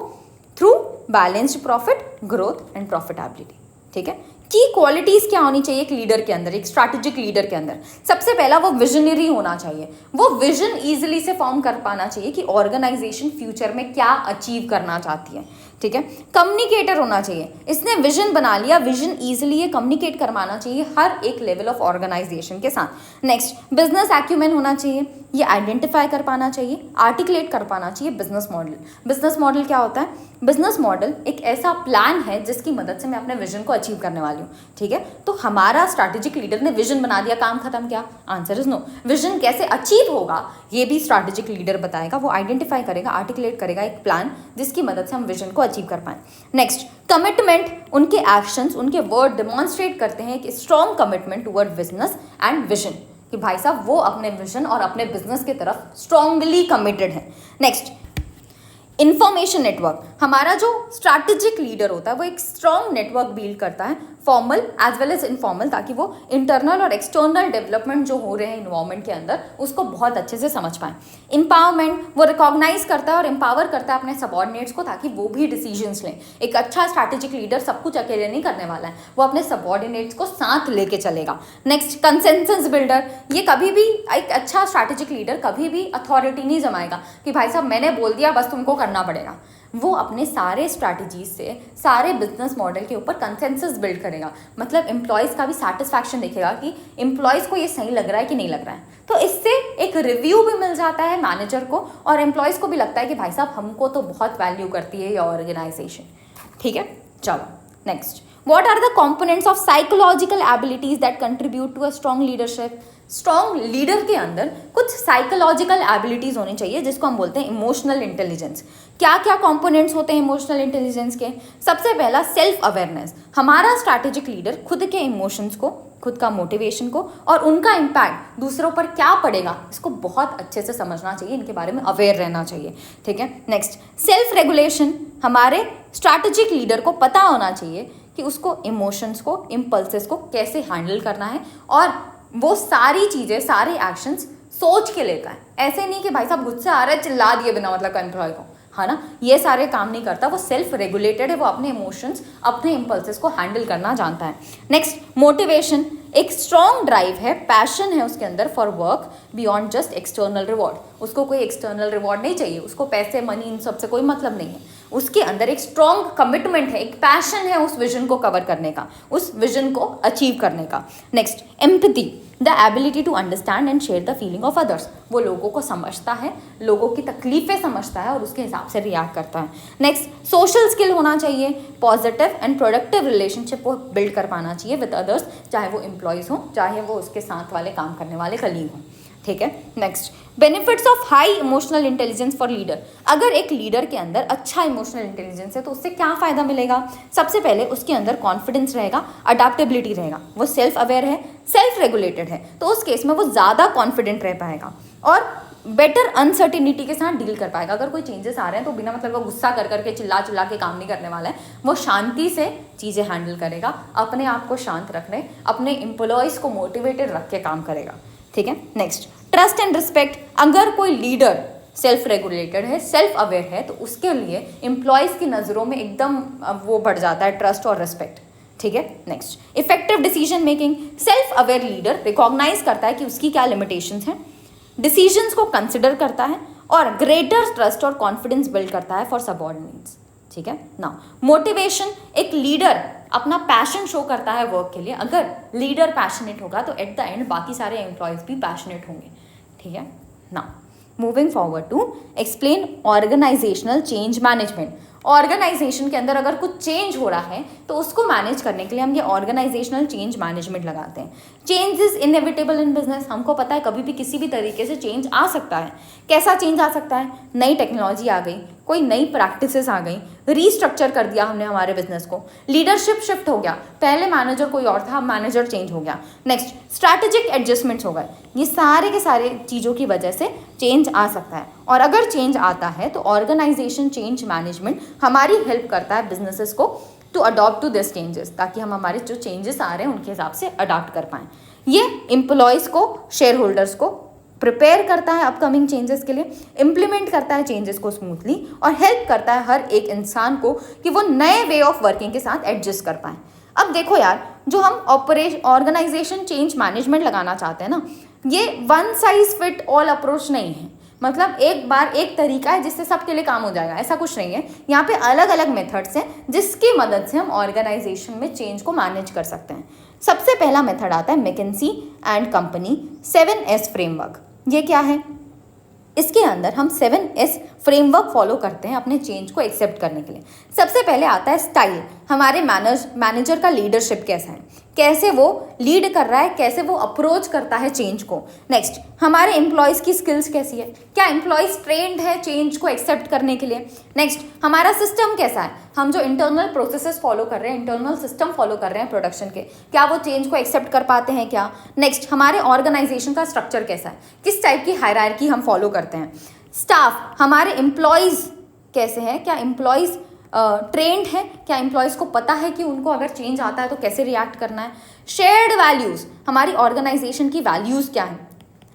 through balanced profit, growth and profitability. ठीक है, की क्वालिटीज क्या होनी चाहिए एक लीडर के अंदर, एक स्ट्रैटेजिक लीडर के अंदर? सबसे पहला वो विजनरी होना चाहिए। वो विजन ईजिली से फॉर्म कर पाना चाहिए कि ऑर्गेनाइजेशन फ्यूचर में क्या अचीव करना चाहती है। ठीक है, कम्युनिकेटर होना चाहिए। इसने विजन बना लिया, विजन ईजिली ये कम्युनिकेट करवाना चाहिए हर एक लेवल ऑफ ऑर्गेनाइजेशन के साथ। नेक्स्ट, बिजनेस एक्यूमेन होना चाहिए। ये आइडेंटिफाई कर पाना चाहिए, आर्टिकुलेट कर पाना चाहिए बिजनेस मॉडल। बिजनेस मॉडल क्या होता है? बिजनेस मॉडल एक ऐसा प्लान है जिसकी मदद से मैं अपने विजन को अचीव करने वाली हूँ। ठीक है, तो हमारा स्ट्रैटेजिक लीडर ने विजन बना दिया, काम खत्म। क्या? Answer is no. विजन कैसे अचीव होगा ये भी स्ट्रैटेजिक लीडर बताएगा। वो आइडेंटिफाई करेगा, आर्टिकुलेट करेगा एक प्लान जिसकी मदद से हम विजन को अचीव कर पाएं। Next, commitment. उनके एक्शंस, उनके वर्ड डिमॉन्स्ट्रेट करते हैं कि strong commitment toward business and vision, कि भाई साहब वो अपने विजन और अपने बिजनेस की तरफ स्ट्रांगली कमिटेड है। Next, information network. हमारा जो स्ट्रैटेजिक लीडर होता है वो एक स्ट्रॉन्ग नेटवर्क बिल्ड करता है, formal as well as informal, ताकि वो इंटरनल और एक्सटर्नल डेवलपमेंट जो हो रहे हैं इन्वायरमेंट के अंदर उसको बहुत अच्छे से समझ पाएं। एम्पावरमेंट, वो रिकॉग्नाइज करता है और एम्पावर करता है अपने सबॉर्डिनेट्स को ताकि वो भी डिसीजंस लें। एक अच्छा स्ट्रैटेजिक लीडर सब कुछ अकेले नहीं करने वाला है, वो अपने सबॉर्डिनेट्स को साथ लेके चलेगा। Next, consensus builder. ये कभी भी एक अच्छा स्ट्रैटेजिक लीडर कभी भी अथॉरिटी नहीं जमाएगा कि भाई साहब मैंने बोल दिया बस तुमको करना पड़ेगा। वो अपने सारे स्ट्रैटेजीज से, सारे बिजनेस मॉडल के ऊपर कंसेंसस बिल्ड करेगा। मतलब एम्प्लॉयज़ का भी सेटिस्फैक्शन देखेगा कि एम्प्लॉयज़ को ये सही लग रहा है कि नहीं लग रहा है। तो इससे एक रिव्यू भी मिल जाता है मैनेजर को और एम्प्लॉयज़ को भी लगता है कि भाई साहब हमको तो बहुत वैल्यू करती है ये ऑर्गेनाइजेशन। ठीक है, चलो next, what are the components of psychological abilities that contribute to a strong leadership? Strong leader के अंदर कुछ साइकोलॉजिकल एबिलिटीज होनी चाहिए जिसको हम बोलते हैं इमोशनल इंटेलिजेंस। क्या क्या कंपोनेंट्स होते हैं इमोशनल इंटेलिजेंस के? सबसे पहला सेल्फ अवेयरनेस। हमारा स्ट्रैटेजिक लीडर खुद के इमोशंस को, खुद का मोटिवेशन को और उनका इम्पैक्ट दूसरों पर क्या पड़ेगा इसको बहुत अच्छे से समझना चाहिए, इनके बारे में अवेयर रहना चाहिए। ठीक है, नेक्स्ट, सेल्फ रेगुलेशन। हमारे स्ट्रैटेजिक लीडर को पता होना चाहिए कि उसको इमोशंस को, इम्पल्सेस को कैसे हैंडल करना है और वो सारी चीज़ें, सारे एक्शंस सोच के लेता है। ऐसे नहीं कि भाई साहब गुस्से आ रहा है चिल्ला दिए बिना मतलब का एम्प्लॉय को, है ना, ये सारे काम नहीं करता। वो सेल्फ रेगुलेटेड है, वो अपने इमोशंस, अपने इम्पल्सेस को हैंडल करना जानता है। Next, motivation. एक स्ट्रॉन्ग ड्राइव है, पैशन है उसके अंदर for work beyond just external reward. उसको कोई एक्सटर्नल रिवॉर्ड नहीं चाहिए, उसको पैसे, मनी, इन सब से कोई मतलब नहीं है। उसके अंदर एक स्ट्रॉन्ग कमिटमेंट है, एक पैशन है उस विजन को कवर करने का, उस विजन को अचीव करने का। Next, empathy, the ability to understand and share the feeling of others. वो लोगों को समझता है, लोगों की तकलीफें समझता है और उसके हिसाब से रिएक्ट करता है। नेक्स्ट, सोशल स्किल होना चाहिए, पॉजिटिव एंड प्रोडक्टिव रिलेशनशिप को बिल्ड कर पाना चाहिए विद अदर्स, चाहे वो एम्प्लॉयज़ हों, चाहे वो उसके साथ वाले काम करने वाले कलीग हों। ठीक है, next, benefits of high emotional intelligence for leader. अगर एक लीडर के अंदर अच्छा इमोशनल इंटेलिजेंस है तो उससे क्या फ़ायदा मिलेगा? सबसे पहले उसके अंदर कॉन्फिडेंस रहेगा, अडेप्टेबिलिटी रहेगा, वो सेल्फ अवेयर है, सेल्फ रेगुलेटेड है, तो उस केस में वो ज़्यादा कॉन्फिडेंट रह पाएगा और बेटर अनसर्टिनिटी के साथ डील कर पाएगा। अगर कोई चेंजेस आ रहे हैं तो बिना मतलब वो गुस्सा कर करके चिल्ला चिल्ला के काम नहीं करने वाला है, वो शांति से चीज़ें हैंडल करेगा, अपने आप को शांत रखने, अपने एम्प्लॉयज़ को मोटिवेटेड रख के काम करेगा। ठीक है, नेक्स्ट, ट्रस्ट एंड रिस्पेक्ट। अगर कोई लीडर सेल्फ रेगुलेटेड है, सेल्फ अवेयर है, तो उसके लिए एम्प्लॉयज़ की नज़रों में एकदम वो बढ़ जाता है ट्रस्ट और रिस्पेक्ट। ठीक है, next, effective decision making. Self aware leader recognise करता है कि उसकी क्या लिमिटेशंस हैं, डिसीजंस को कंसिडर करता है और ग्रेटर ट्रस्ट और कॉन्फिडेंस बिल्ड करता है फॉर सबऑर्डिनेट्स। ठीक है ना, मोटिवेशन। एक लीडर अपना पैशन शो करता है वर्क के लिए। अगर लीडर पैशनेट होगा तो एट द एंड बाकी सारे एम्प्लॉयज़ भी पैशनेट होंगे। ठीक है ना। Moving forward to explain organisational change management. Organisation के अंदर अगर कुछ चेंज हो रहा है तो उसको मैनेज करने के लिए हम ये ऑर्गेनाइजेशनल चेंज मैनेजमेंट लगाते हैं। Change is inevitable in business, हमको पता है कभी भी किसी भी तरीके से चेंज आ सकता है। कैसा चेंज आ सकता है? नई टेक्नोलॉजी आ गई, कोई नई प्रैक्टिसेस आ गई, रीस्ट्रक्चर कर दिया हमने हमारे बिजनेस को, लीडरशिप शिफ्ट हो गया, पहले मैनेजर कोई और था, मैनेजर चेंज हो गया, नेक्स्ट स्ट्रैटेजिक एडजस्टमेंट्स हो गए। ये सारे के सारे चीज़ों की वजह से चेंज आ सकता है। और अगर चेंज आता है तो ऑर्गेनाइजेशन चेंज मैनेजमेंट हमारी हेल्प करता है बिजनेसेस को to adopt to this changes, ताकि हम हमारे जो चेंजेस आ रहे हैं उनके हिसाब से अडॉप्ट कर पाएँ। ये एम्प्लॉयज़ को, शेयर होल्डर्स को प्रिपेयर करता है अपकमिंग चेंजेस के लिए, इम्प्लीमेंट करता है चेंजेस को स्मूथली, और हेल्प करता है हर एक इंसान को कि वो नए वे ऑफ वर्किंग के साथ एडजस्ट कर पाएँ। अब देखो यार, जो हम ऑर्गेनाइजेशन चेंज मैनेजमेंट लगाना चाहते हैं ना, ये one size fit all approach नहीं है। मतलब एक बार एक तरीका है जिससे सबके लिए काम हो जाएगा, ऐसा कुछ नहीं है। यहाँ पे अलग अलग मेथड्स हैं जिसकी मदद से हम ऑर्गेनाइजेशन में चेंज को मैनेज कर सकते हैं। सबसे पहला मेथड आता है मैकिन्सी एंड कंपनी 7S फ्रेमवर्क। ये क्या है? इसके अंदर हम 7S फ्रेमवर्क फॉलो करते हैं अपने चेंज को एक्सेप्ट करने के लिए। सबसे पहले आता है स्टाइल, हमारे मैनेजर का लीडरशिप कैसा है, कैसे वो लीड कर रहा है, कैसे वो अप्रोच करता है चेंज को। नेक्स्ट, हमारे एम्प्लॉयज़ की स्किल्स कैसी है, क्या एम्प्लॉयज़ ट्रेंड है चेंज को एक्सेप्ट करने के लिए। नेक्स्ट, हमारा सिस्टम कैसा है, हम जो इंटरनल प्रोसेसेस फॉलो कर रहे हैं, इंटरनल सिस्टम फॉलो कर रहे हैं प्रोडक्शन के, क्या वो चेंज को एक्सेप्ट कर पाते हैं क्या। नेक्स्ट, हमारे ऑर्गेनाइजेशन का स्ट्रक्चर कैसा है, किस टाइप की हायरार्की हम फॉलो करते हैं। स्टाफ, हमारे एम्प्लॉयज़ कैसे हैं, क्या एम्प्लॉयज़ ट्रेंड है, क्या एम्प्लॉयज़ को पता है कि उनको अगर चेंज आता है तो कैसे रिएक्ट करना है। शेयर्ड वैल्यूज़, हमारी ऑर्गेनाइजेशन की वैल्यूज़ क्या हैं,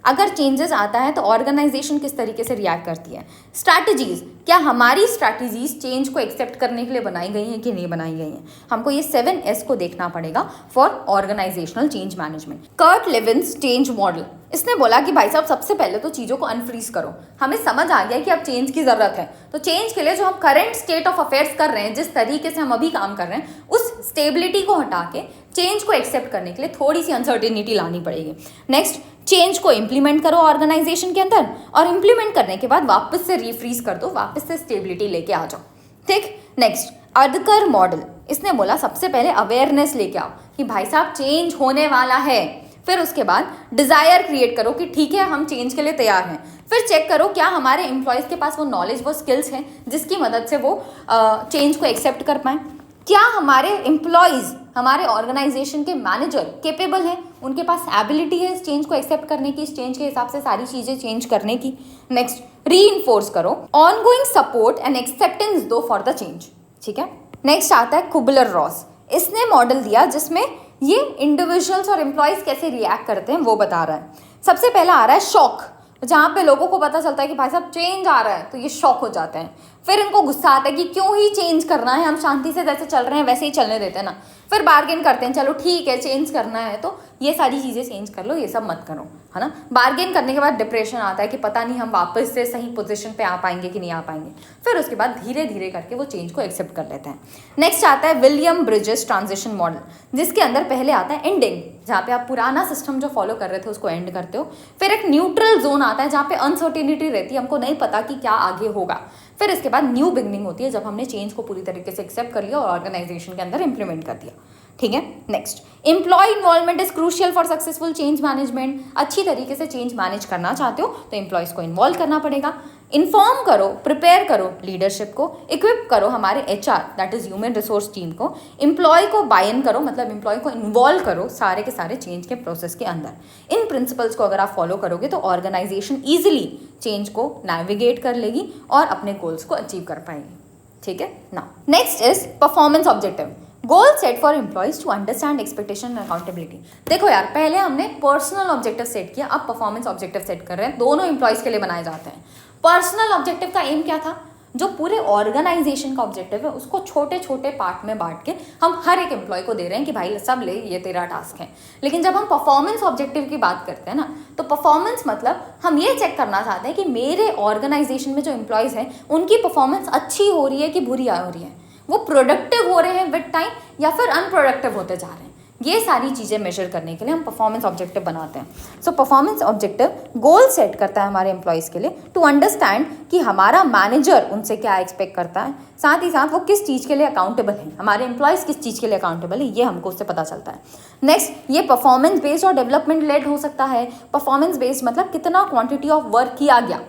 अगर चेंजेस आता है तो ऑर्गेनाइजेशन किस तरीके से रिएक्ट करती है। स्ट्रैटेजीज़, क्या हमारी स्ट्रैटेजीज़ चेंज को एक्सेप्ट करने के लिए बनाई गई हैं कि नहीं बनाई गई हैं। हमको ये 7S को देखना पड़ेगा for organisational change management. Kurt Lewin's change model, इसने बोला कि भाई साहब सबसे पहले तो चीज़ों को अनफ्रीज करो। हमें समझ आ गया कि अब चेंज की ज़रूरत है, तो चेंज के लिए जो हम करंट स्टेट ऑफ अफेयर्स कर रहे हैं, जिस तरीके से हम अभी काम कर रहे हैं, उस स्टेबिलिटी को हटा के चेंज को एक्सेप्ट करने के लिए थोड़ी सी अनसर्टेनिटी लानी पड़ेगी। नेक्स्ट, चेंज को इम्प्लीमेंट करो ऑर्गेनाइजेशन के अंदर, और इम्प्लीमेंट करने के बाद वापस से रिफ्रीज कर दो, वापस से स्टेबिलिटी लेके आ जाओ। ठीक। नेक्स्ट, अडकर मॉडल, इसने बोला सबसे पहले अवेयरनेस लेके आओ कि भाई साहब चेंज होने वाला है, फिर उसके बाद डिज़ायर क्रिएट करो कि ठीक है हम चेंज के लिए तैयार हैं। फिर चेक करो क्या हमारे एम्प्लॉयज़ के पास वो नॉलेज, वो स्किल्स हैं जिसकी मदद से वो चेंज को एक्सेप्ट कर पाएँ। क्या हमारे एम्प्लॉयज़, हमारे ऑर्गेनाइजेशन के मैनेजर केपेबल हैं, उनके पास एबिलिटी है इस चेंज को एक्सेप्ट करने की, इस चेंज के हिसाब से सारी चीज़ें चेंज करने की। नेक्स्ट, रीइंफोर्स करो, ऑनगोइंग सपोर्ट एंड एक्सेप्टेंस दो फॉर द चेंज। ठीक है। नेक्स्ट आता है कुबलर रॉस, इसने मॉडल दिया जिसमें ये इंडिविजुअल्स और एम्प्लॉयज़ कैसे रिएक्ट करते हैं वो बता रहा है। सबसे पहला आ रहा है शॉक, जहाँ पे लोगों को पता चलता है कि भाई साहब चेंज आ रहा है तो ये शॉक हो जाते हैं। फिर इनको गुस्सा आता है कि क्यों ही चेंज करना है, हम शांति से जैसे चल रहे हैं वैसे ही चलने देते हैं ना। फिर बार्गेन करते हैं, चलो ठीक है चेंज करना है तो ये सारी चीज़ें चेंज कर लो, ये सब मत करो, है ना। बार्गेन करने के बाद डिप्रेशन आता है कि पता नहीं हम वापस से सही पोजीशन पे आ पाएंगे कि नहीं आ पाएंगे। फिर उसके बाद धीरे धीरे करके वो चेंज को एक्सेप्ट कर लेते हैं। नेक्स्ट आता है विलियम ब्रिजेस ट्रांजिशन मॉडल, जिसके अंदर पहले आता है एंडिंग, जहाँ पे आप पुराना सिस्टम जो फॉलो कर रहे थे उसको एंड करते हो। फिर एक न्यूट्रल जोन आता है जहाँ पे अनसर्टेनिटी रहती है, हमको नहीं पता कि क्या आगे होगा। फिर इसके बाद न्यू बिगनिंग होती है जब हमने चेंज को पूरी तरीके से एक्सेप्ट कर लिया और ऑर्गेनाइजेशन के अंदर इंप्लीमेंट कर दिया। ठीक है। Next, employee involvement is crucial for successful change management. अच्छी तरीके से चेंज मैनेज करना चाहते हो तो एम्प्लॉयज़ को इन्वॉल्व करना पड़ेगा। इन्फॉर्म करो, प्रिपेयर करो लीडरशिप को, इक्विप करो हमारे HR that is human resource team को, एम्प्लॉय को बाय इन करो, मतलब एम्प्लॉय को इन्वॉल्व करो सारे के सारे चेंज के प्रोसेस के अंदर। इन प्रिंसिपल्स को अगर आप फॉलो करोगे तो ऑर्गेनाइजेशन ईजिली चेंज को नेविगेट कर लेगी और अपने गोल्स को अचीव कर पाएगी। ठीक है ना। Next is performance objective, goal set for employees to understand expectation and accountability. देखो यार, पहले हमने पर्सनल ऑब्जेक्टिव सेट किया, अब परफॉर्मेंस ऑब्जेक्टिव सेट कर रहे हैं, दोनों एम्प्लॉयज के लिए बनाए जाते हैं। पर्सनल ऑब्जेक्टिव का एम क्या था, जो पूरे ऑर्गेनाइजेशन का ऑब्जेक्टिव है उसको छोटे छोटे पार्ट में बांट के हम हर एक एम्प्लॉय को दे रहे हैं कि भाई सब ले, ये तेरा टास्क है। लेकिन जब हम परफॉर्मेंस ऑब्जेक्टिव की बात करते हैं ना, तो परफॉर्मेंस मतलब हम ये चेक करना चाहते हैं कि मेरे ऑर्गेनाइजेशन में जो एम्प्लॉयज़ हैं उनकी परफॉर्मेंस अच्छी हो रही है कि बुरी हो रही है, वो प्रोडक्टिव हो रहे हैं विद टाइम या फिर अनप्रोडक्टिव होते जा रहे हैं। ये सारी चीज़ें मेजर करने के लिए हम परफॉर्मेंस ऑब्जेक्टिव बनाते हैं। So performance objective goal set करता है हमारे एम्प्लॉयज़ के लिए टू अंडरस्टैंड कि हमारा मैनेजर उनसे क्या एक्सपेक्ट करता है, साथ ही साथ वो किस चीज़ के लिए अकाउंटेबल है, हमारे एम्प्लॉयज़ किस चीज़ के लिए अकाउंटेबल है, ये हमको उससे पता चलता है। नेक्स्ट, ये परफॉर्मेंस बेस्ड और डेवलपमेंट लेड हो सकता है। परफॉर्मेंस बेस्ड मतलब कितना क्वांटिटी ऑफ वर्क किया गया,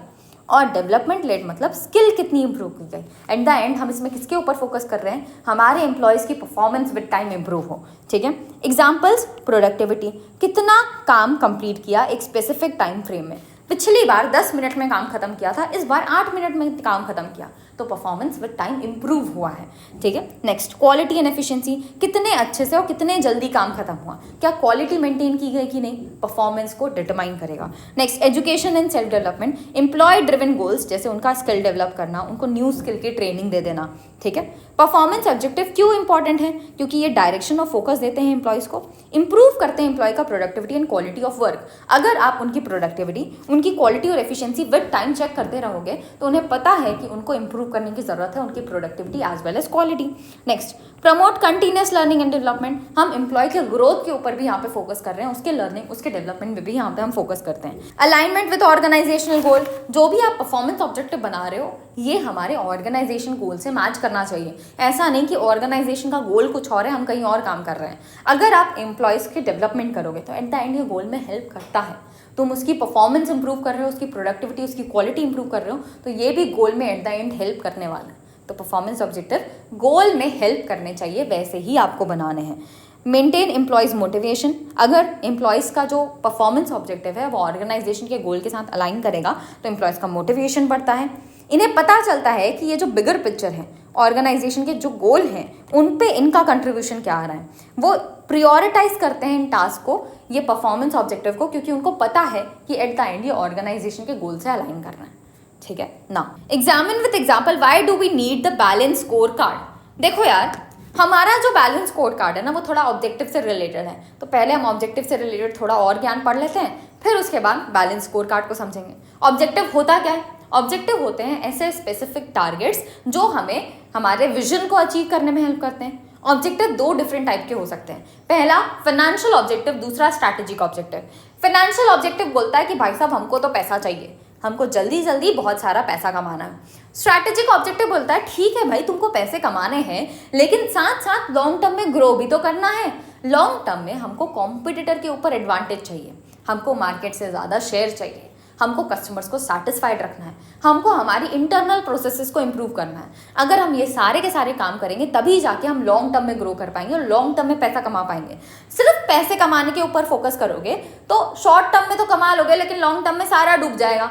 और डेवलपमेंट लेड मतलब स्किल कितनी इंप्रूव की गई। एट द एंड हम इसमें किसके ऊपर फोकस कर रहे हैं, हमारे एम्प्लॉयज़ की परफॉर्मेंस विद टाइम इंप्रूव हो। ठीक है, एग्जाम्पल्स, प्रोडक्टिविटी, कितना काम कंप्लीट किया एक स्पेसिफिक टाइम फ्रेम में। पिछली बार 10 मिनट में काम खत्म किया था, इस बार 8 मिनट में काम खत्म किया, तो परफॉर्मेंस विद टाइम इंप्रूव हुआ है। ठीक है, नेक्स्ट, क्वालिटी एंड एफिशिएंसी, कितने अच्छे से और कितने जल्दी काम खत्म हुआ, क्या क्वालिटी मेंटेन की गई कि नहीं, परफॉर्मेंस को डिटरमाइन करेगा। Next, education and self development, employee driven goals, जैसे उनका स्किल डेवलप करना, उनको न्यू स्किल की ट्रेनिंग दे देना। ठीक है, परफॉर्मेंस ऑब्जेक्टिव क्यों इंपॉर्टेंट है, क्योंकि ये डायरेक्शन और फोकस देते हैं एम्प्लॉयज़ को, इंप्रूव करते हैं एम्प्लॉय का productivity and quality of work. अगर आप उनकी प्रोडक्टिविटी, उनकी क्वालिटी और एफिशिएंसी विद टाइम चेक करते रहोगे तो उन्हें पता है कि उनको इंप्रूव करने की जरूरत है, उनकी productivity as well as quality. Next, promote continuous learning and development, हम एम्प्लॉय के ग्रोथ के ऊपर भी यहाँ पे फोकस कर रहे हैं, उसके लर्निंग, उसके डेवलपमेंट में भी यहाँ पे हम फोकस करते हैं। अलाइनमेंट विद ऑर्गेनाइजेशनल गोल, जो भी आप परफॉर्मेंस ऑब्जेक्टिव बना रहे हो ये हमारे ऑर्गेनाइजेशन गोल से मैच करना चाहिए। ऐसा नहीं कि ऑर्गेनाइजेशन का गोल कुछ और है, हम कहीं और काम कर रहे हैं। अगर आप एम्प्लॉयज़ के डेवलपमेंट करोगे तो एट द एंड ये गोल में हेल्प करता है। तुम उसकी परफॉर्मेंस इंप्रूव कर रहे हो, उसकी प्रोडक्टिविटी, उसकी क्वालिटी इंप्रूव कर रहे हो, तो ये भी गोल में एट द एंड हेल्प करने वाला है। तो परफॉर्मेंस ऑब्जेक्टिव गोल में हेल्प करने चाहिए, वैसे ही आपको बनाने हैं। मेंटेन एम्प्लॉयज़ मोटिवेशन, अगर एम्प्लॉयज़ का जो परफॉर्मेंस ऑब्जेक्टिव है वो ऑर्गेनाइजेशन के गोल के साथ अलाइन करेगा तो एम्प्लॉयज़ का मोटिवेशन बढ़ता है। इन्हें पता चलता है कि ये जो बिगर पिक्चर है, ऑर्गेनाइजेशन के जो गोल हैं उन पे इनका कंट्रीब्यूशन क्या आ रहा है, वो प्रियोरिटाइज करते हैं इन टास्क को, ये परफॉर्मेंस ऑब्जेक्टिव को, क्योंकि उनको पता है कि एट द एंड ये ऑर्गेनाइजेशन के गोल से अलाइन करना है। ठीक है ना, examine with example, why do we need the balance scorecard. देखो यार, हमारा जो बैलेंस स्कोर कार्ड है ना वो थोड़ा ऑब्जेक्टिव से रिलेटेड है, तो पहले हम ऑब्जेक्टिव से रिलेटेड थोड़ा और ज्ञान पढ़ लेते हैं, फिर उसके बाद बैलेंस स्कोर कार्ड को समझेंगे। ऑब्जेक्टिव होता क्या है, ऑब्जेक्टिव होते हैं ऐसे स्पेसिफिक टारगेट्स जो हमें हमारे विजन को अचीव करने में हेल्प करते हैं। ऑब्जेक्टिव दो डिफरेंट टाइप के हो सकते हैं, पहला फाइनेंशियल ऑब्जेक्टिव, दूसरा स्ट्रैटेजिक ऑब्जेक्टिव। फाइनेंशियल ऑब्जेक्टिव बोलता है कि भाई साहब हमको तो पैसा चाहिए, हमको जल्दी जल्दी बहुत सारा पैसा कमाना है। स्ट्रैटेजिक ऑब्जेक्टिव बोलता है ठीक है भाई तुमको पैसे कमाने हैं, लेकिन साथ साथ लॉन्ग टर्म में ग्रो भी तो करना है। लॉन्ग टर्म में हमको कॉम्पिटिटर के ऊपर एडवांटेज चाहिए, हमको मार्केट से ज़्यादा शेयर चाहिए, हमको कस्टमर्स को सेटिस्फाइड रखना है, हमको हमारी इंटरनल प्रोसेसेस को इंप्रूव करना है। अगर हम ये सारे के सारे काम करेंगे तभी जाके हम लॉन्ग टर्म में ग्रो कर पाएंगे और लॉन्ग टर्म में पैसा कमा पाएंगे। सिर्फ पैसे कमाने के ऊपर फोकस करोगे तो शॉर्ट टर्म में तो कमा लोगे, लेकिन लॉन्ग टर्म में सारा डूब जाएगा।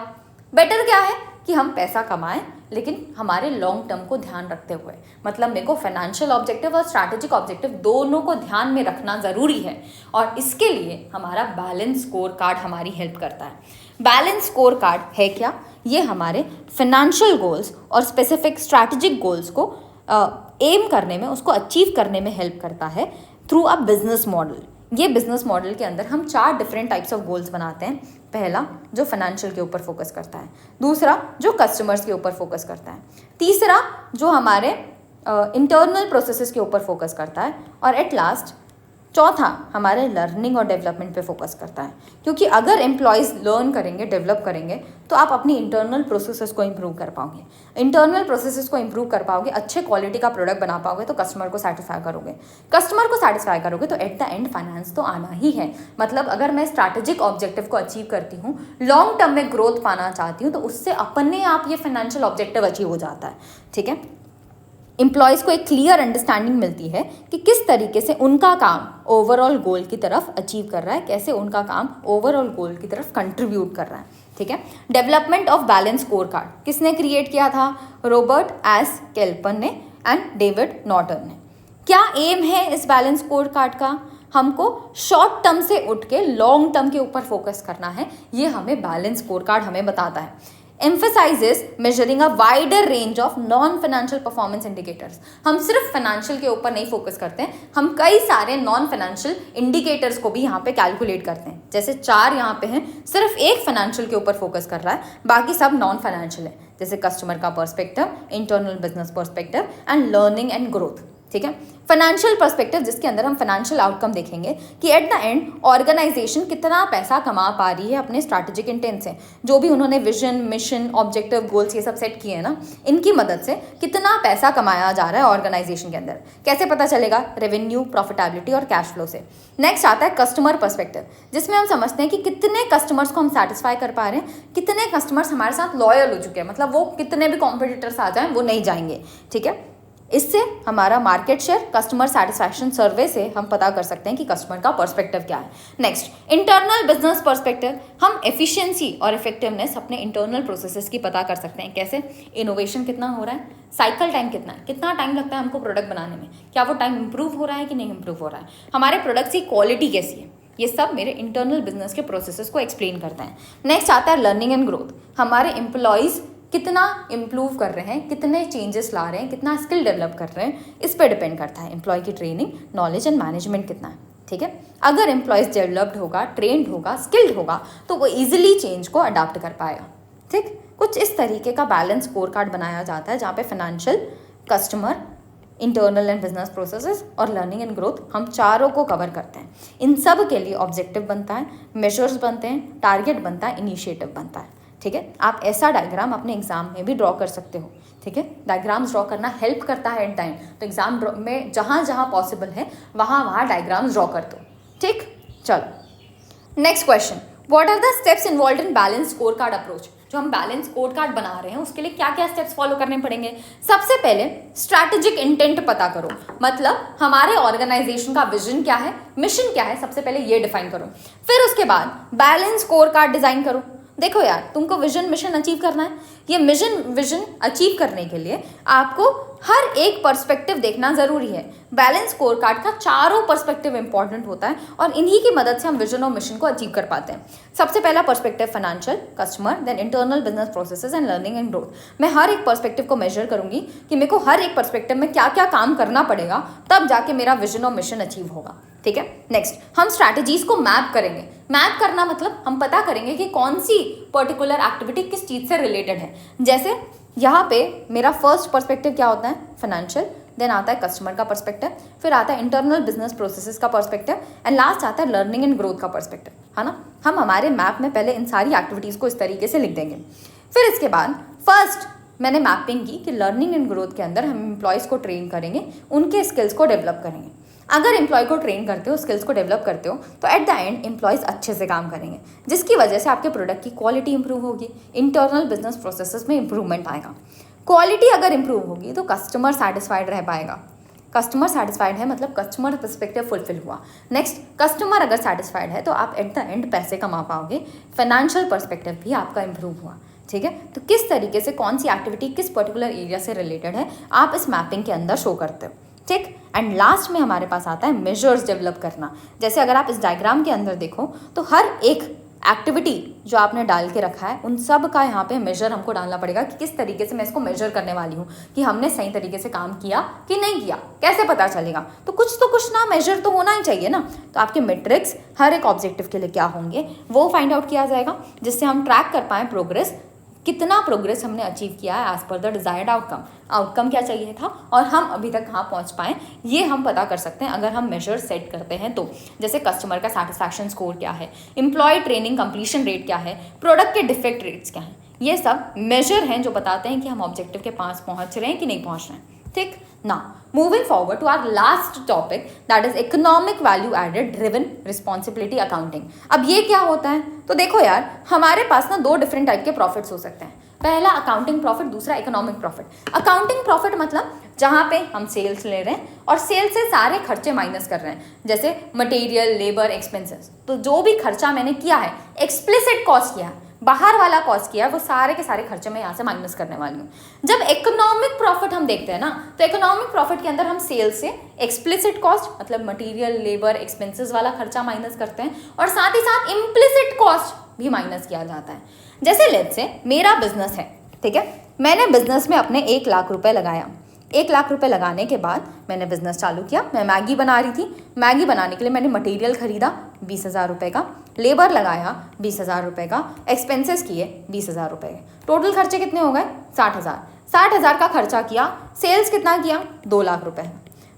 बेटर क्या है कि हम पैसा कमाएं लेकिन हमारे लॉन्ग टर्म को ध्यान रखते हुए, मतलब मेरे को फाइनेंशियल ऑब्जेक्टिव और स्ट्रैटेजिक ऑब्जेक्टिव दोनों को ध्यान में रखना ज़रूरी है, और इसके लिए हमारा बैलेंस स्कोर कार्ड हमारी हेल्प करता है। बैलेंस स्कोर कार्ड है क्या, ये हमारे फाइनेंशियल गोल्स और स्पेसिफिक स्ट्रैटेजिक गोल्स को एम करने में, उसको अचीव करने में हेल्प करता है थ्रू अ बिजनेस मॉडल। ये बिजनेस मॉडल के अंदर हम 4 डिफरेंट टाइप्स ऑफ गोल्स बनाते हैं। पहला जो फाइनेंशियल के ऊपर फोकस करता है, दूसरा जो कस्टमर्स के ऊपर फोकस करता है, तीसरा जो हमारे इंटरनल प्रोसेसेस के ऊपर फोकस करता है, और एट लास्ट चौथा हमारे लर्निंग और डेवलपमेंट पे फोकस करता है। क्योंकि अगर एम्प्लॉयज़ लर्न करेंगे, डेवलप करेंगे, तो आप अपनी इंटरनल प्रोसेसेस को इंप्रूव कर पाओगे। इंटरनल प्रोसेसेस को इंप्रूव कर पाओगे, अच्छे क्वालिटी का प्रोडक्ट बना पाओगे, तो कस्टमर को सेटिस्फाई करोगे। कस्टमर को सेटिस्फाई करोगे तो एट द एंड फाइनेंस तो आना ही है। मतलब अगर मैं स्ट्रैटेजिक ऑब्जेक्टिव को अचीव करती हूँ, लॉन्ग टर्म में ग्रोथ पाना चाहती हूँ, तो उससे अपने आप ये फाइनेंशियल ऑब्जेक्टिव अचीव हो जाता है। ठीक है, एम्प्लॉयज़ को एक क्लियर अंडरस्टैंडिंग मिलती है कि किस तरीके से उनका काम ओवरऑल गोल की तरफ अचीव कर रहा है, कैसे उनका काम ओवरऑल गोल की तरफ कंट्रीब्यूट कर रहा है। ठीक है, development of balance score card किसने क्रिएट किया था? रॉबर्ट एस केल्पन ने एंड डेविड नॉर्टन ने। क्या एम है इस बैलेंस स्कोर कार्ड का? हमको शॉर्ट टर्म से उठ के लॉन्ग टर्म के ऊपर फोकस करना है, ये हमें बैलेंस स्कोर कार्ड हमें बताता है। emphasizes measuring a wider range of non-financial performance indicators। हम सिर्फ फाइनेंशियल के ऊपर नहीं फोकस करते हैं, हम कई सारे नॉन फाइनेंशियल इंडिकेटर्स को भी यहाँ पे कैलकुलेट करते हैं। जैसे 4 यहाँ पे हैं, सिर्फ एक फाइनेंशियल के ऊपर फोकस कर रहा है, बाकी सब नॉन फाइनेंशियल है, जैसे कस्टमर का perspective, internal business perspective and learning and growth. ठीक है। फाइनेंशियल पर्सपेक्टिव, जिसके अंदर हम फाइनेंशियल आउटकम देखेंगे कि एट द एंड ऑर्गेनाइजेशन कितना पैसा कमा पा रही है अपने स्ट्रैटेजिक इंटेंट से, जो भी उन्होंने विजन, मिशन, ऑब्जेक्टिव, गोल्स ये सब सेट किए हैं ना, इनकी मदद से कितना पैसा कमाया जा रहा है ऑर्गेनाइजेशन के अंदर, कैसे पता चलेगा? रेवेन्यू, प्रॉफिटेबिलिटी और कैश फ्लो से। नेक्स्ट आता है कस्टमर पर्सपेक्टिव, जिसमें हम समझते हैं कि कितने कस्टमर्स को हम सेटिस्फाई कर पा रहे हैं, कितने कस्टमर्स हमारे साथ लॉयल हो चुके हैं, मतलब वो कितने भी कॉम्पिटिटर्स आ जाएं वो नहीं जाएंगे, ठीक है। इससे हमारा मार्केट शेयर, कस्टमर सेटिस्फैक्शन सर्वे से हम पता कर सकते हैं कि कस्टमर का पर्सपेक्टिव क्या है। नेक्स्ट इंटरनल बिजनेस पर्सपेक्टिव, हम एफिशिएंसी और इफेक्टिवनेस अपने इंटरनल प्रोसेसेस की पता कर सकते हैं। कैसे? इनोवेशन कितना हो रहा है, साइकिल टाइम कितना है, कितना टाइम लगता है हमको प्रोडक्ट बनाने में, क्या वो टाइम इंप्रूव हो रहा है कि नहीं इंप्रूव हो रहा है, हमारे प्रोडक्ट्स की क्वालिटी कैसी है, ये सब मेरे इंटरनल बिजनेस के प्रोसेसेस को एक्सप्लेन करते हैं। नेक्स्ट आता है लर्निंग एंड ग्रोथ, हमारे एम्प्लॉयज़ कितना इम्प्रूव कर रहे हैं, कितने चेंजेस ला रहे हैं, कितना स्किल डेवलप कर रहे हैं, इस पर डिपेंड करता है। एम्प्लॉय की ट्रेनिंग, नॉलेज एंड मैनेजमेंट कितना है, ठीक है। अगर एम्प्लॉयज़ डेवलप्ड होगा, ट्रेंड होगा, स्किल्ड होगा, तो वो ईजिली चेंज को अडाप्ट कर पाएगा, ठीक। कुछ इस तरीके का बैलेंस स्कोर कार्ड बनाया जाता है, जहाँ पे financial, customer, internal and business processes और लर्निंग एंड ग्रोथ, हम चारों को कवर करते हैं। इन सब के लिए ऑब्जेक्टिव बनता है, मेजर्स बनते हैं, टारगेट बनता है, इनिशिएटिव बनता है, ठीक है। आप ऐसा डायग्राम अपने एग्जाम में भी ड्रॉ कर सकते हो, ठीक है। डायग्राम्स ड्रॉ करना हेल्प करता है एट द एंड, तो एग्जाम में जहाँ जहाँ पॉसिबल है वहाँ डायग्राम्स ड्रॉ कर दो, ठीक। चलो next question, what are the steps involve in balance scorecard approach. जो हम बैलेंस स्कोर कार्ड बना रहे हैं उसके लिए क्या क्या स्टेप्स फॉलो करने पड़ेंगे। सबसे पहले स्ट्रैटेजिक इंटेंट पता करो, मतलब हमारे ऑर्गेनाइजेशन का विजन क्या है, मिशन क्या है, सबसे पहले ये डिफाइन करो। फिर उसके बाद बैलेंस स्कोर कार्ड डिजाइन करो। देखो यार, तुमको विजन मिशन अचीव करना है, ये विजन अचीव करने के लिए आपको हर एक पर्सपेक्टिव देखना ज़रूरी है। बैलेंस स्कोर कार्ड का चारों पर्सपेक्टिव इंपॉर्टेंट होता है और इन्हीं की मदद से हम विजन और मिशन को अचीव कर पाते हैं। सबसे पहला perspective financial, customer, then internal business processes and learning and growth. मैं हर एक पर्सपेक्टिव को मेजर करूंगी कि मेरे को हर एक पर्सपेक्टिव में क्या क्या काम करना पड़ेगा, तब जाके मेरा विजन और मिशन अचीव होगा, ठीक है। नेक्स्ट हम स्ट्रैटेजीज को मैप करेंगे। मैप करना मतलब हम पता करेंगे कि कौन सी पर्टिकुलर एक्टिविटी किस चीज़ से रिलेटेड है। जैसे यहाँ पे मेरा फर्स्ट पर्सपेक्टिव क्या होता है, फाइनेंशियल, देन आता है कस्टमर का पर्सपेक्टिव, फिर आता है इंटरनल बिजनेस प्रोसेसेस का पर्सपेक्टिव एंड लास्ट आता है लर्निंग एंड ग्रोथ का पर्सपेक्टिव, है ना। हम हमारे मैप में पहले इन सारी एक्टिविटीज़ को इस तरीके से लिख देंगे। फिर इसके बाद फर्स्ट मैंने मैपिंग की कि लर्निंग एंड ग्रोथ के अंदर हम एम्प्लॉयज़ को ट्रेन करेंगे, उनके स्किल्स को डेवलप करेंगे। अगर एम्प्लॉय को ट्रेन करते हो, स्किल्स को डेवलप करते हो, तो एट द एंड एम्प्लॉयज़ अच्छे से काम करेंगे, जिसकी वजह से आपके प्रोडक्ट की क्वालिटी इंप्रूव होगी, इंटरनल बिजनेस प्रोसेसेस में इंप्रूवमेंट आएगा। क्वालिटी अगर इंप्रूव होगी तो कस्टमर सेटिस्फाइड रह पाएगा। कस्टमर सेटिस्फाइड है मतलब कस्टमर पर्सपेक्टिव फुलफिल हुआ। नेक्स्ट कस्टमर अगर सेटिस्फाइड है तो आप एट द एंड पैसे कमा पाओगे, फाइनेंशियल पर्सपेक्टिव भी आपका इंप्रूव हुआ, ठीक है। तो किस तरीके से कौन सी एक्टिविटी किस पर्टिकुलर एरिया से रिलेटेड है आप इस मैपिंग के अंदर शो करते हो, ठीक। एंड लास्ट में हमारे पास आता है मेजर्स डेवलप करना। जैसे अगर आप इस डायग्राम के अंदर देखो तो हर एक एक्टिविटी जो आपने डाल के रखा है उन सब का यहाँ पे मेजर हमको डालना पड़ेगा कि किस तरीके से मैं इसको मेजर करने वाली हूँ कि हमने सही तरीके से काम किया कि नहीं किया, कैसे पता चलेगा। तो कुछ ना मेजर तो होना ही चाहिए ना। तो आपके मेट्रिक्स हर एक ऑब्जेक्टिव के लिए क्या होंगे वो फाइंड आउट किया जाएगा, जिससे हम ट्रैक कर पाएँ प्रोग्रेस, कितना प्रोग्रेस हमने अचीव किया है as per the desired outcome क्या चाहिए था और हम अभी तक कहाँ पहुँच पाए, ये हम पता कर सकते हैं अगर हम मेजर सेट करते हैं तो। जैसे कस्टमर का सेटिस्फैक्शन स्कोर क्या है, एम्प्लॉय ट्रेनिंग कंप्लीशन रेट क्या है, प्रोडक्ट के डिफेक्ट रेट्स क्या हैं, ये सब मेजर हैं जो बताते हैं कि हम ऑब्जेक्टिव के पास पहुँच रहे हैं कि नहीं पहुँच रहे हैं, ठीक ना। Moving forward to our last topic that is economic value added driven responsibility accounting. अब ये क्या होता है, तो देखो यार हमारे पास ना दो डिफरेंट टाइप के प्रॉफिट्स हो सकते हैं। पहला अकाउंटिंग प्रॉफिट, दूसरा इकोनॉमिक प्रॉफिट। अकाउंटिंग प्रॉफिट मतलब जहाँ पे हम सेल्स ले रहे हैं और सेल्स से सारे खर्चे माइनस कर रहे हैं, जैसे मटेरियल, लेबर, एक्सपेंसेस। तो जो भी खर्चा मैंने किया है, एक्सप्लिसिट कॉस्ट किया है, बाहर वाला कॉस्ट किया, वो सारे के सारे खर्चे मैं यहाँ से माइनस करने वाली हूँ। जब इकोनॉमिक प्रॉफिट हम देखते हैं ना, तो इकोनॉमिक प्रॉफिट के अंदर हम सेल्स से एक्सप्लिसिट कॉस्ट मतलब मटेरियल, लेबर, एक्सपेंसेस वाला खर्चा माइनस करते हैं और साथ ही साथ इम्प्लिसिट कॉस्ट भी माइनस किया जाता है। जैसे लेट्स से मेरा बिजनेस है, ठीक है, मैंने बिजनेस में अपने 1 लाख रुपए लगाया। 1 लाख रुपए लगाने के बाद मैंने बिजनेस चालू किया। मैं मैगी बना रही थी, मैगी बनाने के लिए मैंने मटेरियल खरीदा 20,000 रुपये का, लेबर लगाया 20,000 रुपये का, एक्सपेंसेस किए 20,000 रुपये के। टोटल खर्चे कितने हो गए? 60,000। 60,000 का खर्चा किया, सेल्स कितना किया? 2 लाख रुपये।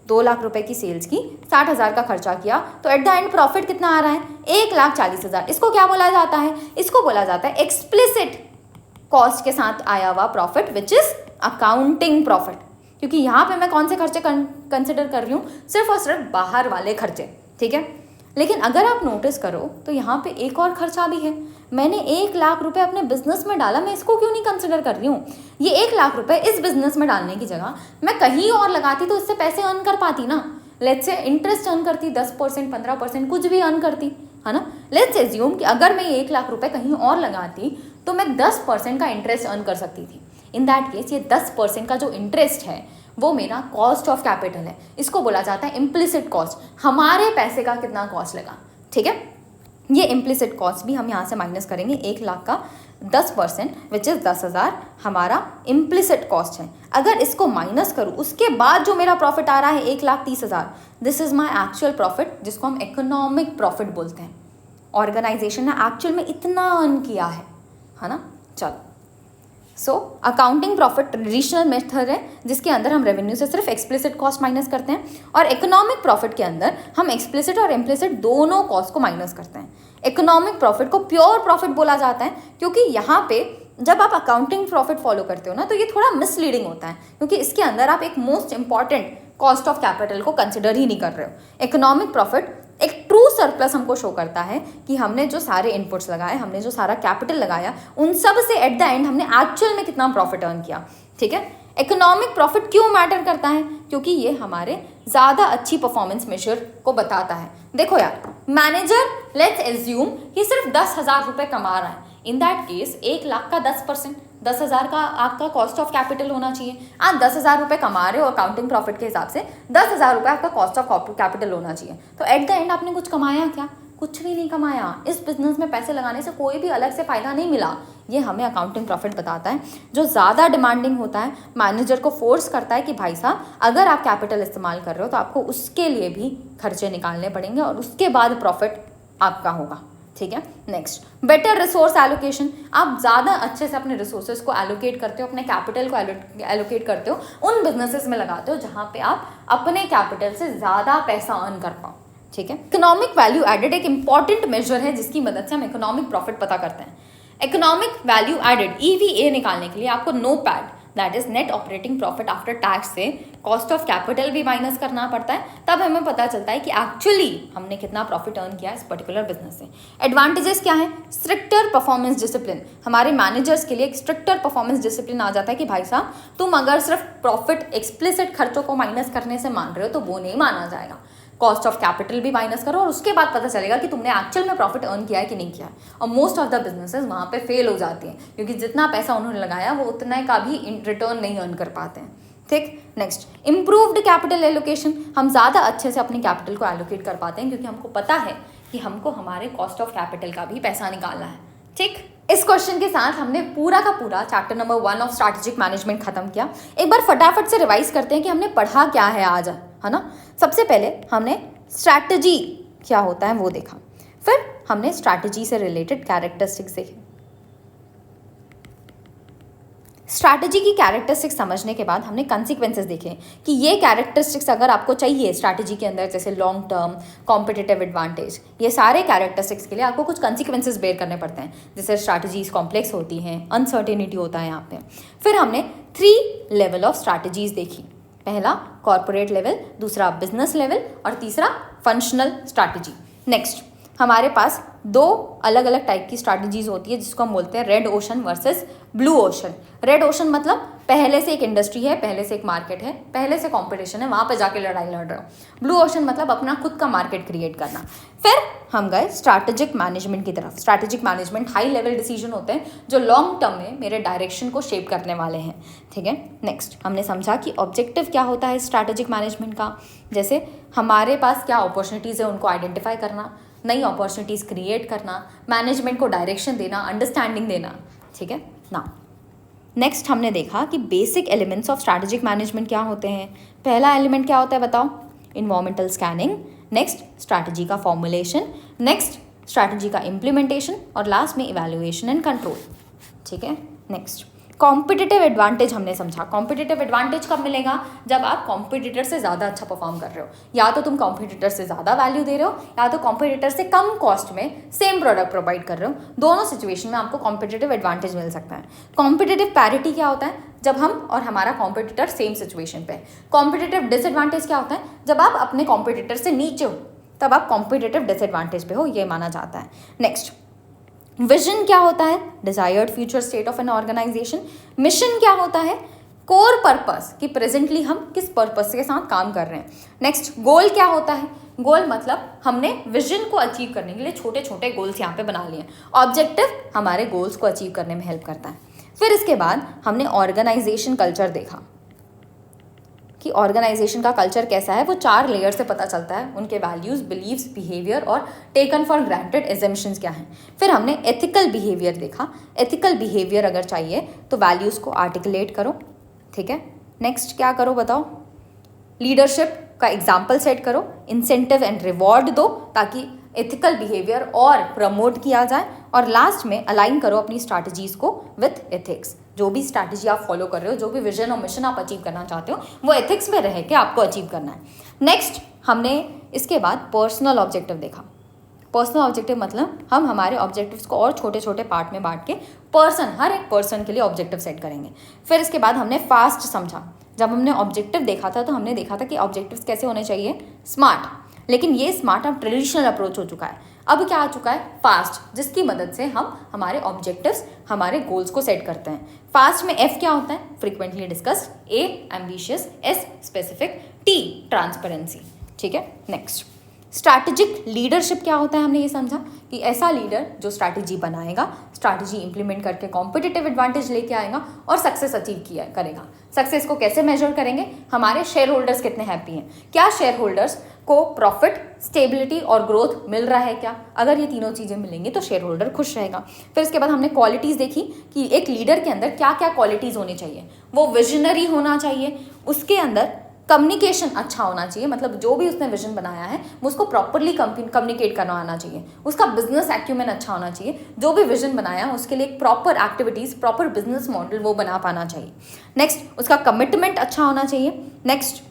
2 लाख रुपए की सेल्स की, 60,000 का खर्चा किया, तो एट द एंड प्रॉफिट कितना आ रहा है? 1,40,000। इसको क्या बोला जाता है? इसको बोला जाता है एक्सप्लिसिट कॉस्ट के साथ आया हुआ profit, which is accounting profit. क्योंकि यहाँ पे मैं कौन से खर्चे कंसिडर कर रही हूँ? सिर्फ और सिर्फ बाहर वाले खर्चे, ठीक है। लेकिन अगर आप नोटिस करो तो यहाँ पे एक और खर्चा भी है। मैंने 1 लाख रुपए अपने बिजनेस में डाला, मैं इसको क्यों नहीं कंसिडर कर रही हूँ? ये 1 लाख रुपए इस बिजनेस में डालने की जगह मैं कहीं और लगाती तो इससे पैसे अर्न कर पाती ना। लेट्स से इंटरेस्ट अर्न करती, 10%, 15%, कुछ भी अर्न करती, है ना। लेट्स एज्यूम कि अगर मैं 1 लाख रुपए कहीं और लगाती तो मैं 10% का इंटरेस्ट अर्न कर सकती थी। इन दैट केस ये 10% का जो इंटरेस्ट है वो मेरा कॉस्ट ऑफ कैपिटल है। इसको बोला जाता है इम्प्लिसिट कॉस्ट। हमारे पैसे का कितना कॉस्ट लगा, ठीक है। ये इम्प्लिसिट कॉस्ट भी हम यहाँ से माइनस करेंगे। 1 लाख का 10% विच इज़ 10,000 हमारा इम्प्लिसिट कॉस्ट है। अगर इसको माइनस करूँ उसके बाद जो मेरा प्रॉफिट आ रहा है 1,30,000, this is my actual profit, जिसको हम इकोनॉमिक प्रॉफिट बोलते हैं। ऑर्गेनाइजेशन ने एक्चुअल में इतना अर्न किया है ना। चलो, so accounting profit traditional method है जिसके अंदर हम रेवेन्यू से सिर्फ एक्सप्लिसिट कॉस्ट माइनस करते हैं, और इकोनॉमिक प्रॉफिट के अंदर हम एक्सप्लिसिट और इम्प्लिसिट दोनों कॉस्ट को माइनस करते हैं। इकोनॉमिक प्रॉफिट को प्योर प्रॉफिट बोला जाता है, क्योंकि यहाँ पे जब आप अकाउंटिंग प्रॉफिट फॉलो करते हो ना तो ये थोड़ा मिसलीडिंग होता है, क्योंकि इसके अंदर आप एक most important cost of capital को कंसिडर ही नहीं कर रहे हो। इकोनॉमिक प्रॉफिट एक ट्रू सरप्लस हमको शो करता है कि हमने जो सारे इनपुट्स लगाए, हमने जो सारा कैपिटल लगाया, उन सब से एट द एंड हमने एक्चुअल में कितना प्रॉफिट अर्न किया, ठीक है। इकोनॉमिक प्रॉफिट क्यों मैटर करता है? क्योंकि ये हमारे ज़्यादा अच्छी परफॉर्मेंस मेजर को बताता है। देखो यार, मैनेजर लेट्स एज्यूम कि सिर्फ 10,000 रुपये कमा रहा है। इन दैट केस 1 लाख का 10%, 10,000 का आपका कॉस्ट ऑफ कैपिटल होना चाहिए। आप 10,000 रुपये कमा रहे हो अकाउंटिंग प्रॉफिट के हिसाब से, 10,000 रुपये आपका कॉस्ट ऑफ कैपिटल होना चाहिए। तो एट द एंड आपने कुछ कमाया क्या? कुछ भी नहीं कमाया। इस बिजनेस में पैसे लगाने से कोई भी अलग से फ़ायदा नहीं मिला। ये हमें अकाउंटिंग प्रॉफिट बताता है, जो ज़्यादा डिमांडिंग होता है, मैनेजर को फोर्स करता है कि भाई साहब अगर आप कैपिटल इस्तेमाल कर रहे हो तो आपको उसके लिए भी खर्चे निकालने पड़ेंगे और उसके बाद प्रॉफिट आपका होगा, ठीक है। Next, better resource allocation. आप ज़्यादा अच्छे से अपने रिसोर्सेज को एलोकेट करते हो, अपने कैपिटल को एलोकेट करते हो, उन बिजनेसेस में लगाते हो जहाँ पे आप अपने कैपिटल से ज़्यादा पैसा अर्न कर पाओ, ठीक है। इकोनॉमिक वैल्यू एडेड एक इंपॉर्टेंट मेजर है जिसकी मदद से हम इकोनॉमिक प्रॉफिट पता करते हैं। इकोनॉमिक वैल्यू एडेड EVA निकालने के लिए आपको NOPAT, that is net operating profit after tax, से कॉस्ट ऑफ कैपिटल भी माइनस करना पड़ता है। तब हमें पता चलता है कि एक्चुअली हमने कितना प्रॉफिट अर्न किया इस पर्टिकुलर बिजनेस से। एडवांटेजेस क्या है? Stricter performance discipline. हमारे मैनेजर्स के लिए एक स्ट्रिक्टर परफॉर्मेंस डिसिप्लिन आ जाता है कि भाई साहब तुम अगर सिर्फ प्रॉफिट एक्सप्लिसिट खर्चों को माइनस करने से मान रहे हो तो वो नहीं माना जाएगा। कॉस्ट ऑफ कैपिटल भी माइनस करो और उसके बाद पता चलेगा कि तुमने एक्चुअल में प्रॉफिट अर्न किया है कि नहीं किया है। और मोस्ट ऑफ द बिजनेसेस वहाँ पे फेल हो जाती हैं, क्योंकि जितना पैसा उन्होंने लगाया वो उतने का भी रिटर्न नहीं अर्न कर पाते हैं, ठीक। Next, improved capital allocation. हम ज़्यादा अच्छे से अपने कैपिटल को एलोकेट कर पाते हैं क्योंकि हमको पता है कि हमको हमारे कॉस्ट ऑफ कैपिटल का भी पैसा निकालना है, ठीक। इस क्वेश्चन के साथ हमने पूरा का पूरा chapter number 1 of strategic management खत्म किया। एक बार फटाफट से रिवाइज करते हैं कि हमने पढ़ा क्या है आज, है ना। सबसे पहले हमने स्ट्रैटेजी क्या होता है वो देखा, फिर हमने स्ट्रैटेजी से रिलेटेड कैरेक्टरिस्टिक्स देखे। स्ट्रैटेजी की कैरेक्टरिस्टिक्स समझने के बाद हमने कॉन्सिक्वेंसेस देखे कि ये कैरेक्टरिस्टिक्स अगर आपको चाहिए स्ट्रैटेजी के अंदर, जैसे लॉन्ग टर्म, कॉम्पिटिटिव एडवांटेज, ये सारे कैरेक्टरिस्टिक्स के लिए आपको कुछ कॉन्सिक्वेंसेस बेयर करने पड़ते हैं। जैसे स्ट्रैटेजीज कॉम्प्लेक्स होती हैं, अनसर्टेनिटी होता है यहाँ पे। फिर हमने 3 लेवल ऑफ स्ट्रैटेजीज देखी। पहला कॉर्पोरेट लेवल, दूसरा बिजनेस लेवल और तीसरा फंक्शनल स्ट्रैटेजी। नेक्स्ट, हमारे पास 2 अलग अलग टाइप की स्ट्रैटेजीज होती है जिसको हम बोलते हैं red ocean versus blue ocean. Red ocean मतलब पहले से एक इंडस्ट्री है, पहले से एक मार्केट है, पहले से कंपटीशन है, वहाँ पे जाके लड़ाई लड़ रहे हो। ब्लू ओशन मतलब अपना खुद का मार्केट क्रिएट करना। फिर हम गए स्ट्रैटेजिक मैनेजमेंट की तरफ। Strategic management high level decision होते हैं जो लॉन्ग टर्म में मेरे डायरेक्शन को शेप करने वाले हैं, ठीक है। नेक्स्ट, हमने समझा कि ऑब्जेक्टिव क्या होता है स्ट्रैटेजिक मैनेजमेंट का, जैसे हमारे पास क्या अपॉर्चुनिटीज़ है उनको आइडेंटिफाई करना, नई अपॉर्चुनिटीज़ क्रिएट करना, मैनेजमेंट को डायरेक्शन देना, अंडरस्टैंडिंग देना, ठीक है ना। नेक्स्ट हमने देखा कि basic elements of strategic management क्या होते हैं। पहला एलिमेंट क्या होता है बताओ? Environmental scanning. नेक्स्ट, स्ट्रैटेजी का फॉर्मुलेशन। नेक्स्ट, स्ट्रैटेजी का इम्प्लीमेंटेशन और लास्ट में इवैल्यूएशन एंड कंट्रोल, ठीक है। नेक्स्ट, कॉम्पिटिटिव एडवांटेज हमने समझा। कॉम्पिटिटिव एडवांटेज कब मिलेगा? जब आप कॉम्पिटिटर से ज़्यादा अच्छा परफॉर्म कर रहे हो, या तो तुम कॉम्पिटिटर से ज़्यादा वैल्यू दे रहे हो या तो कॉम्पिटिटर से कम कॉस्ट में सेम प्रोडक्ट प्रोवाइड कर रहे हो। दोनों सिचुएशन में आपको कॉम्पिटिटिव एडवांटेज मिल सकता है। कॉम्पिटिटिव पैरिटी क्या होता है? जब हम और हमारा कॉम्पिटिटर सेम सिचुएशन पे। कॉम्पिटिटिव डिसएडवांटेज क्या होता है? जब आप अपने कॉम्पिटिटर से नीचे हो तब आप कॉम्पिटिटिव डिसएडवांटेज पे हो, ये माना जाता है। नेक्स्ट, विजन क्या होता है? Desired future state of an organisation. Mission क्या होता है? कोर पर्पस कि प्रेजेंटली हम किस पर्पस के साथ काम कर रहे हैं। नेक्स्ट, गोल क्या होता है? गोल मतलब हमने विजन को अचीव करने के लिए छोटे छोटे गोल्स यहाँ पे बना लिए। ऑब्जेक्टिव हमारे गोल्स को अचीव करने में हेल्प करता है। फिर इसके बाद हमने ऑर्गेनाइजेशन कल्चर देखा कि ऑर्गेनाइजेशन का कल्चर कैसा है। वो 4 लेयर से पता चलता है। उनके वैल्यूज़, बिलीव्स, बिहेवियर और टेकन फॉर ग्रांटेड एजम्पशंस क्या हैं। फिर हमने एथिकल बिहेवियर देखा। एथिकल बिहेवियर अगर चाहिए तो वैल्यूज़ को आर्टिकुलेट करो, ठीक है। नेक्स्ट क्या करो बताओ? लीडरशिप का एग्जाम्पल सेट करो, इंसेंटिव एंड रिवॉर्ड दो ताकि एथिकल बिहेवियर और प्रमोट किया जाए, और लास्ट में अलाइन करो अपनी स्ट्रैटेजीज को विथ एथिक्स। जो भी स्ट्रैटेजी आप फॉलो कर रहे हो, जो भी विजन और मिशन आप अचीव करना चाहते हो, वो एथिक्स में रह के आपको अचीव करना है। नेक्स्ट हमने इसके बाद पर्सनल ऑब्जेक्टिव देखा। पर्सनल ऑब्जेक्टिव मतलब हम हमारे ऑब्जेक्टिव्स को और छोटे छोटे पार्ट में बांट के हर एक पर्सन के लिए ऑब्जेक्टिव सेट करेंगे। फिर इसके बाद हमने फास्ट समझा। जब हमने ऑब्जेक्टिव देखा था तो हमने देखा था कि ऑब्जेक्टिव्स कैसे होने चाहिए? स्मार्ट। लेकिन ये स्मार्ट अब ट्रेडिशनल अप्रोच हो चुका है। अब क्या आ चुका है? फास्ट, जिसकी मदद से हम हमारे ऑब्जेक्टिव्स, हमारे गोल्स को सेट करते हैं। फास्ट में एफ क्या होता है? Frequently discussed, A ambitious, S specific, T transparency, ठीक है। नेक्स्ट, स्ट्रैटेजिक लीडरशिप क्या होता है? हमने ये समझा कि ऐसा लीडर जो स्ट्रैटेजी बनाएगा, स्ट्रैटेजी इंप्लीमेंट करके कॉम्पिटिटिव एडवांटेज लेके आएगा और सक्सेस अचीव किया करेगा। सक्सेस को कैसे मेजर करेंगे? हमारे शेयर होल्डर्स कितने हैप्पी हैं, क्या शेयर होल्डर्स को प्रॉफिट, स्टेबिलिटी और ग्रोथ मिल रहा है क्या? अगर ये तीनों चीज़ें मिलेंगी तो शेयर होल्डर खुश रहेगा। फिर इसके बाद हमने क्वालिटीज़ देखी कि एक लीडर के अंदर क्या क्या क्वालिटीज़ होनी चाहिए। वो विजनरी होना चाहिए, उसके अंदर कम्युनिकेशन अच्छा होना चाहिए, मतलब जो भी उसने विजन बनाया है वो उसको प्रॉपरली कम्युनिकेट करना आना चाहिए। उसका बिजनेस एक्यूमेन अच्छा होना चाहिए, जो भी विजन बनाया है उसके लिए एक proper activities, proper business model वो बना पाना चाहिए। नेक्स्ट, उसका कमिटमेंट अच्छा होना चाहिए। नेक्स्ट,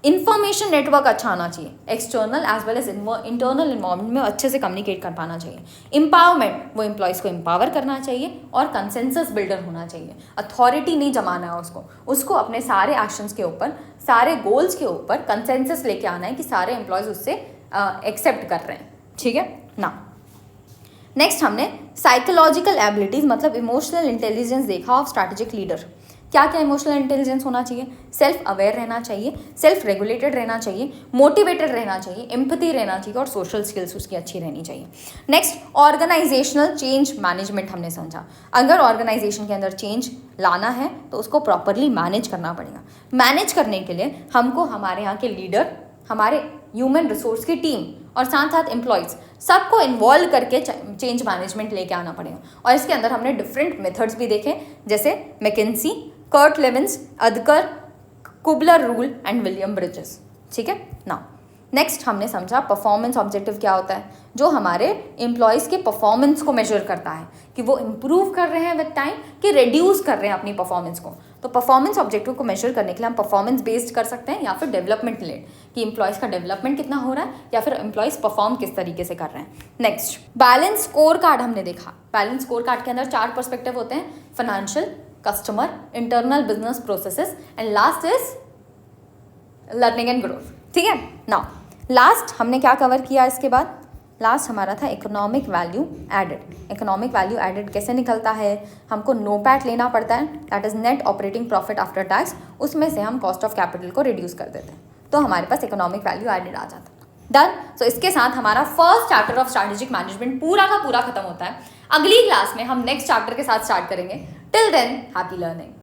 इन्फॉर्मेशन नेटवर्क अच्छा होना चाहिए, external as well as internal environment में अच्छे से कम्युनिकेट कर पाना चाहिए। एम्पावरमेंट, वो एम्प्लॉयज़ को एम्पावर करना चाहिए, और कंसेंसस बिल्डर होना चाहिए। अथॉरिटी नहीं जमाना है उसको अपने सारे एक्शंस के ऊपर, सारे गोल्स के ऊपर कंसेंसस लेके आना है कि सारे एम्प्लॉयज़ उससे एक्सेप्ट कर रहे हैं, ठीक है ना। नेक्स्ट हमने साइकोलॉजिकल एबिलिटीज़ मतलब इमोशनल इंटेलिजेंस देखा ऑफ स्ट्रैटेजिक लीडर। क्या क्या इमोशनल इंटेलिजेंस होना चाहिए? सेल्फ अवेयर रहना चाहिए, सेल्फ रेगुलेटेड रहना चाहिए, मोटिवेटेड रहना चाहिए, एम्पैथी रहना चाहिए, और सोशल स्किल्स उसकी अच्छी रहनी चाहिए। नेक्स्ट, ऑर्गेनाइजेशनल चेंज मैनेजमेंट हमने समझा। अगर ऑर्गेनाइजेशन के अंदर चेंज लाना है तो उसको प्रॉपरली मैनेज करना पड़ेगा। मैनेज करने के लिए हमको हमारे यहाँ के लीडर, हमारे ह्यूमन रिसोर्स की टीम और साथ साथ एम्प्लॉयज़ सबको इन्वॉल्व करके चेंज मैनेजमेंट लेके आना पड़ेगा। और इसके अंदर हमने डिफरेंट मेथड्स भी देखे, जैसे McKinsey, Kurt Lewin's, ADKAR, Kubler Ross and William Bridges, ठीक है ना। नेक्स्ट हमने समझा परफॉर्मेंस ऑब्जेक्टिव क्या होता है, जो हमारे एम्प्लॉयज़ के परफॉर्मेंस को मेजर करता है कि वो इम्प्रूव कर रहे हैं विद टाइम कि रिड्यूस कर रहे हैं अपनी परफॉर्मेंस को। तो परफॉर्मेंस ऑब्जेक्टिव को मेजर करने के लिए हम परफॉर्मेंस बेस्ड कर सकते हैं या फिर डेवलपमेंट रिलेट कि एम्प्लॉयज़ का डेवलपमेंट कितना हो रहा है या फिर एम्प्लॉयज़ परफॉर्म किस तरीके से कर रहे हैं। नेक्स्ट, बैलेंस स्कोर कार्ड हमने देखा। बैलेंस स्कोर कार्ड के अंदर 4 पर्सपेक्टिव होते हैं, financial, customer, internal business processes and last is learning and growth, ठीक है ना। लास्ट हमने क्या कवर किया? इसके बाद लास्ट हमारा था economic value added. Economic value added कैसे निकलता है? हमको नोपैट लेना पड़ता है, that is net operating profit after tax. उसमें से हम कॉस्ट ऑफ कैपिटल को रिड्यूस कर देते हैं तो हमारे पास इकोनॉमिक वैल्यू एडेड आ जाता है। डन। सो इसके साथ हमारा first chapter of strategic management पूरा का पूरा खत्म होता है। अगली क्लास में हम नेक्स्ट चैप्टर के साथ स्टार्ट करेंगे। Till than happy learning.